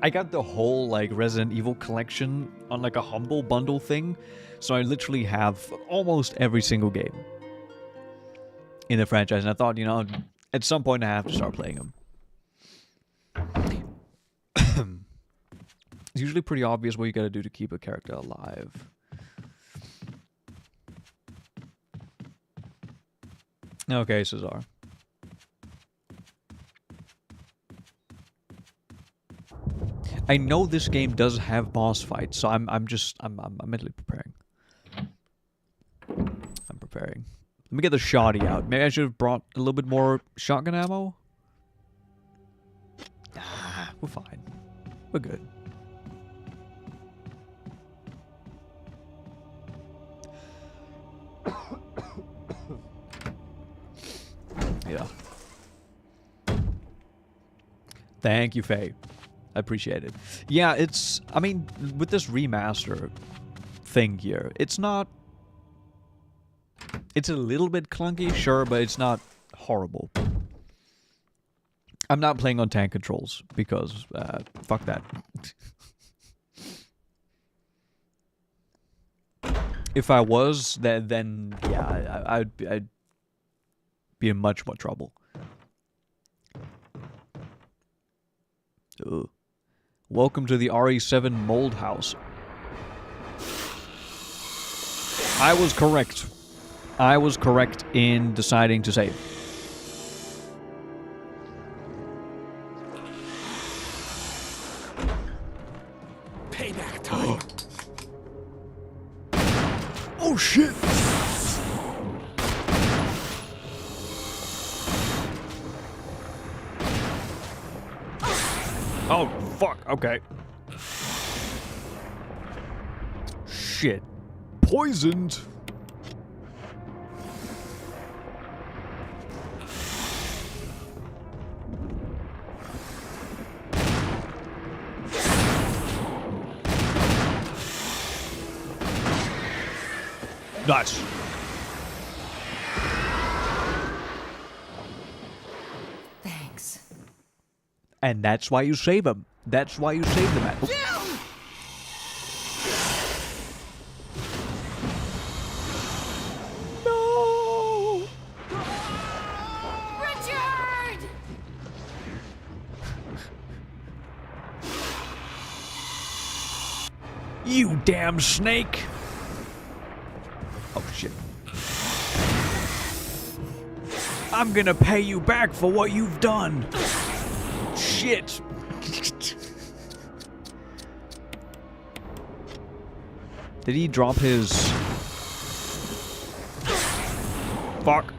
I got the whole, like, Resident Evil collection on, like, a Humble Bundle thing. So I literally have almost every single game in the franchise. And I thought, you know, at some point I have to start playing them. It's usually pretty obvious what you gotta do to keep a character alive. Okay, Cesar. I know this game does have boss fights, so I'm mentally preparing. I'm preparing. Let me get the shoddy out. Maybe I should have brought a little bit more shotgun ammo. Ah, we're fine. We're good. Yeah. Thank you, Faye. I appreciate it. Yeah, it's... I mean, with this remaster thing here, it's not... It's a little bit clunky, sure, but it's not horrible. I'm not playing on tank controls, because... fuck that. If I was, then yeah, I'd be in much more trouble. Ugh. Welcome to the RE7 mold house. I was correct. I was correct in deciding to save. Payback time. Oh shit! Oh, fuck. Okay. Shit. Poisoned. Nice. Thanks. And that's why you save them. That's why you save them. No! Richard! You damn snake! Oh shit. I'm gonna pay you back for what you've done. Shit. Did he drop his... Fuck.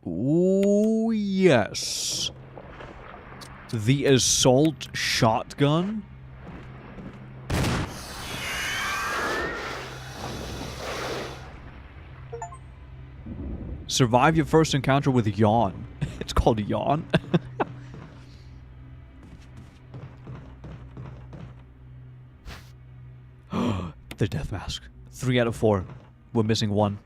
Ooh, yes. The assault shotgun? Survive your first encounter with Yawn. It's called Yawn. The death mask. 3 out of 4. We're missing 1.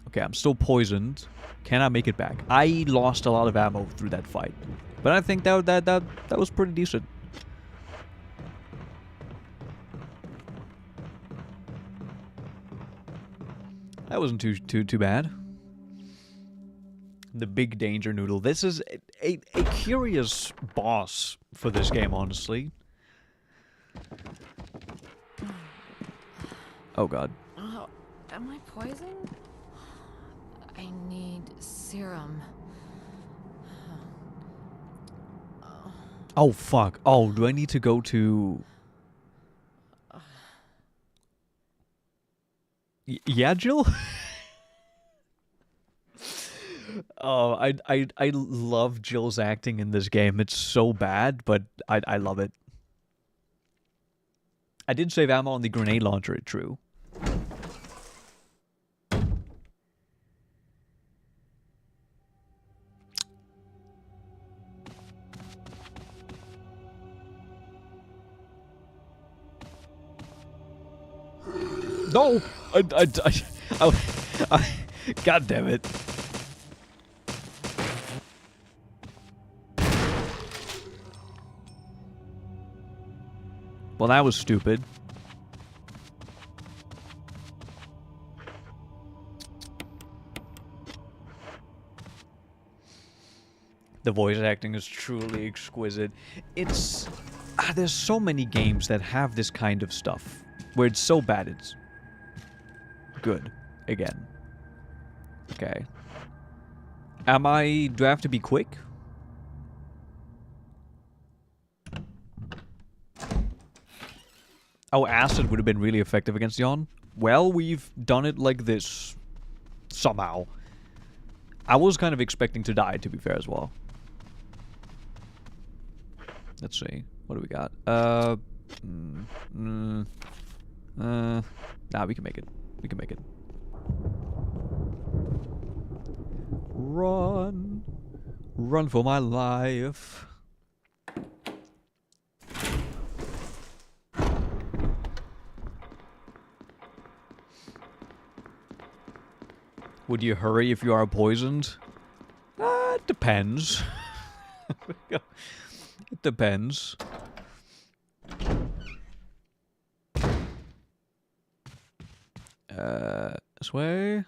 Okay, I'm still poisoned. Can I make it back? I lost a lot of ammo through that fight, but I think that was pretty decent. That wasn't too bad. The big danger noodle. This is a curious boss for this game, honestly. Oh god. Oh, am I poisoned? I need serum. Oh fuck. Oh, do I need to go to... Yeah, Jill? Oh, I love Jill's acting in this game. It's so bad, but I love it. I did save ammo on the grenade launcher, true. No! God damn it. Well, that was stupid. The voice acting is truly exquisite. It's... there's so many games that have this kind of stuff. Where it's so bad it's... good. Again. Okay. Do I have to be quick? Oh, acid would have been really effective against Yon. Well, we've done it like this. Somehow. I was kind of expecting to die, to be fair, as well. Let's see. What do we got? Nah, we can make it. We can make it. Run. Run for my life. Would you hurry if you are poisoned? It depends. It depends. This way.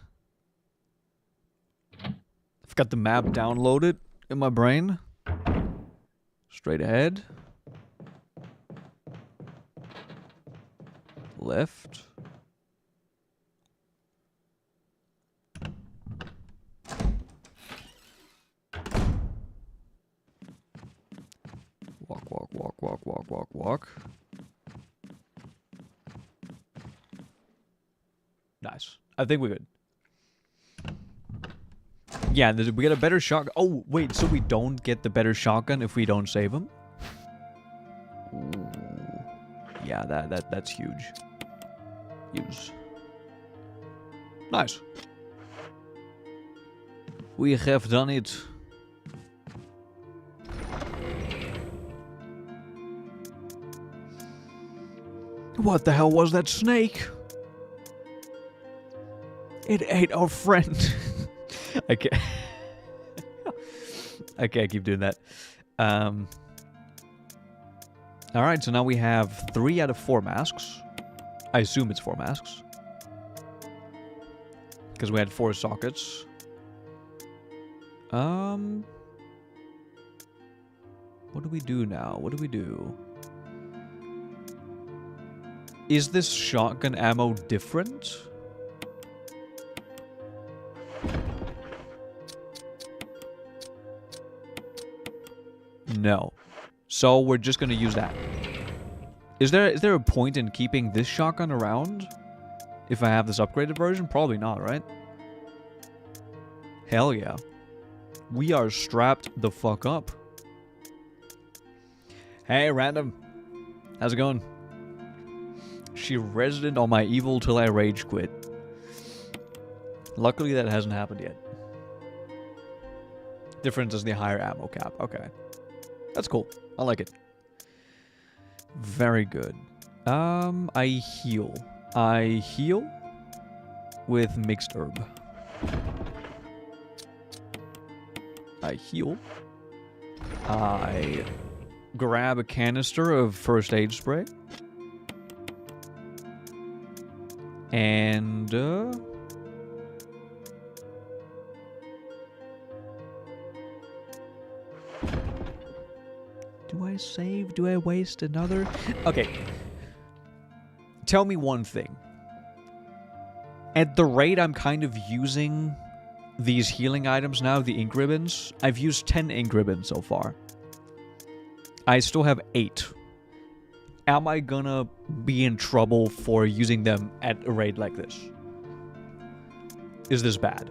I've got the map downloaded in my brain. Straight ahead. Left. Walk, walk, walk, walk, walk, walk, walk. Nice. I think we're good. Yeah, we get a better shotgun. Oh, wait, so we don't get the better shotgun if we don't save him? Ooh. Yeah, that's huge. Huge. Nice. We have done it. What the hell was that snake? It ate our friend. I can't. I can't keep doing that. Alright, so now we have 3 out of 4 masks. I assume it's 4 masks. Because we had 4 sockets. What do we do now? What do we do? Is this shotgun ammo different? No. So we're just gonna use that. Is there a point in keeping this shotgun around? If I have this upgraded version? Probably not, right? Hell yeah. We are strapped the fuck up. Hey, random. How's it going? She resident on my evil till I rage quit. Luckily that hasn't happened yet. Difference is the higher ammo cap. Okay. That's cool. I like it. Very good. I heal. I heal with mixed herb. I heal. I grab a canister of first aid spray. And, do I save? Do I waste another? Okay. Tell me one thing. At the rate I'm kind of using these healing items now, the ink ribbons, I've used 10 ink ribbons so far. I still have 8. Am I gonna be in trouble for using them at a rate like this? Is this bad?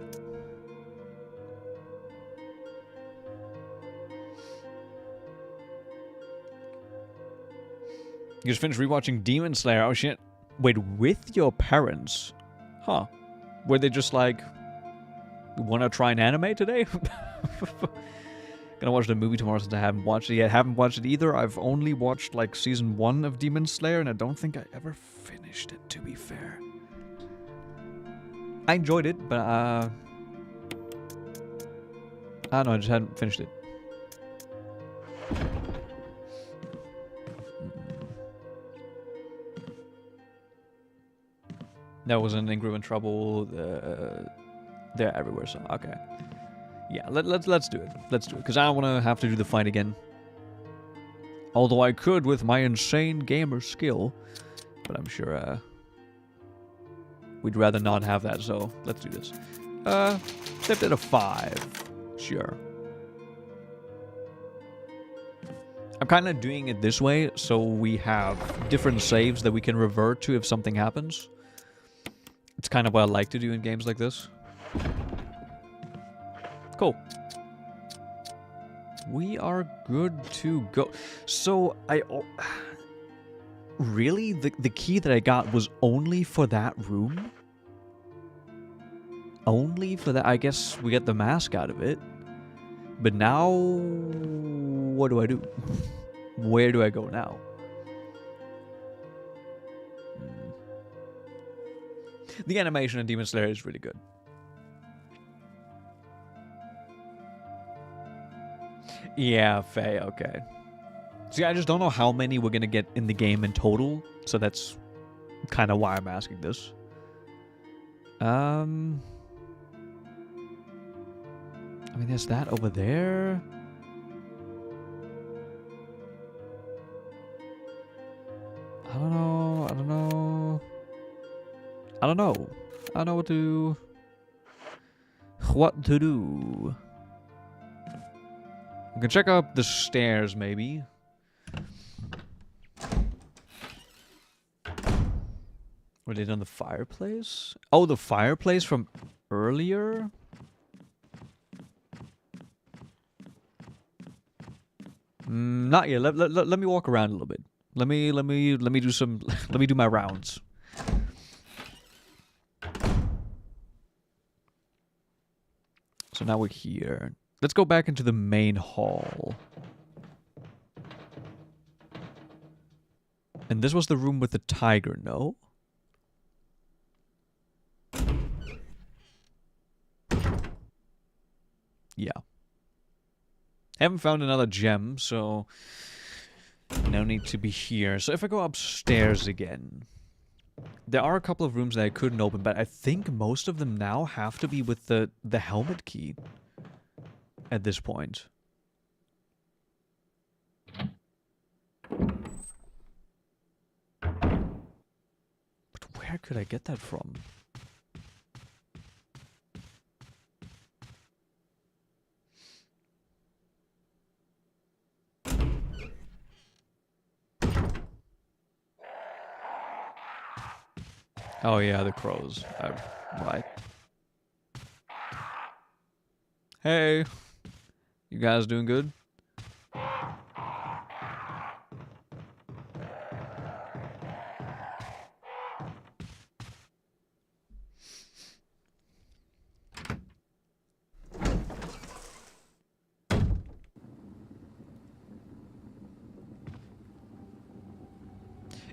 You just finished rewatching Demon Slayer. Oh shit. Wait, with your parents? Huh. Were they just like, wanna try an anime today? Gonna watch the movie tomorrow since I haven't watched it yet. Haven't watched it either. I've only watched like season 1 of Demon Slayer, and I don't think I ever finished it, to be fair. I enjoyed it, but I don't know, I just hadn't finished it. That was an Ingram in trouble. They're everywhere, so okay. Yeah, let's do it. Let's do it, because I don't want to have to do the fight again. Although I could with my insane gamer skill, but I'm sure we'd rather not have that. So let's do this. Stepped at a 5. Sure. I'm kind of doing it this way so we have different saves that we can revert to if something happens. It's kind of what I like to do in games like this. Cool. We are good to go. So, really? The key that I got was only for that room? Only for that? I guess we get the mask out of it. But now, what do I do? Where do I go now? The animation in Demon Slayer is really good. Yeah, Faye, okay. See, I just don't know how many we're gonna get in the game in total, so that's kind of why I'm asking this. I mean, there's that over there. I don't know. I don't know. I don't know. I don't know what to do. We can check up the stairs, maybe. Were they done the fireplace? Oh, the fireplace from earlier? Not yet. Let me walk around a little bit. Let me do some. Let me do my rounds. So now we're here. Let's go back into the main hall. And this was the room with the tiger, no? Yeah. Haven't found another gem, so no need to be here. So if I go upstairs again, there are a couple of rooms that I couldn't open, but I think most of them now have to be with the helmet key at this point. But where could I get that from? Oh yeah, the crows. Right. Hey, you guys doing good?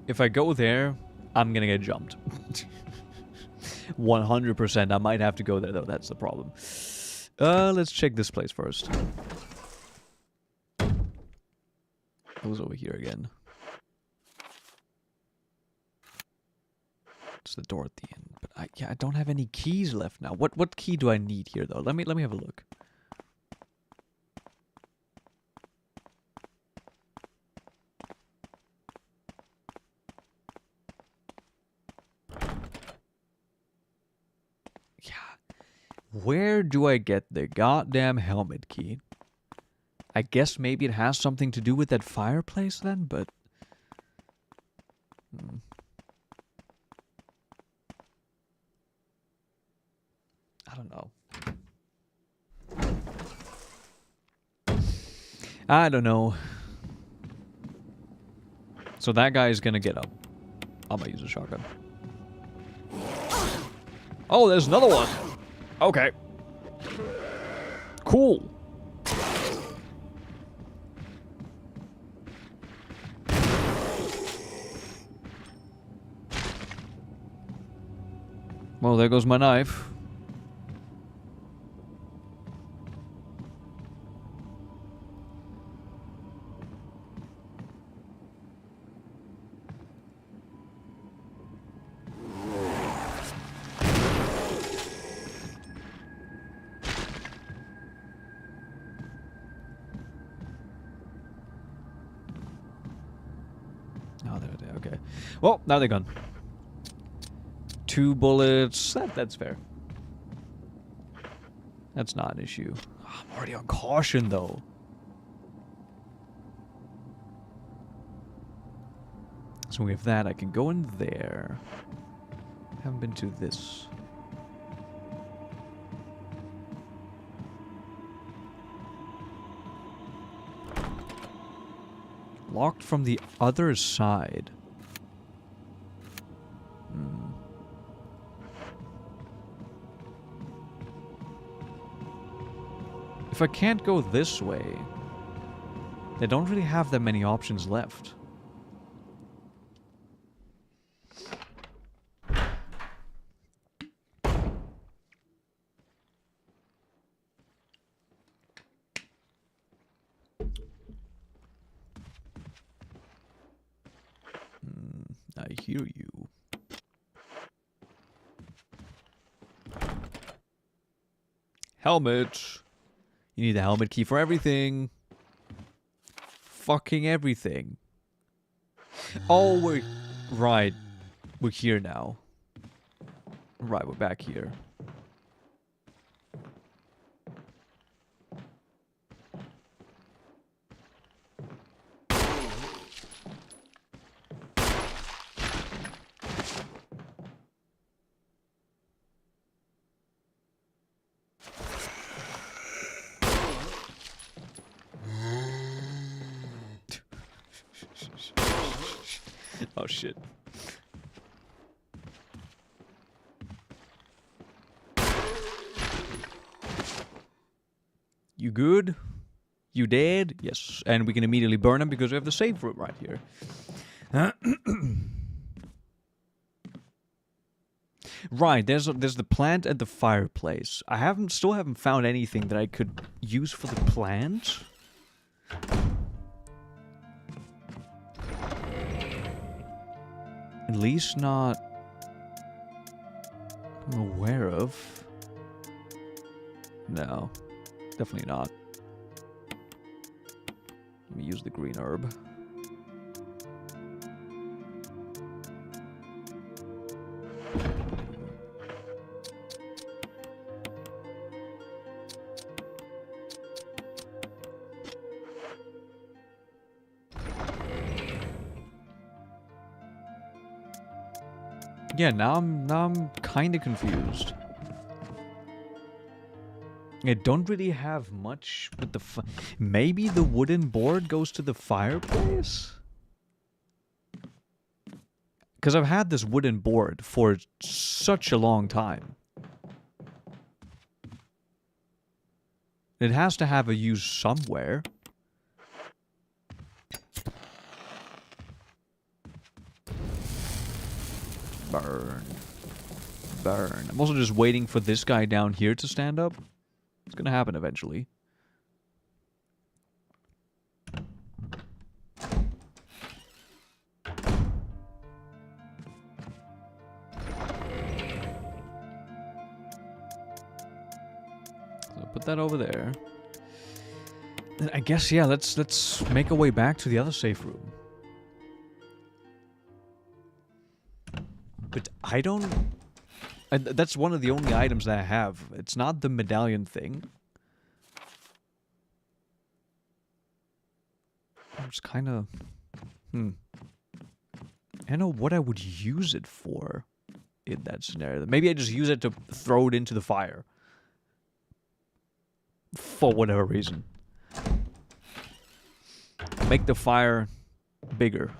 If I go there, I'm gonna get jumped. 100%. I might have to go there, though. That's the problem. Let's check this place first. Who's over here again? It's the door at the end. But I don't have any keys left now. What key do I need here, though? Let me have a look. Where do I get the goddamn helmet key? I guess maybe it has something to do with that fireplace then, but... I don't know. I don't know. So that guy is gonna get up. I'm gonna use a shotgun. Oh, there's another one! Okay. Cool. Well, there goes my knife. Okay. Well, now they're gone. 2 bullets. That's fair. That's not an issue. I'm already on caution, though. So we have that. I can go in there. Haven't been to this. Locked from the other side. If I can't go this way, they don't really have that many options left. I hear you. Helmet. You need a helmet key for everything. Fucking everything. Oh, we're... Right. We're here now. Right, we're back here. Oh shit. You good? You dead? Yes. And we can immediately burn him because we have the save room right here. Right, there's the plant and the fireplace. I still haven't found anything that I could use for the plant. At least not I'm aware of. No, definitely not. Let me use the green herb. Yeah, now I'm kind of confused. I don't really have much with the maybe the wooden board goes to the fireplace? Because I've had this wooden board for such a long time. It has to have a use somewhere. Burn. Burn. I'm also just waiting for this guy down here to stand up. It's gonna happen eventually. So put that over there. Then I guess, yeah, let's make our way back to the other safe room. But I don't... that's one of the only items that I have. It's not the medallion thing. I'm just kind of... I don't know what I would use it for in that scenario. Maybe I just use it to throw it into the fire. For whatever reason. Make the fire bigger.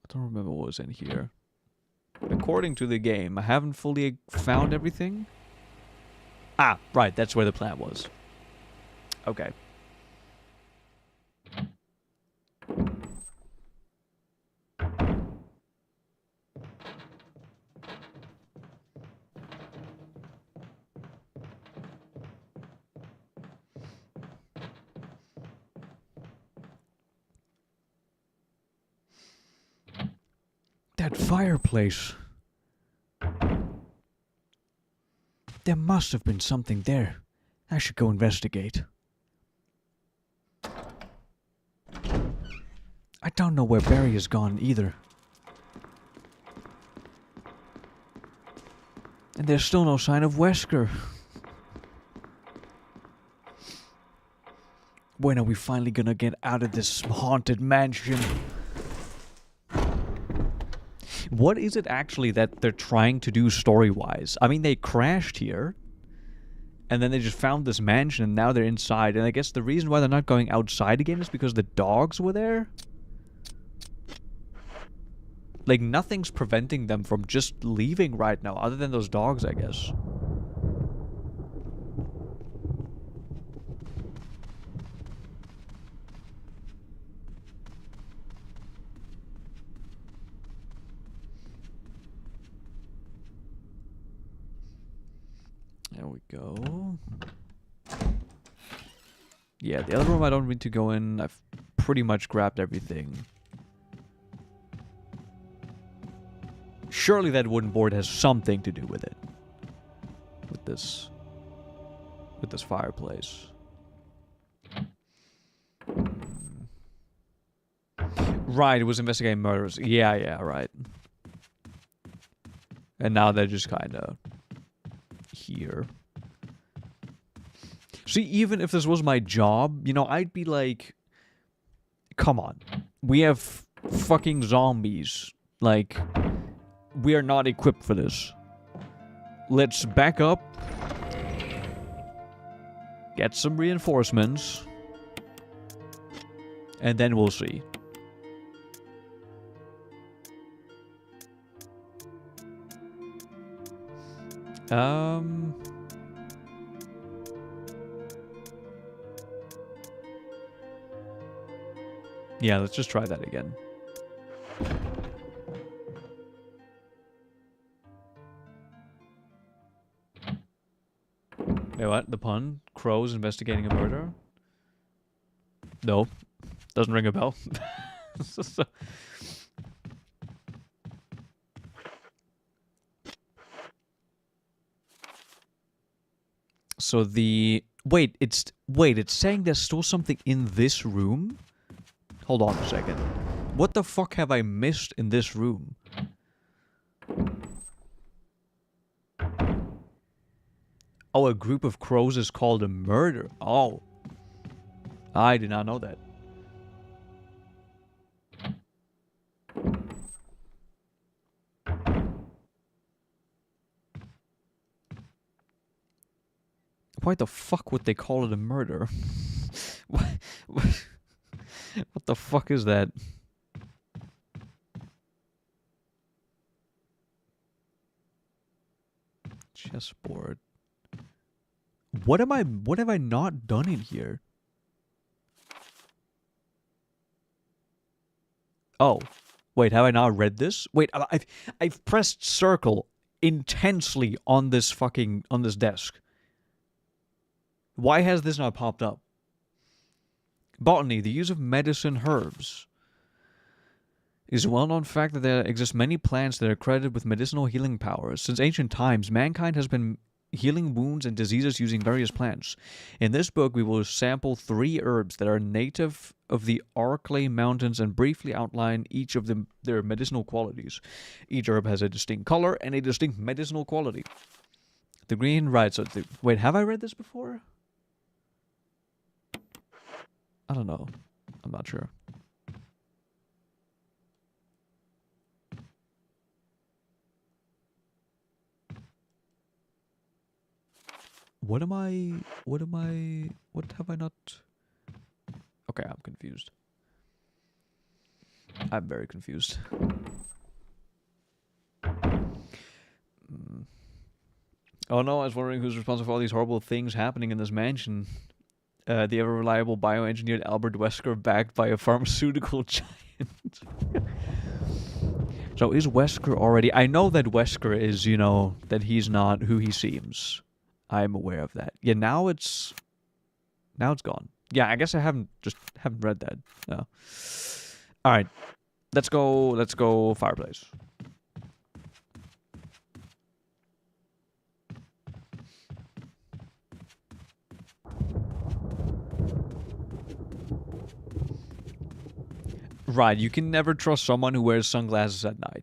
I don't remember what was in here. But according to the game, I haven't fully found everything. Ah, right, that's where the plant was. Okay. That fireplace. There must have been something there. I should go investigate. I don't know where Barry has gone either. And there's still no sign of Wesker. When are we finally gonna get out of this haunted mansion? What is it actually that they're trying to do story-wise? I mean, they crashed here. And then they just found this mansion and now they're inside. And I guess the reason why they're not going outside again is because the dogs were there? Like, nothing's preventing them from just leaving right now, other than those dogs, I guess. There we go. Yeah, the other room I don't need to go in. I've pretty much grabbed everything. Surely that wooden board has something to do with it. With this fireplace. Right, it was investigating murders. Yeah, right. And now they're just kind of here. See, even if this was my job, you know, I'd be like, come on. We have fucking zombies. Like, we are not equipped for this. Let's back up. Get some reinforcements. And then we'll see. Yeah, let's just try that again. Wait, what? The pun? Crows investigating a murder? No. Doesn't ring a bell. So the... Wait, it's saying there's still something in this room? Hold on a second. What the fuck have I missed in this room? Oh, a group of crows is called a murder. Oh. I did not know that. Why the fuck would they call it a murder? What the fuck is that? Chessboard. What have I not done in here? Oh. Wait, have I not read this? Wait, I've pressed circle intensely on this desk. Why has this not popped up? Botany, the use of medicine herbs. It is a well-known fact that there exist many plants that are credited with medicinal healing powers. Since ancient times, mankind has been healing wounds and diseases using various plants. In this book, we will sample 3 herbs that are native of the Arklay Mountains and briefly outline each of their medicinal qualities. Each herb has a distinct color and a distinct medicinal quality. The green, right, so... wait, have I read this before? I don't know. I'm not sure. What have I not... Okay, I'm confused. I'm very confused. Oh no, I was wondering who's responsible for all these horrible things happening in this mansion. The ever-reliable bioengineered Albert Wesker backed by a pharmaceutical giant. So is Wesker already... I know that Wesker is, you know, that he's not who he seems. I'm aware of that. Yeah, now it's gone. Yeah, I guess I haven't read that. No. Alright. Let's go fireplace. Right, you can never trust someone who wears sunglasses at night.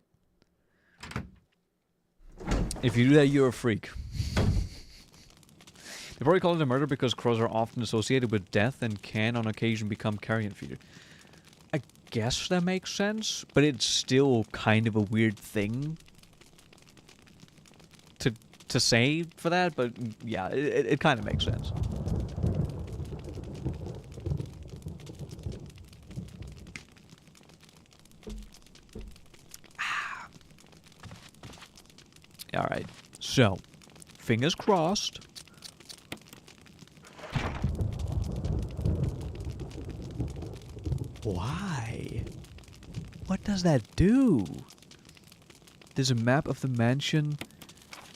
If you do that, you're a freak. They probably call it a murder because crows are often associated with death and can on occasion become carrion feeder. I guess that makes sense, but it's still kind of a weird thing to say for that, but yeah, it kind of makes sense. Alright, so, fingers crossed. Why? What does that do? There's a map of the mansion.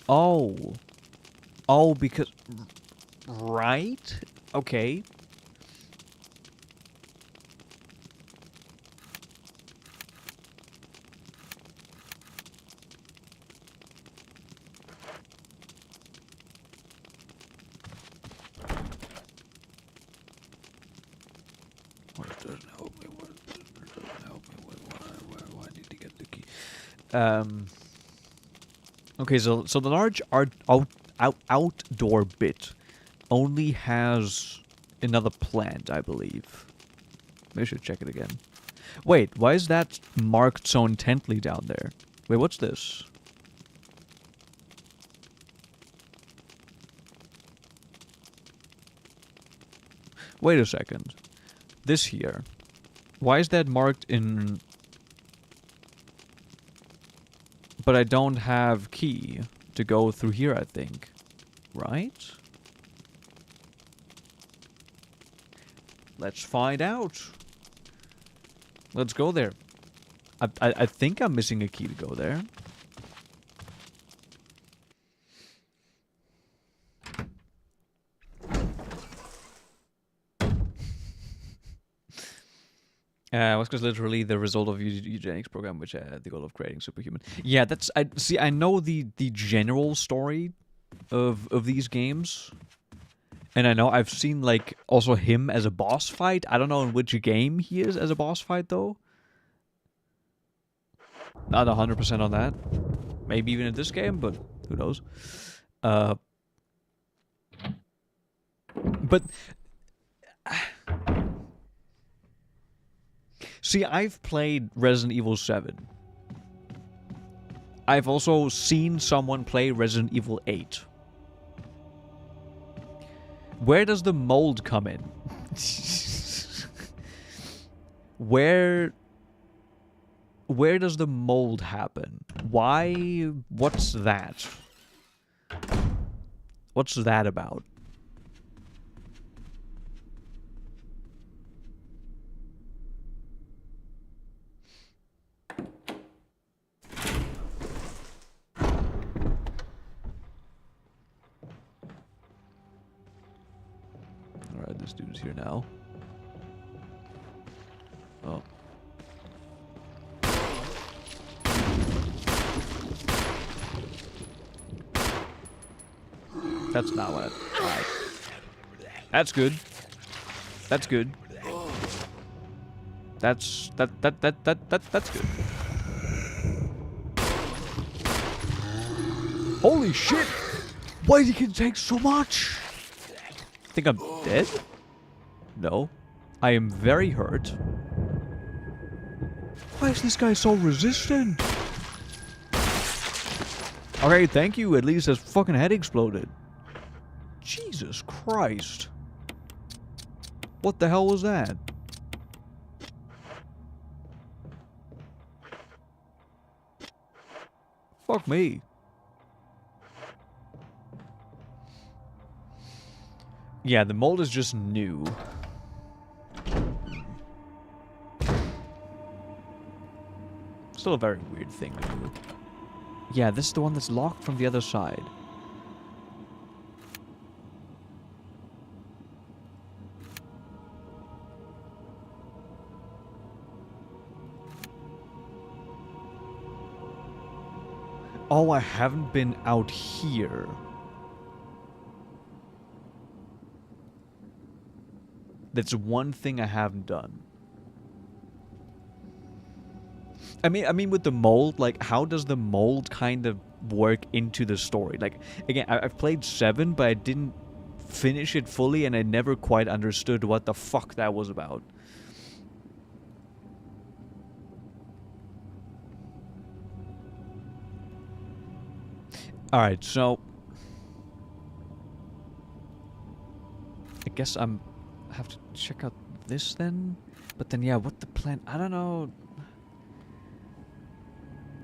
Oh. Oh, because... Right? Okay. What doesn't help me? What doesn't help me? Why I need to get the key? Okay, so the large outdoor bit only has another plant, I believe. Maybe I should check it again. Wait, why is that marked so intently down there? Wait, what's this? Wait a second. This here. Why is that marked in... But I don't have key to go through here, I think. Right? Let's find out. Let's go there. I think I'm missing a key to go there. Was literally the result of eugenics program, which had the goal of creating superhuman. Yeah, that's... I know the general story of these games. And I know I've seen, like, also him as a boss fight. I don't know in which game he is as a boss fight, though. Not 100% on that. Maybe even in this game, but who knows. But... See, I've played Resident Evil 7. I've also seen someone play Resident Evil 8. Where does the mold come in? Where does the mold happen? Why? What's that? What's that about? Alright, this dude's here now. Oh. That's not what. Alright. That's good. That's good. That's good. Holy shit! Why did he take so much? Think I'm dead? No. I am very hurt. Why is this guy so resistant? Okay, thank you. At least his fucking head exploded. Jesus Christ. What the hell was that? Fuck me. Yeah, the mold is just new. Still a very weird thing to do. Yeah, this is the one that's locked from the other side. Oh, I haven't been out here. That's one thing I haven't done. I mean, with the mold, like, how does the mold kind of work into the story? Like, again, I've played 7, but I didn't finish it fully, and I never quite understood what the fuck that was about. Alright, so... I guess I have to check out this then? But then, yeah, what the plan... I don't know...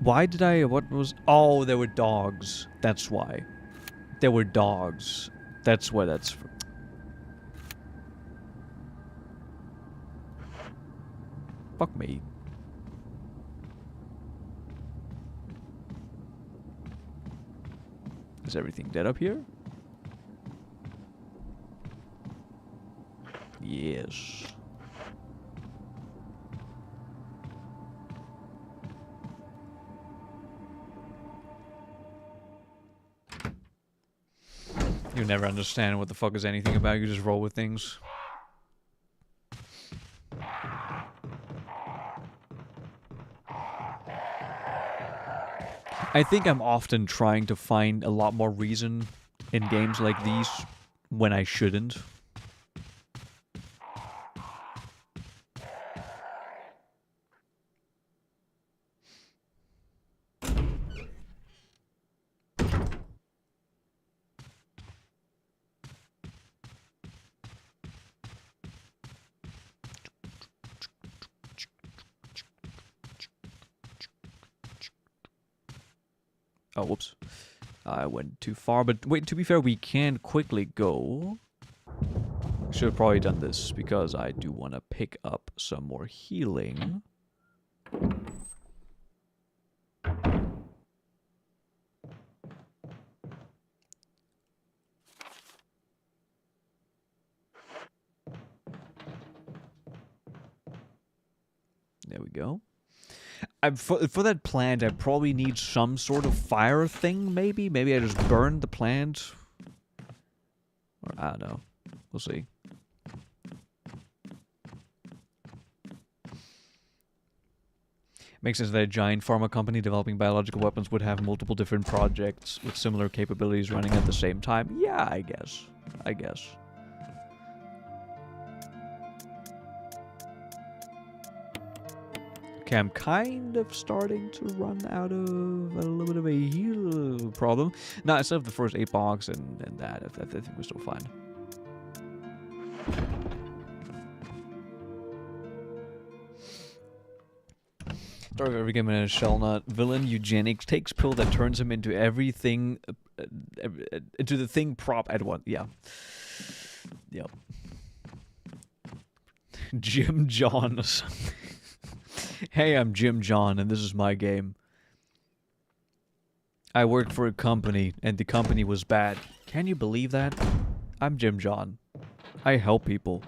Why did I... What was... Oh, there were dogs. That's why. There were dogs. That's why that's... Fuck me. Is everything dead up here? Yes. You never understand what the fuck is anything about. You just roll with things. I think I'm often trying to find a lot more reason in games like these when I shouldn't. Oh, whoops. I went too far, but wait, to be fair, we can quickly go. Should have probably done this, because I do want to pick up some more healing. There we go. For that plant, I probably need some sort of fire thing, maybe? Maybe I just burn the plant? Or, I don't know. We'll see. Makes sense that a giant pharma company developing biological weapons would have multiple different projects with similar capabilities running at the same time. Yeah, I guess. I guess. Okay, I'm kind of starting to run out of a little bit of a heal problem. No, I still have the first 8 box and that. I think we're still fine. Story of every game in a shell nut. Villain eugenics takes pill that turns him into everything, into the thing prop at once. Yeah. Yep. Jim John or something. Hey, I'm Jim John, and this is my game. I worked for a company, and the company was bad. Can you believe that? I'm Jim John. I help people.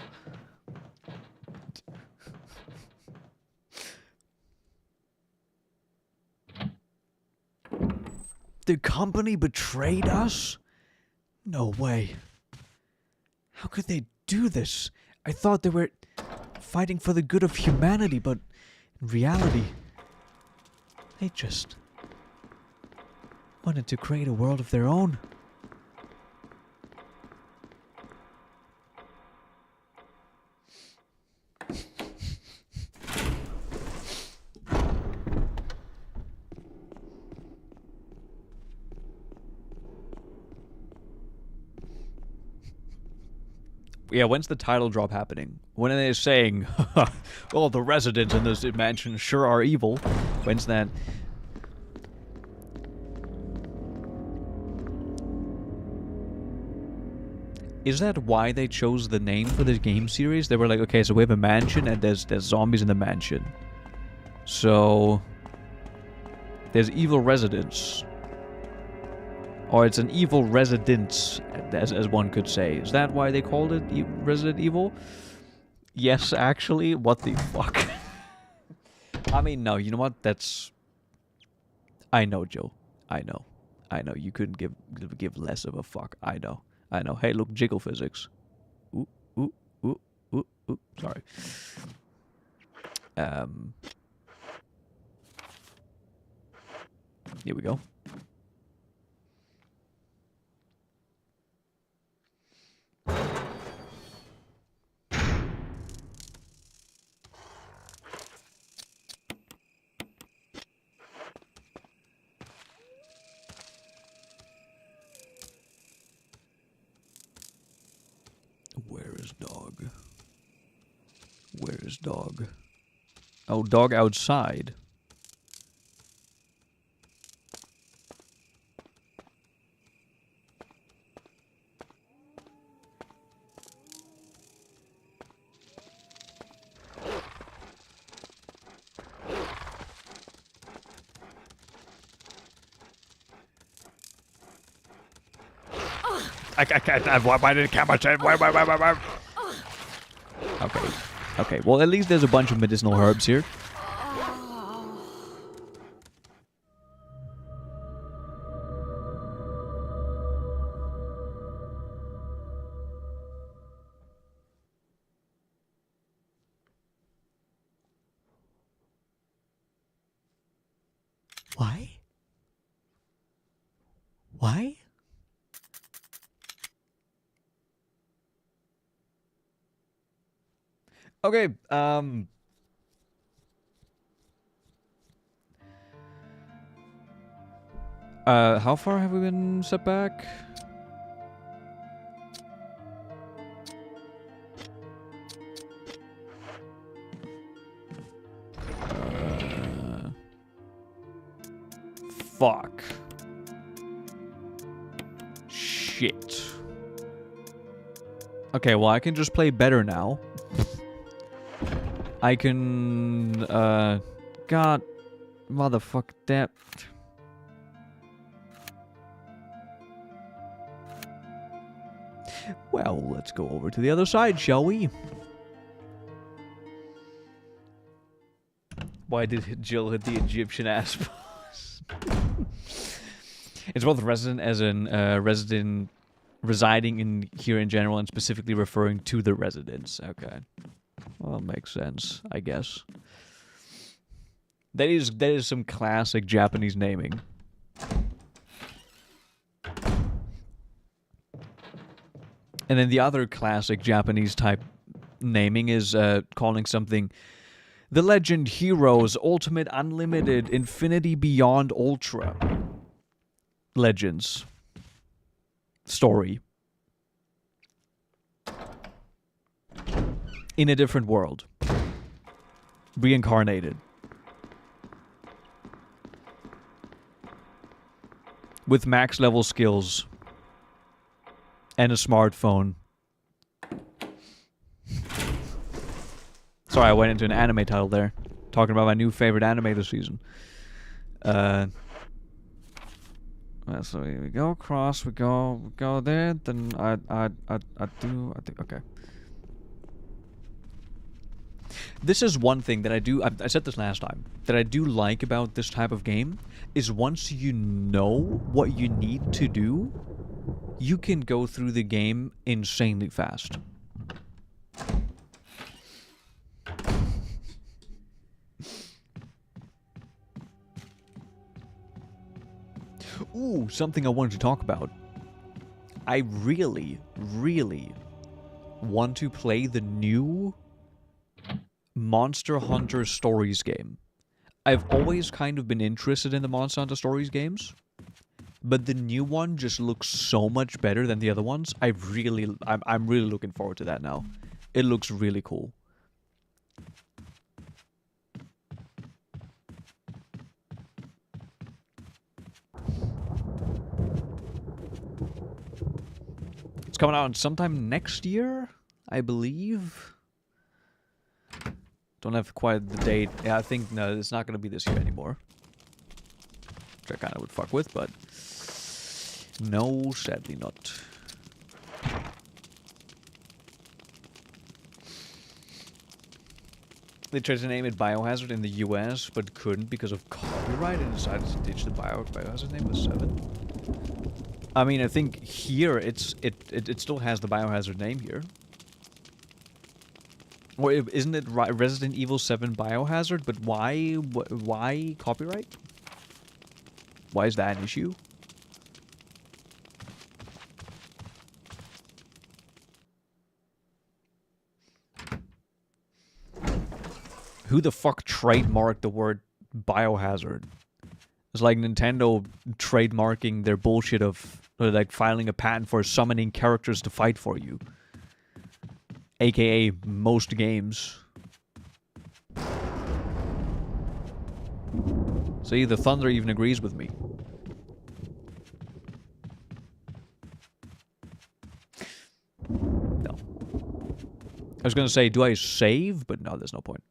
The company betrayed us? No way. How could they do this? I thought they were fighting for the good of humanity, but in reality, they just wanted to create a world of their own. Yeah, when's the title drop happening? When are they saying, well, the residents in this mansion sure are evil? When's that? Is that why they chose the name for this game series? They were like, okay, so we have a mansion and there's zombies in the mansion. So there's evil residents. Or it's an evil residence, as one could say. Is that why they called it Resident Evil? Yes, actually. What the fuck? I mean, no, you know what? That's... I know, Joe. I know. I know. You couldn't give less of a fuck. I know. I know. Hey, look, jiggle physics. Ooh, ooh, ooh, ooh, ooh. Sorry. Here we go. Where is dog? Where is dog? Oh, dog outside. I can't. Why did the camera say? Why? Okay. Okay. Well, at least there's a bunch of medicinal herbs here. Why? Why? Okay, how far have we been set back? Fuck. Shit. Okay, well, I can just play better now. I can, God, motherfuck that. Well, let's go over to the other side, shall we? Why did Jill hit the Egyptian ass boss? It's both resident as in, resident residing in here in general and specifically referring to the residents. Okay. Well, makes sense, I guess. That is some classic Japanese naming. And then the other classic Japanese type naming is calling something the Legend Heroes Ultimate Unlimited Infinity Beyond Ultra Legends Story. In a different world. Reincarnated. With max level skills. And a smartphone. Sorry, I went into an anime title there. Talking about my new favorite anime this season. So we go across, we go there, then I think, okay. This is one thing that I do, I said this last time, that I do like about this type of game, is once you know what you need to do, you can go through the game insanely fast. Ooh, something I wanted to talk about. I really, really want to play the new Monster Hunter Stories game. I've always kind of been interested in the Monster Hunter Stories games, but the new one just looks so much better than the other ones. I'm really looking forward to that now. It looks really cool. It's coming out sometime next year, I believe. Don't have quite the date. Yeah, I think, no, it's not going to be this year anymore. Which I kind of would fuck with, but no, sadly not. They tried to name it Biohazard in the US, but couldn't because of copyright and decided to ditch the Biohazard name with 7. I mean, I think here it still has the Biohazard name here. Or isn't it Resident Evil 7 Biohazard? But why copyright? Why is that an issue? Who the fuck trademarked the word biohazard? It's like Nintendo trademarking their bullshit of like filing a patent for summoning characters to fight for you. AKA most games. See, the thunder even agrees with me. No. I was gonna say, do I save? But no, there's no point.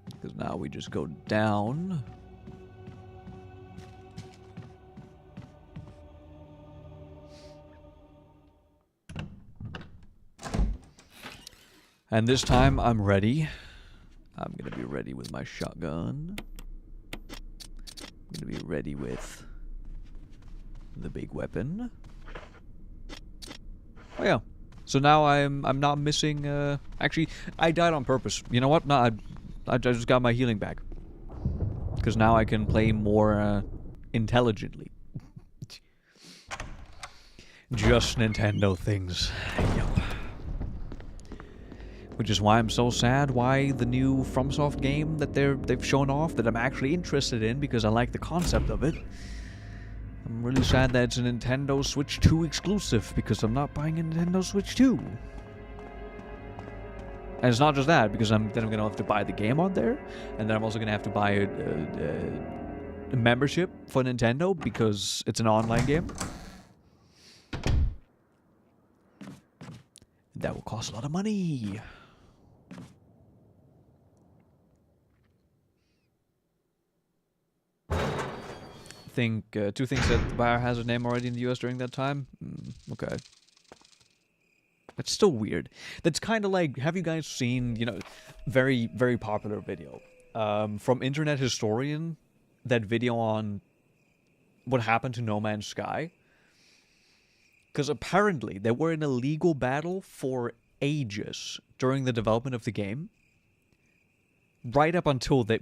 Because now we just go down. And this time, I'm ready. I'm gonna be ready with my shotgun. I'm gonna be ready with the big weapon. Oh yeah. So now I'm not missing. Actually, I died on purpose. You know what? No, I just got my healing back. Because now I can play more intelligently. Just Nintendo things. Yep. Which is why I'm so sad why the new FromSoft game that they've shown off that I'm actually interested in because I like the concept of it. I'm really sad that it's a Nintendo Switch 2 exclusive because I'm not buying a Nintendo Switch 2. And it's not just that, because then I'm going to have to buy the game on there, and then I'm also going to have to buy a membership for Nintendo because it's an online game. That will cost a lot of money. I think two things that the Biohazard name already in the US during that time. Okay. That's still weird. That's kind of like, have you guys seen, you know, very, very popular video from Internet Historian, that video on what happened to No Man's Sky? Because apparently they were in a legal battle for ages during the development of the game, right up until they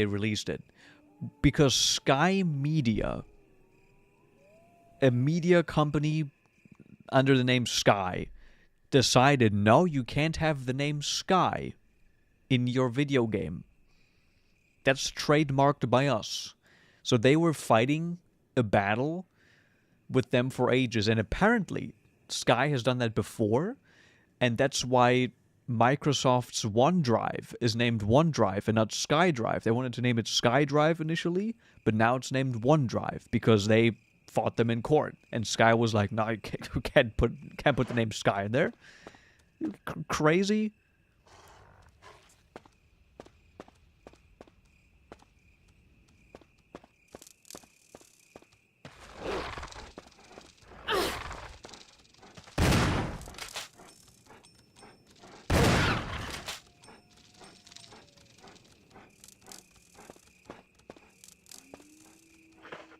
released it. Because Sky Media, a media company under the name Sky, decided, no, you can't have the name Sky in your video game. That's trademarked by us. So they were fighting a battle with them for ages, and apparently Sky has done that before, and that's why Microsoft's OneDrive is named OneDrive and not SkyDrive. They wanted to name it SkyDrive initially, but now it's named OneDrive because they fought them in court, and Sky was like, "No, you can't put the name Sky in there. You crazy."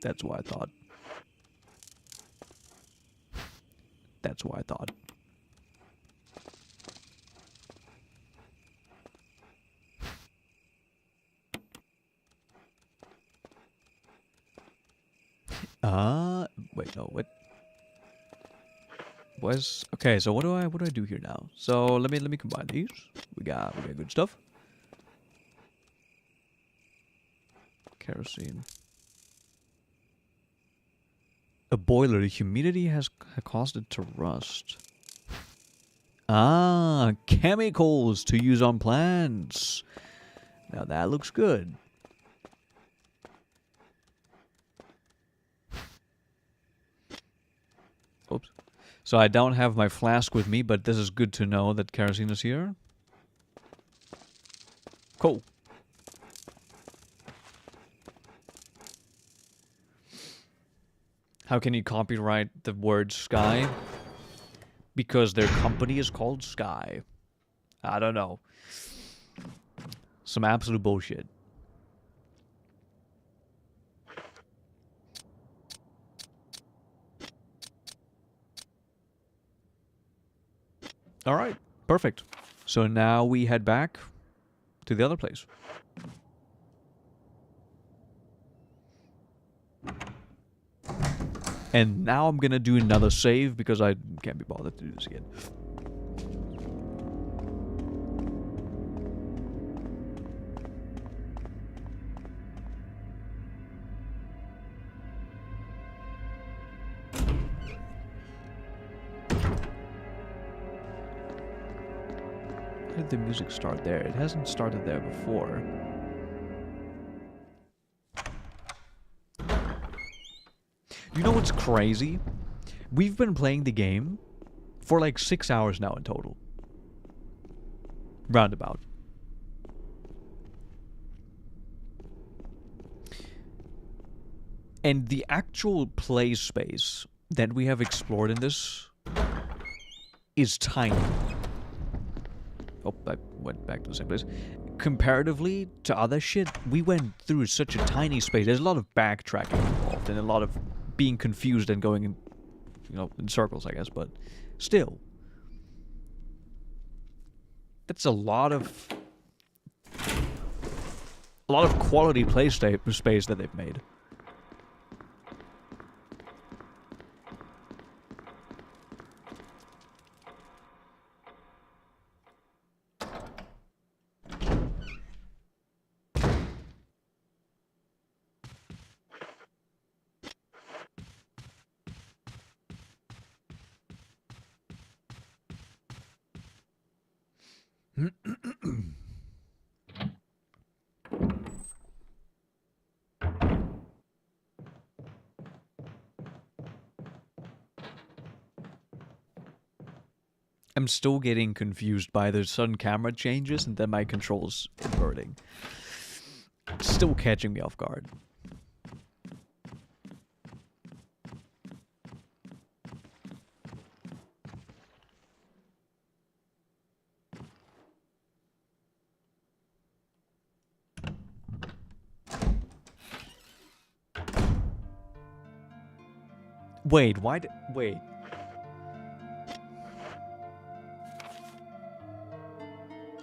That's what I thought. That's what I thought. Wait, no, what? Okay, so what do I do here now? So let me combine these. We got good stuff. Kerosene. A boiler. The humidity has caused it to rust. Ah, chemicals to use on plants. Now that looks good. Oops. So I don't have my flask with me, but this is good to know that kerosene is here. Cool. How can you copyright the word Sky? Because their company is called Sky. I don't know. Some absolute bullshit. Alright. Perfect. So now we head back to the other place. And now I'm gonna do another save because I can't be bothered to do this again. Why did the music start there? It hasn't started there before. You know what's crazy? We've been playing the game for like 6 hours now in total. Roundabout. And the actual play space that we have explored in this is tiny. Oh, I went back to the same place. Comparatively to other shit, we went through such a tiny space. There's a lot of backtracking involved and a lot of being confused and going in, you know, in circles, I guess, but still. That's a lot of quality play space that they've made. I'm still getting confused by the sudden camera changes and then my controls inverting. Still catching me off guard. Wait, why did... Wait.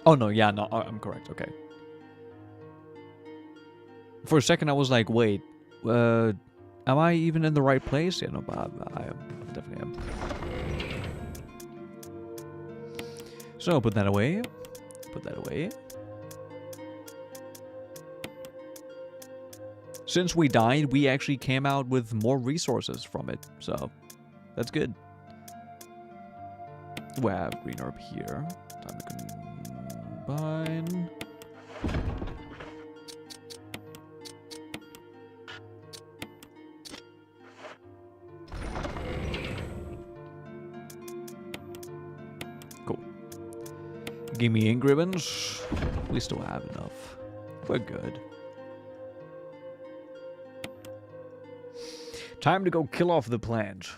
Oh, no, yeah, no, I'm correct, okay. For a second, I was like, wait, am I even in the right place? Yeah, no, but I am. I definitely am. So, put that away. Put that away. Since we died, we actually came out with more resources from it, so that's good. We have green herb here. Time to combine. Cool. Give me ink ribbons. We still have enough. We're good. Time to go kill off the plant.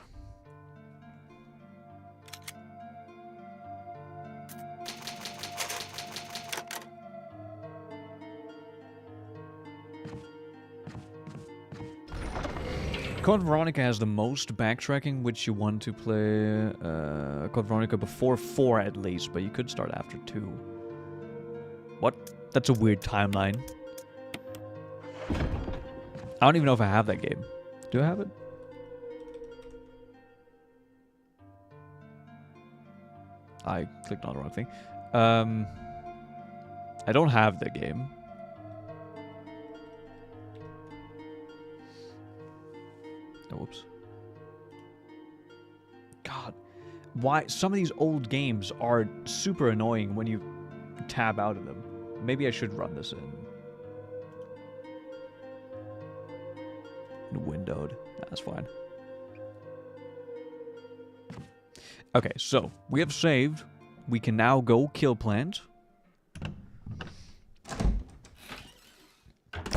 Code Veronica has the most backtracking, which you want to play Code Veronica before 4 at least, but you could start after 2. What? That's a weird timeline. I don't even know if I have that game. Do I have it? I clicked on the wrong thing. I don't have the game. Oh, whoops. God. Why? Some of these old games are super annoying when you tab out of them. Maybe I should run this in windowed. That's fine. Okay, so we have saved. We can now go kill plant.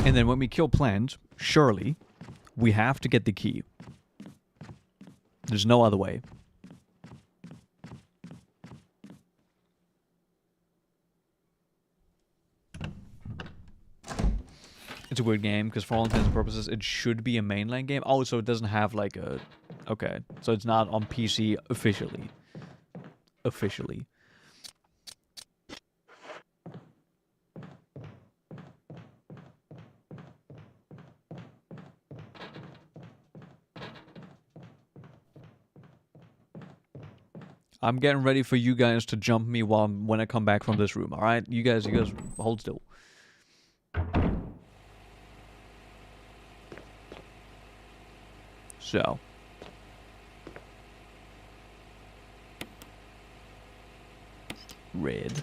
And then when we kill plant, surely we have to get the key. There's no other way. It's a weird game, because for all intents and purposes, it should be a mainline game. Oh, so it doesn't have like a... Okay, so it's not on PC officially. Officially. I'm getting ready for you guys to jump me when I come back from this room, alright? You guys hold still. So. Red.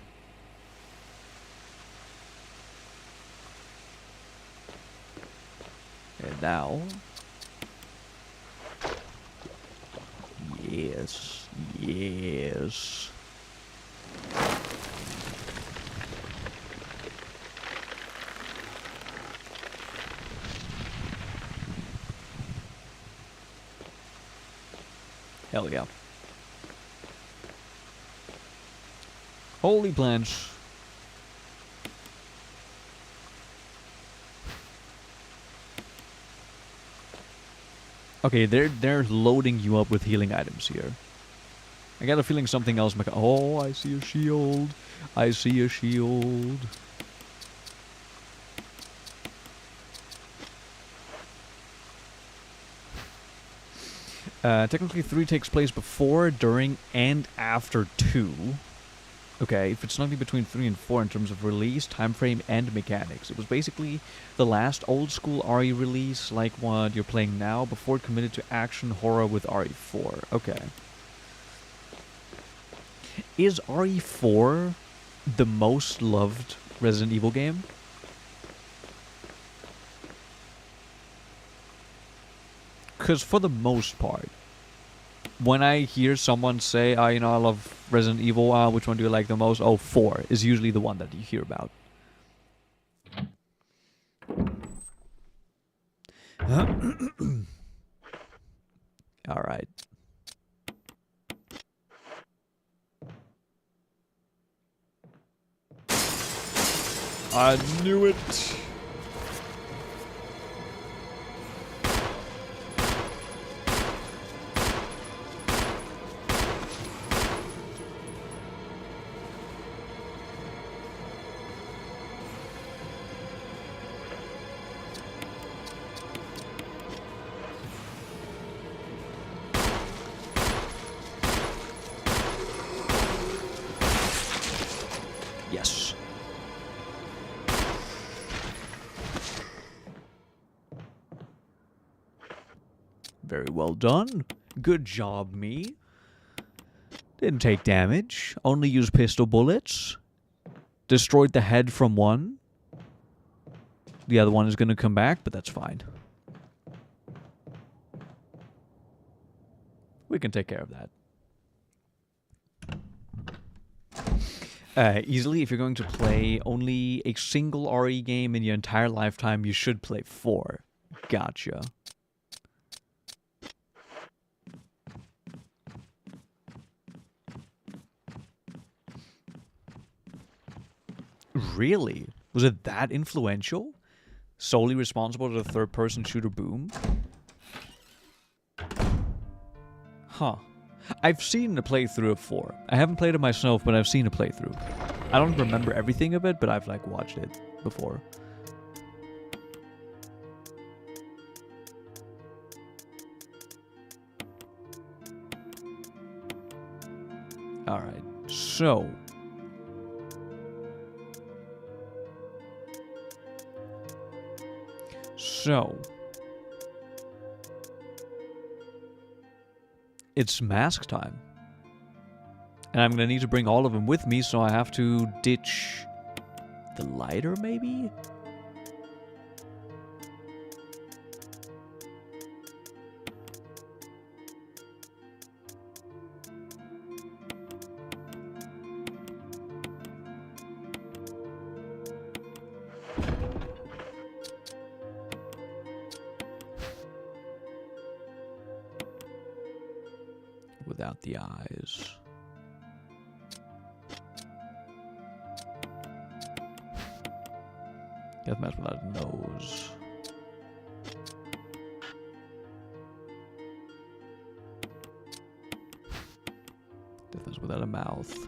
And now. Yes. Yes. Hell yeah. Holy plants. Okay, they're loading you up with healing items here. I got a feeling something else might. Oh, I see a shield. I see a shield. Technically 3 takes place before, during, and after 2. Okay, if it's nothing between 3 and 4 in terms of release, time frame, and mechanics. It was basically the last old-school RE release, like what you're playing now, before it committed to action horror with RE4. Okay. Is RE4 the most loved Resident Evil game? Because for the most part, when I hear someone say, you know, I love Resident Evil, which one do you like the most? Oh, 4 is usually the one that you hear about. Alright. I knew it! Yes. Very well done. Good job, me. Didn't take damage. Only used pistol bullets. Destroyed the head from one. The other one is going to come back, but that's fine. We can take care of that. Easily, if you're going to play only a single RE game in your entire lifetime, you should play 4. Gotcha. Really? Was it that influential? Solely responsible to the third-person shooter boom? Huh. I've seen a playthrough of 4. I haven't played it myself, but I've seen a playthrough. I don't remember everything of it, but I've, like, watched it before. Alright, so... It's mask time. And I'm gonna need to bring all of them with me, so I have to ditch the lighter, maybe? Without the eyes. Deathmatch without a nose. Deathmatch without a mouth.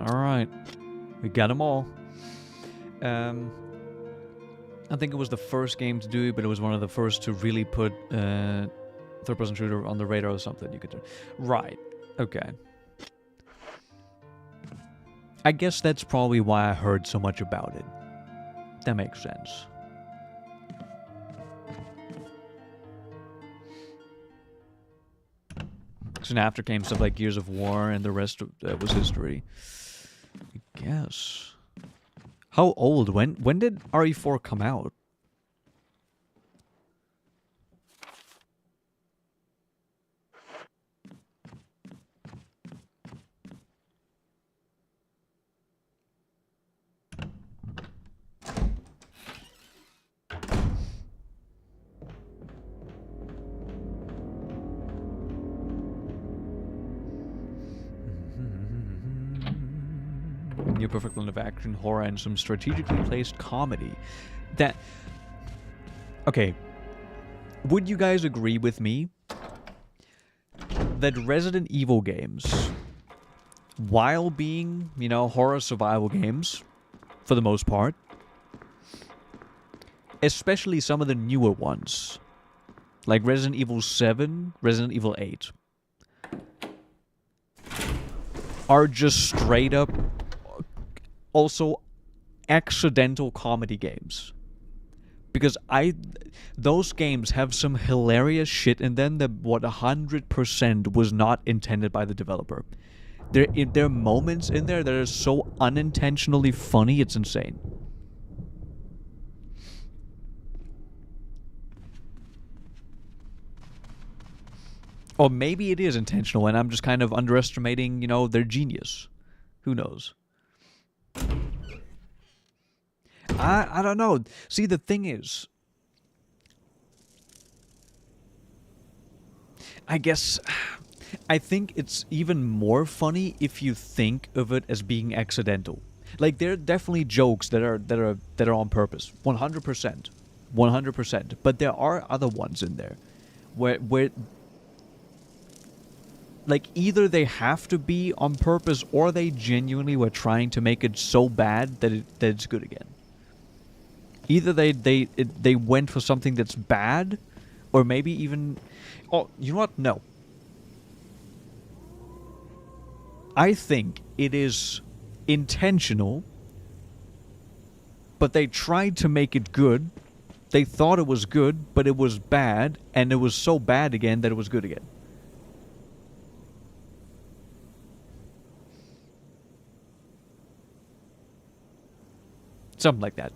Alright. We got them all. I think it was the first game to do it, but it was one of the first to really put third-person shooter on the radar or something you could do. Right. Okay. I guess that's probably why I heard so much about it. That makes sense. And after came stuff like Gears of War, and the rest was history. I guess. How old? When did RE4 come out? Your perfect blend of action, horror, and some strategically placed comedy. That... Okay. Would you guys agree with me that Resident Evil games, while being, you know, horror survival games, for the most part, especially some of the newer ones, like Resident Evil 7, Resident Evil 8, are just straight up also accidental comedy games? Because those games have some hilarious shit in them that 100% was not intended by the developer. There are moments in there that are so unintentionally funny, it's insane. Or maybe it is intentional and I'm just kind of underestimating, you know, their genius. Who knows? I don't know. See, the thing is, I guess I think it's even more funny if you think of it as being accidental. Like, there are definitely jokes that are on purpose, 100%, 100%. But there are other ones in there where like, either they have to be on purpose or they genuinely were trying to make it so bad that it's good again. Either they went for something that's bad, or maybe even... Oh, you know what? No. I think it is intentional, but they tried to make it good. They thought it was good, but it was bad, and it was so bad again that it was good again. Something like that.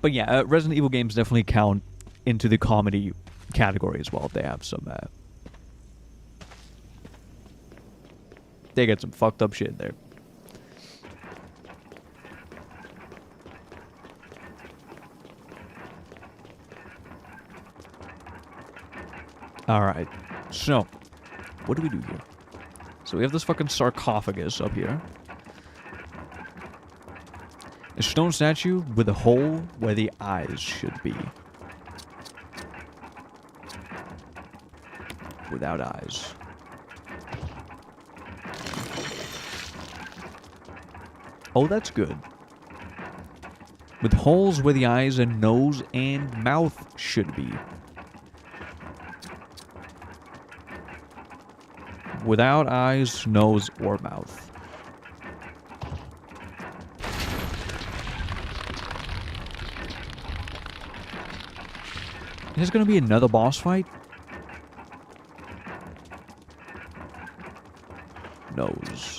But yeah, Resident Evil games definitely count into the comedy category as well. They have some... they get some fucked up shit in there. Alright. So, what do we do here? So we have this fucking sarcophagus up here. A stone statue with a hole where the eyes should be. Without eyes. Oh, that's good. With holes where the eyes and nose and mouth should be. Without eyes, nose, or mouth. There's gonna be another boss fight? Nose.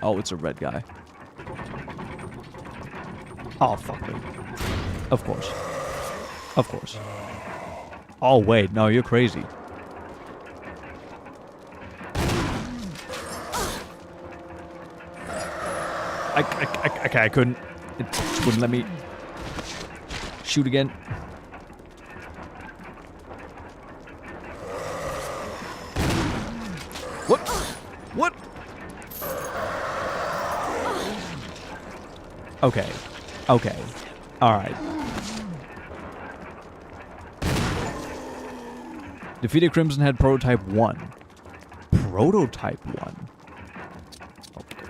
Oh, it's a red guy. Oh, fuck me. Of course. Of course. Oh, wait. No, you're crazy. I couldn't. It just wouldn't let me shoot again. What? What? Okay. Okay. Alright. Defeated Crimson Head Prototype 1. Prototype 1? Okay,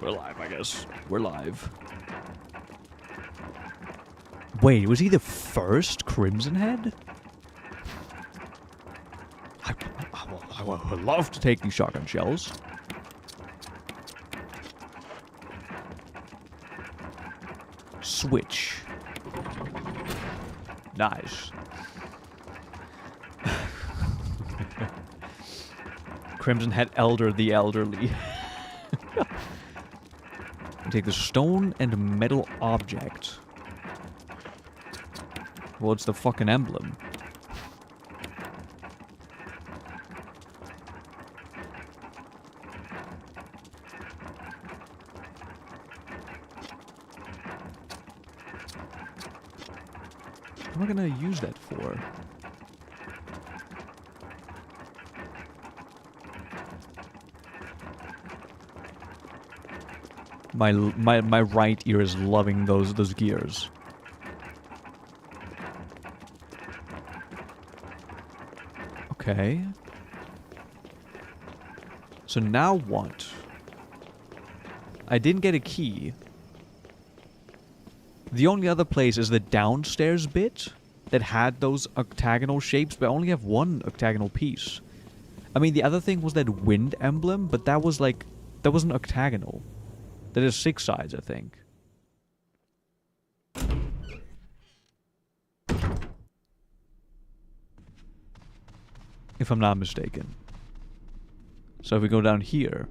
we're live, I guess. We're live. Wait, was he the first Crimson Head? I would love to take these shotgun shells. Switch. Nice. Crimson Head Elder the Elderly. Take the stone and metal object. Well, it's the fucking emblem. What am I gonna use that for? My right ear is loving those gears. Okay. So now what? I didn't get a key. The only other place is the downstairs bit that had those octagonal shapes, but I only have one octagonal piece. I mean, the other thing was that wind emblem, but that was like, that wasn't octagonal. That is 6 sides, I think. If I'm not mistaken. So if we go down here.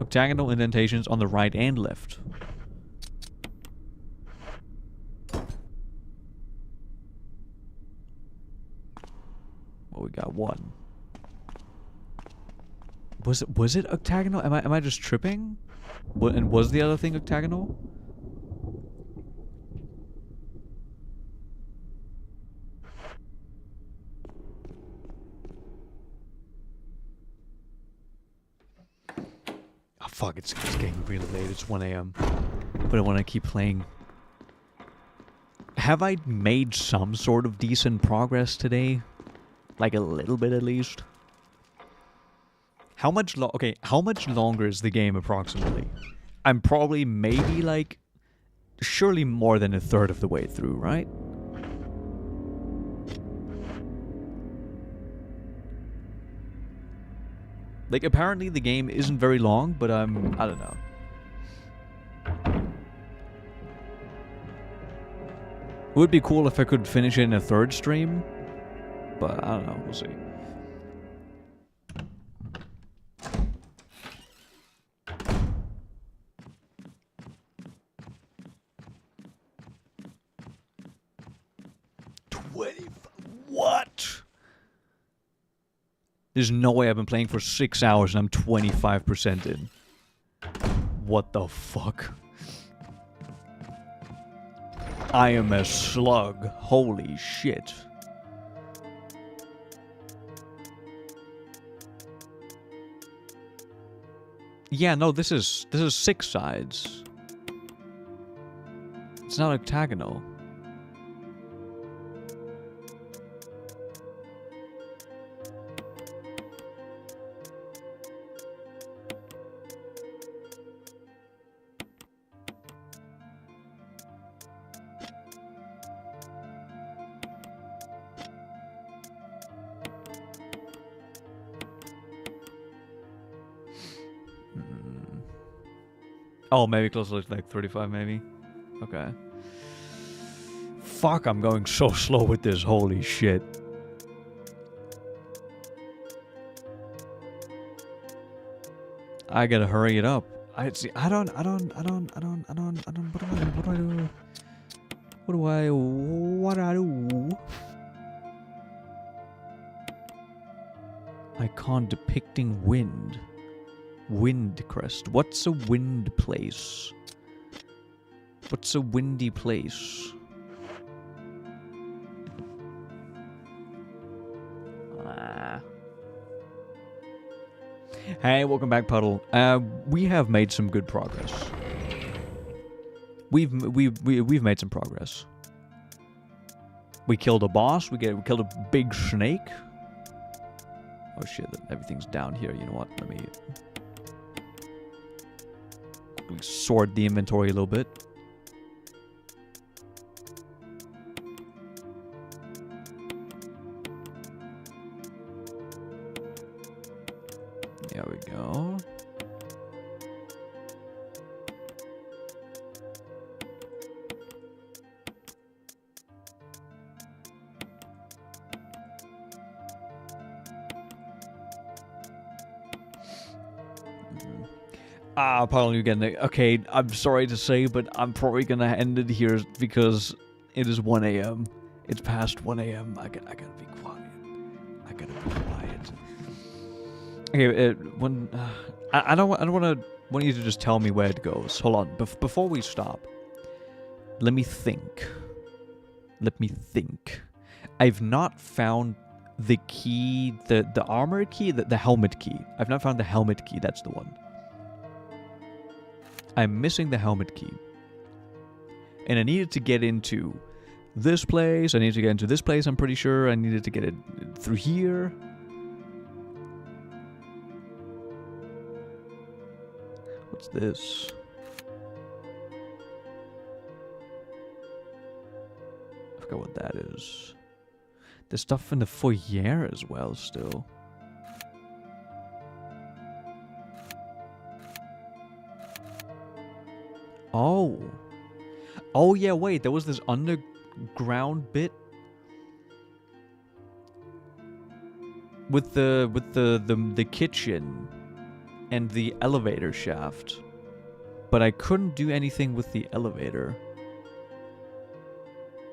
Octagonal indentations on the right and left. Well, we got one. Was it octagonal? Am I just tripping? And was the other thing octagonal? Oh fuck, it's getting really late. It's 1 AM. But I want to keep playing. Have I made some sort of decent progress today? Like a little bit at least? How much longer is the game approximately? I'm probably maybe like surely more than a third of the way through, right? Like apparently the game isn't very long, but I don't know. It would be cool if I could finish it in a third stream, but I don't know, we'll see. What? There's no way I've been playing for 6 hours and I'm 25% in. What the fuck? I am a slug. Holy shit. Yeah, no, this is 6 sides. It's not octagonal. Oh, maybe closer to like 35, maybe. Okay. Fuck, I'm going so slow with this. Holy shit. I gotta hurry it up. What do I do? What do I do? Icon depicting wind. Wind crest. What's a wind place? What's a windy place? Hey, welcome back, Puddle. We have made some good progress. We've made some progress. We killed a boss. We killed a big snake. Oh shit! Everything's down here. You know what? Let me sort the inventory a little bit. There we go. Pardon you again. Okay, I'm sorry to say, but I'm probably gonna end it here because it is 1 a.m. It's past 1 a.m. I gotta be quiet. I gotta be quiet. Okay, I don't want you to just tell me where it goes. Hold on. Before we stop, let me think. I've not found the key, the armor key, the helmet key. I've not found the helmet key. That's the one. I'm missing the helmet key. And I needed to get into this place. I need to get into this place, I'm pretty sure. I needed to get it through here. What's this? I forgot what that is. There's stuff in the foyer as well still. Oh yeah, wait, there was this underground bit with the kitchen and the elevator shaft. But I couldn't do anything with the elevator.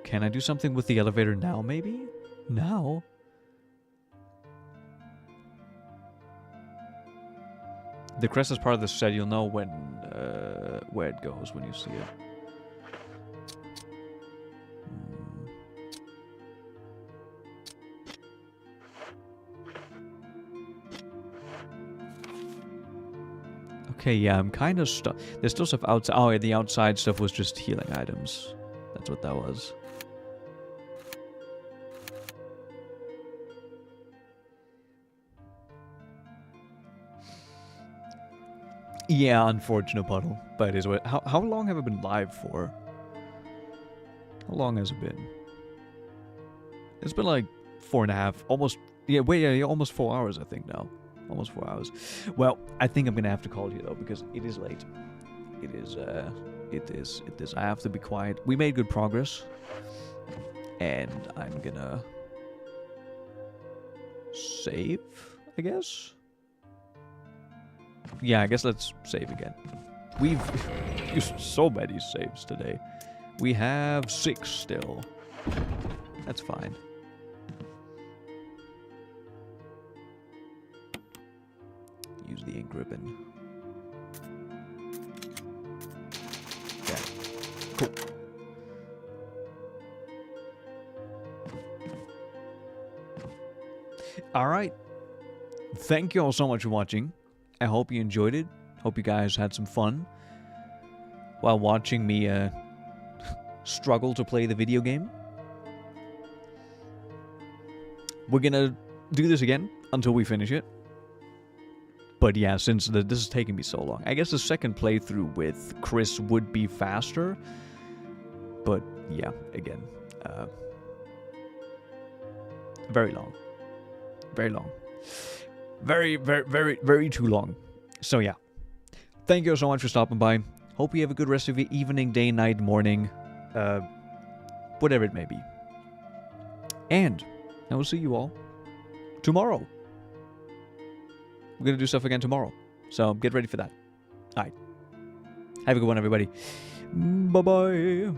Can I do something with the elevator now, maybe? Now? The crest is part of the set. You'll know when where it goes when you see it. Okay, yeah, I'm kind of stuck. There's still stuff outside. Oh, yeah, the outside stuff was just healing items. That's what that was. Yeah, unfortunate, Puddle. But it is what. How long have I been live for? How long has it been? It's been like 4.5, almost. Yeah, wait, yeah, almost 4 hours, I think now. Almost 4 hours. Well, I think I'm gonna have to call you though because it is late. It is. I have to be quiet. We made good progress, and I'm gonna save, I guess. Yeah, I guess let's save again. We've used so many saves today. We have 6 still. That's fine. Use the ink ribbon. Okay. Cool. Alright. Thank you all so much for watching. I hope you enjoyed it. Hope you guys had some fun while watching me struggle to play the video game. We're gonna do this again until we finish it. But yeah, since this is taking me so long, I guess the second playthrough with Chris would be faster. But yeah, again, very long. Very long. Very, very, very, very too long. So yeah. Thank you so much for stopping by. Hope you have a good rest of your evening, day, night, morning. Whatever it may be. And I will see you all tomorrow. We're going to do stuff again tomorrow. So get ready for that. Alright. Have a good one, everybody. Bye-bye.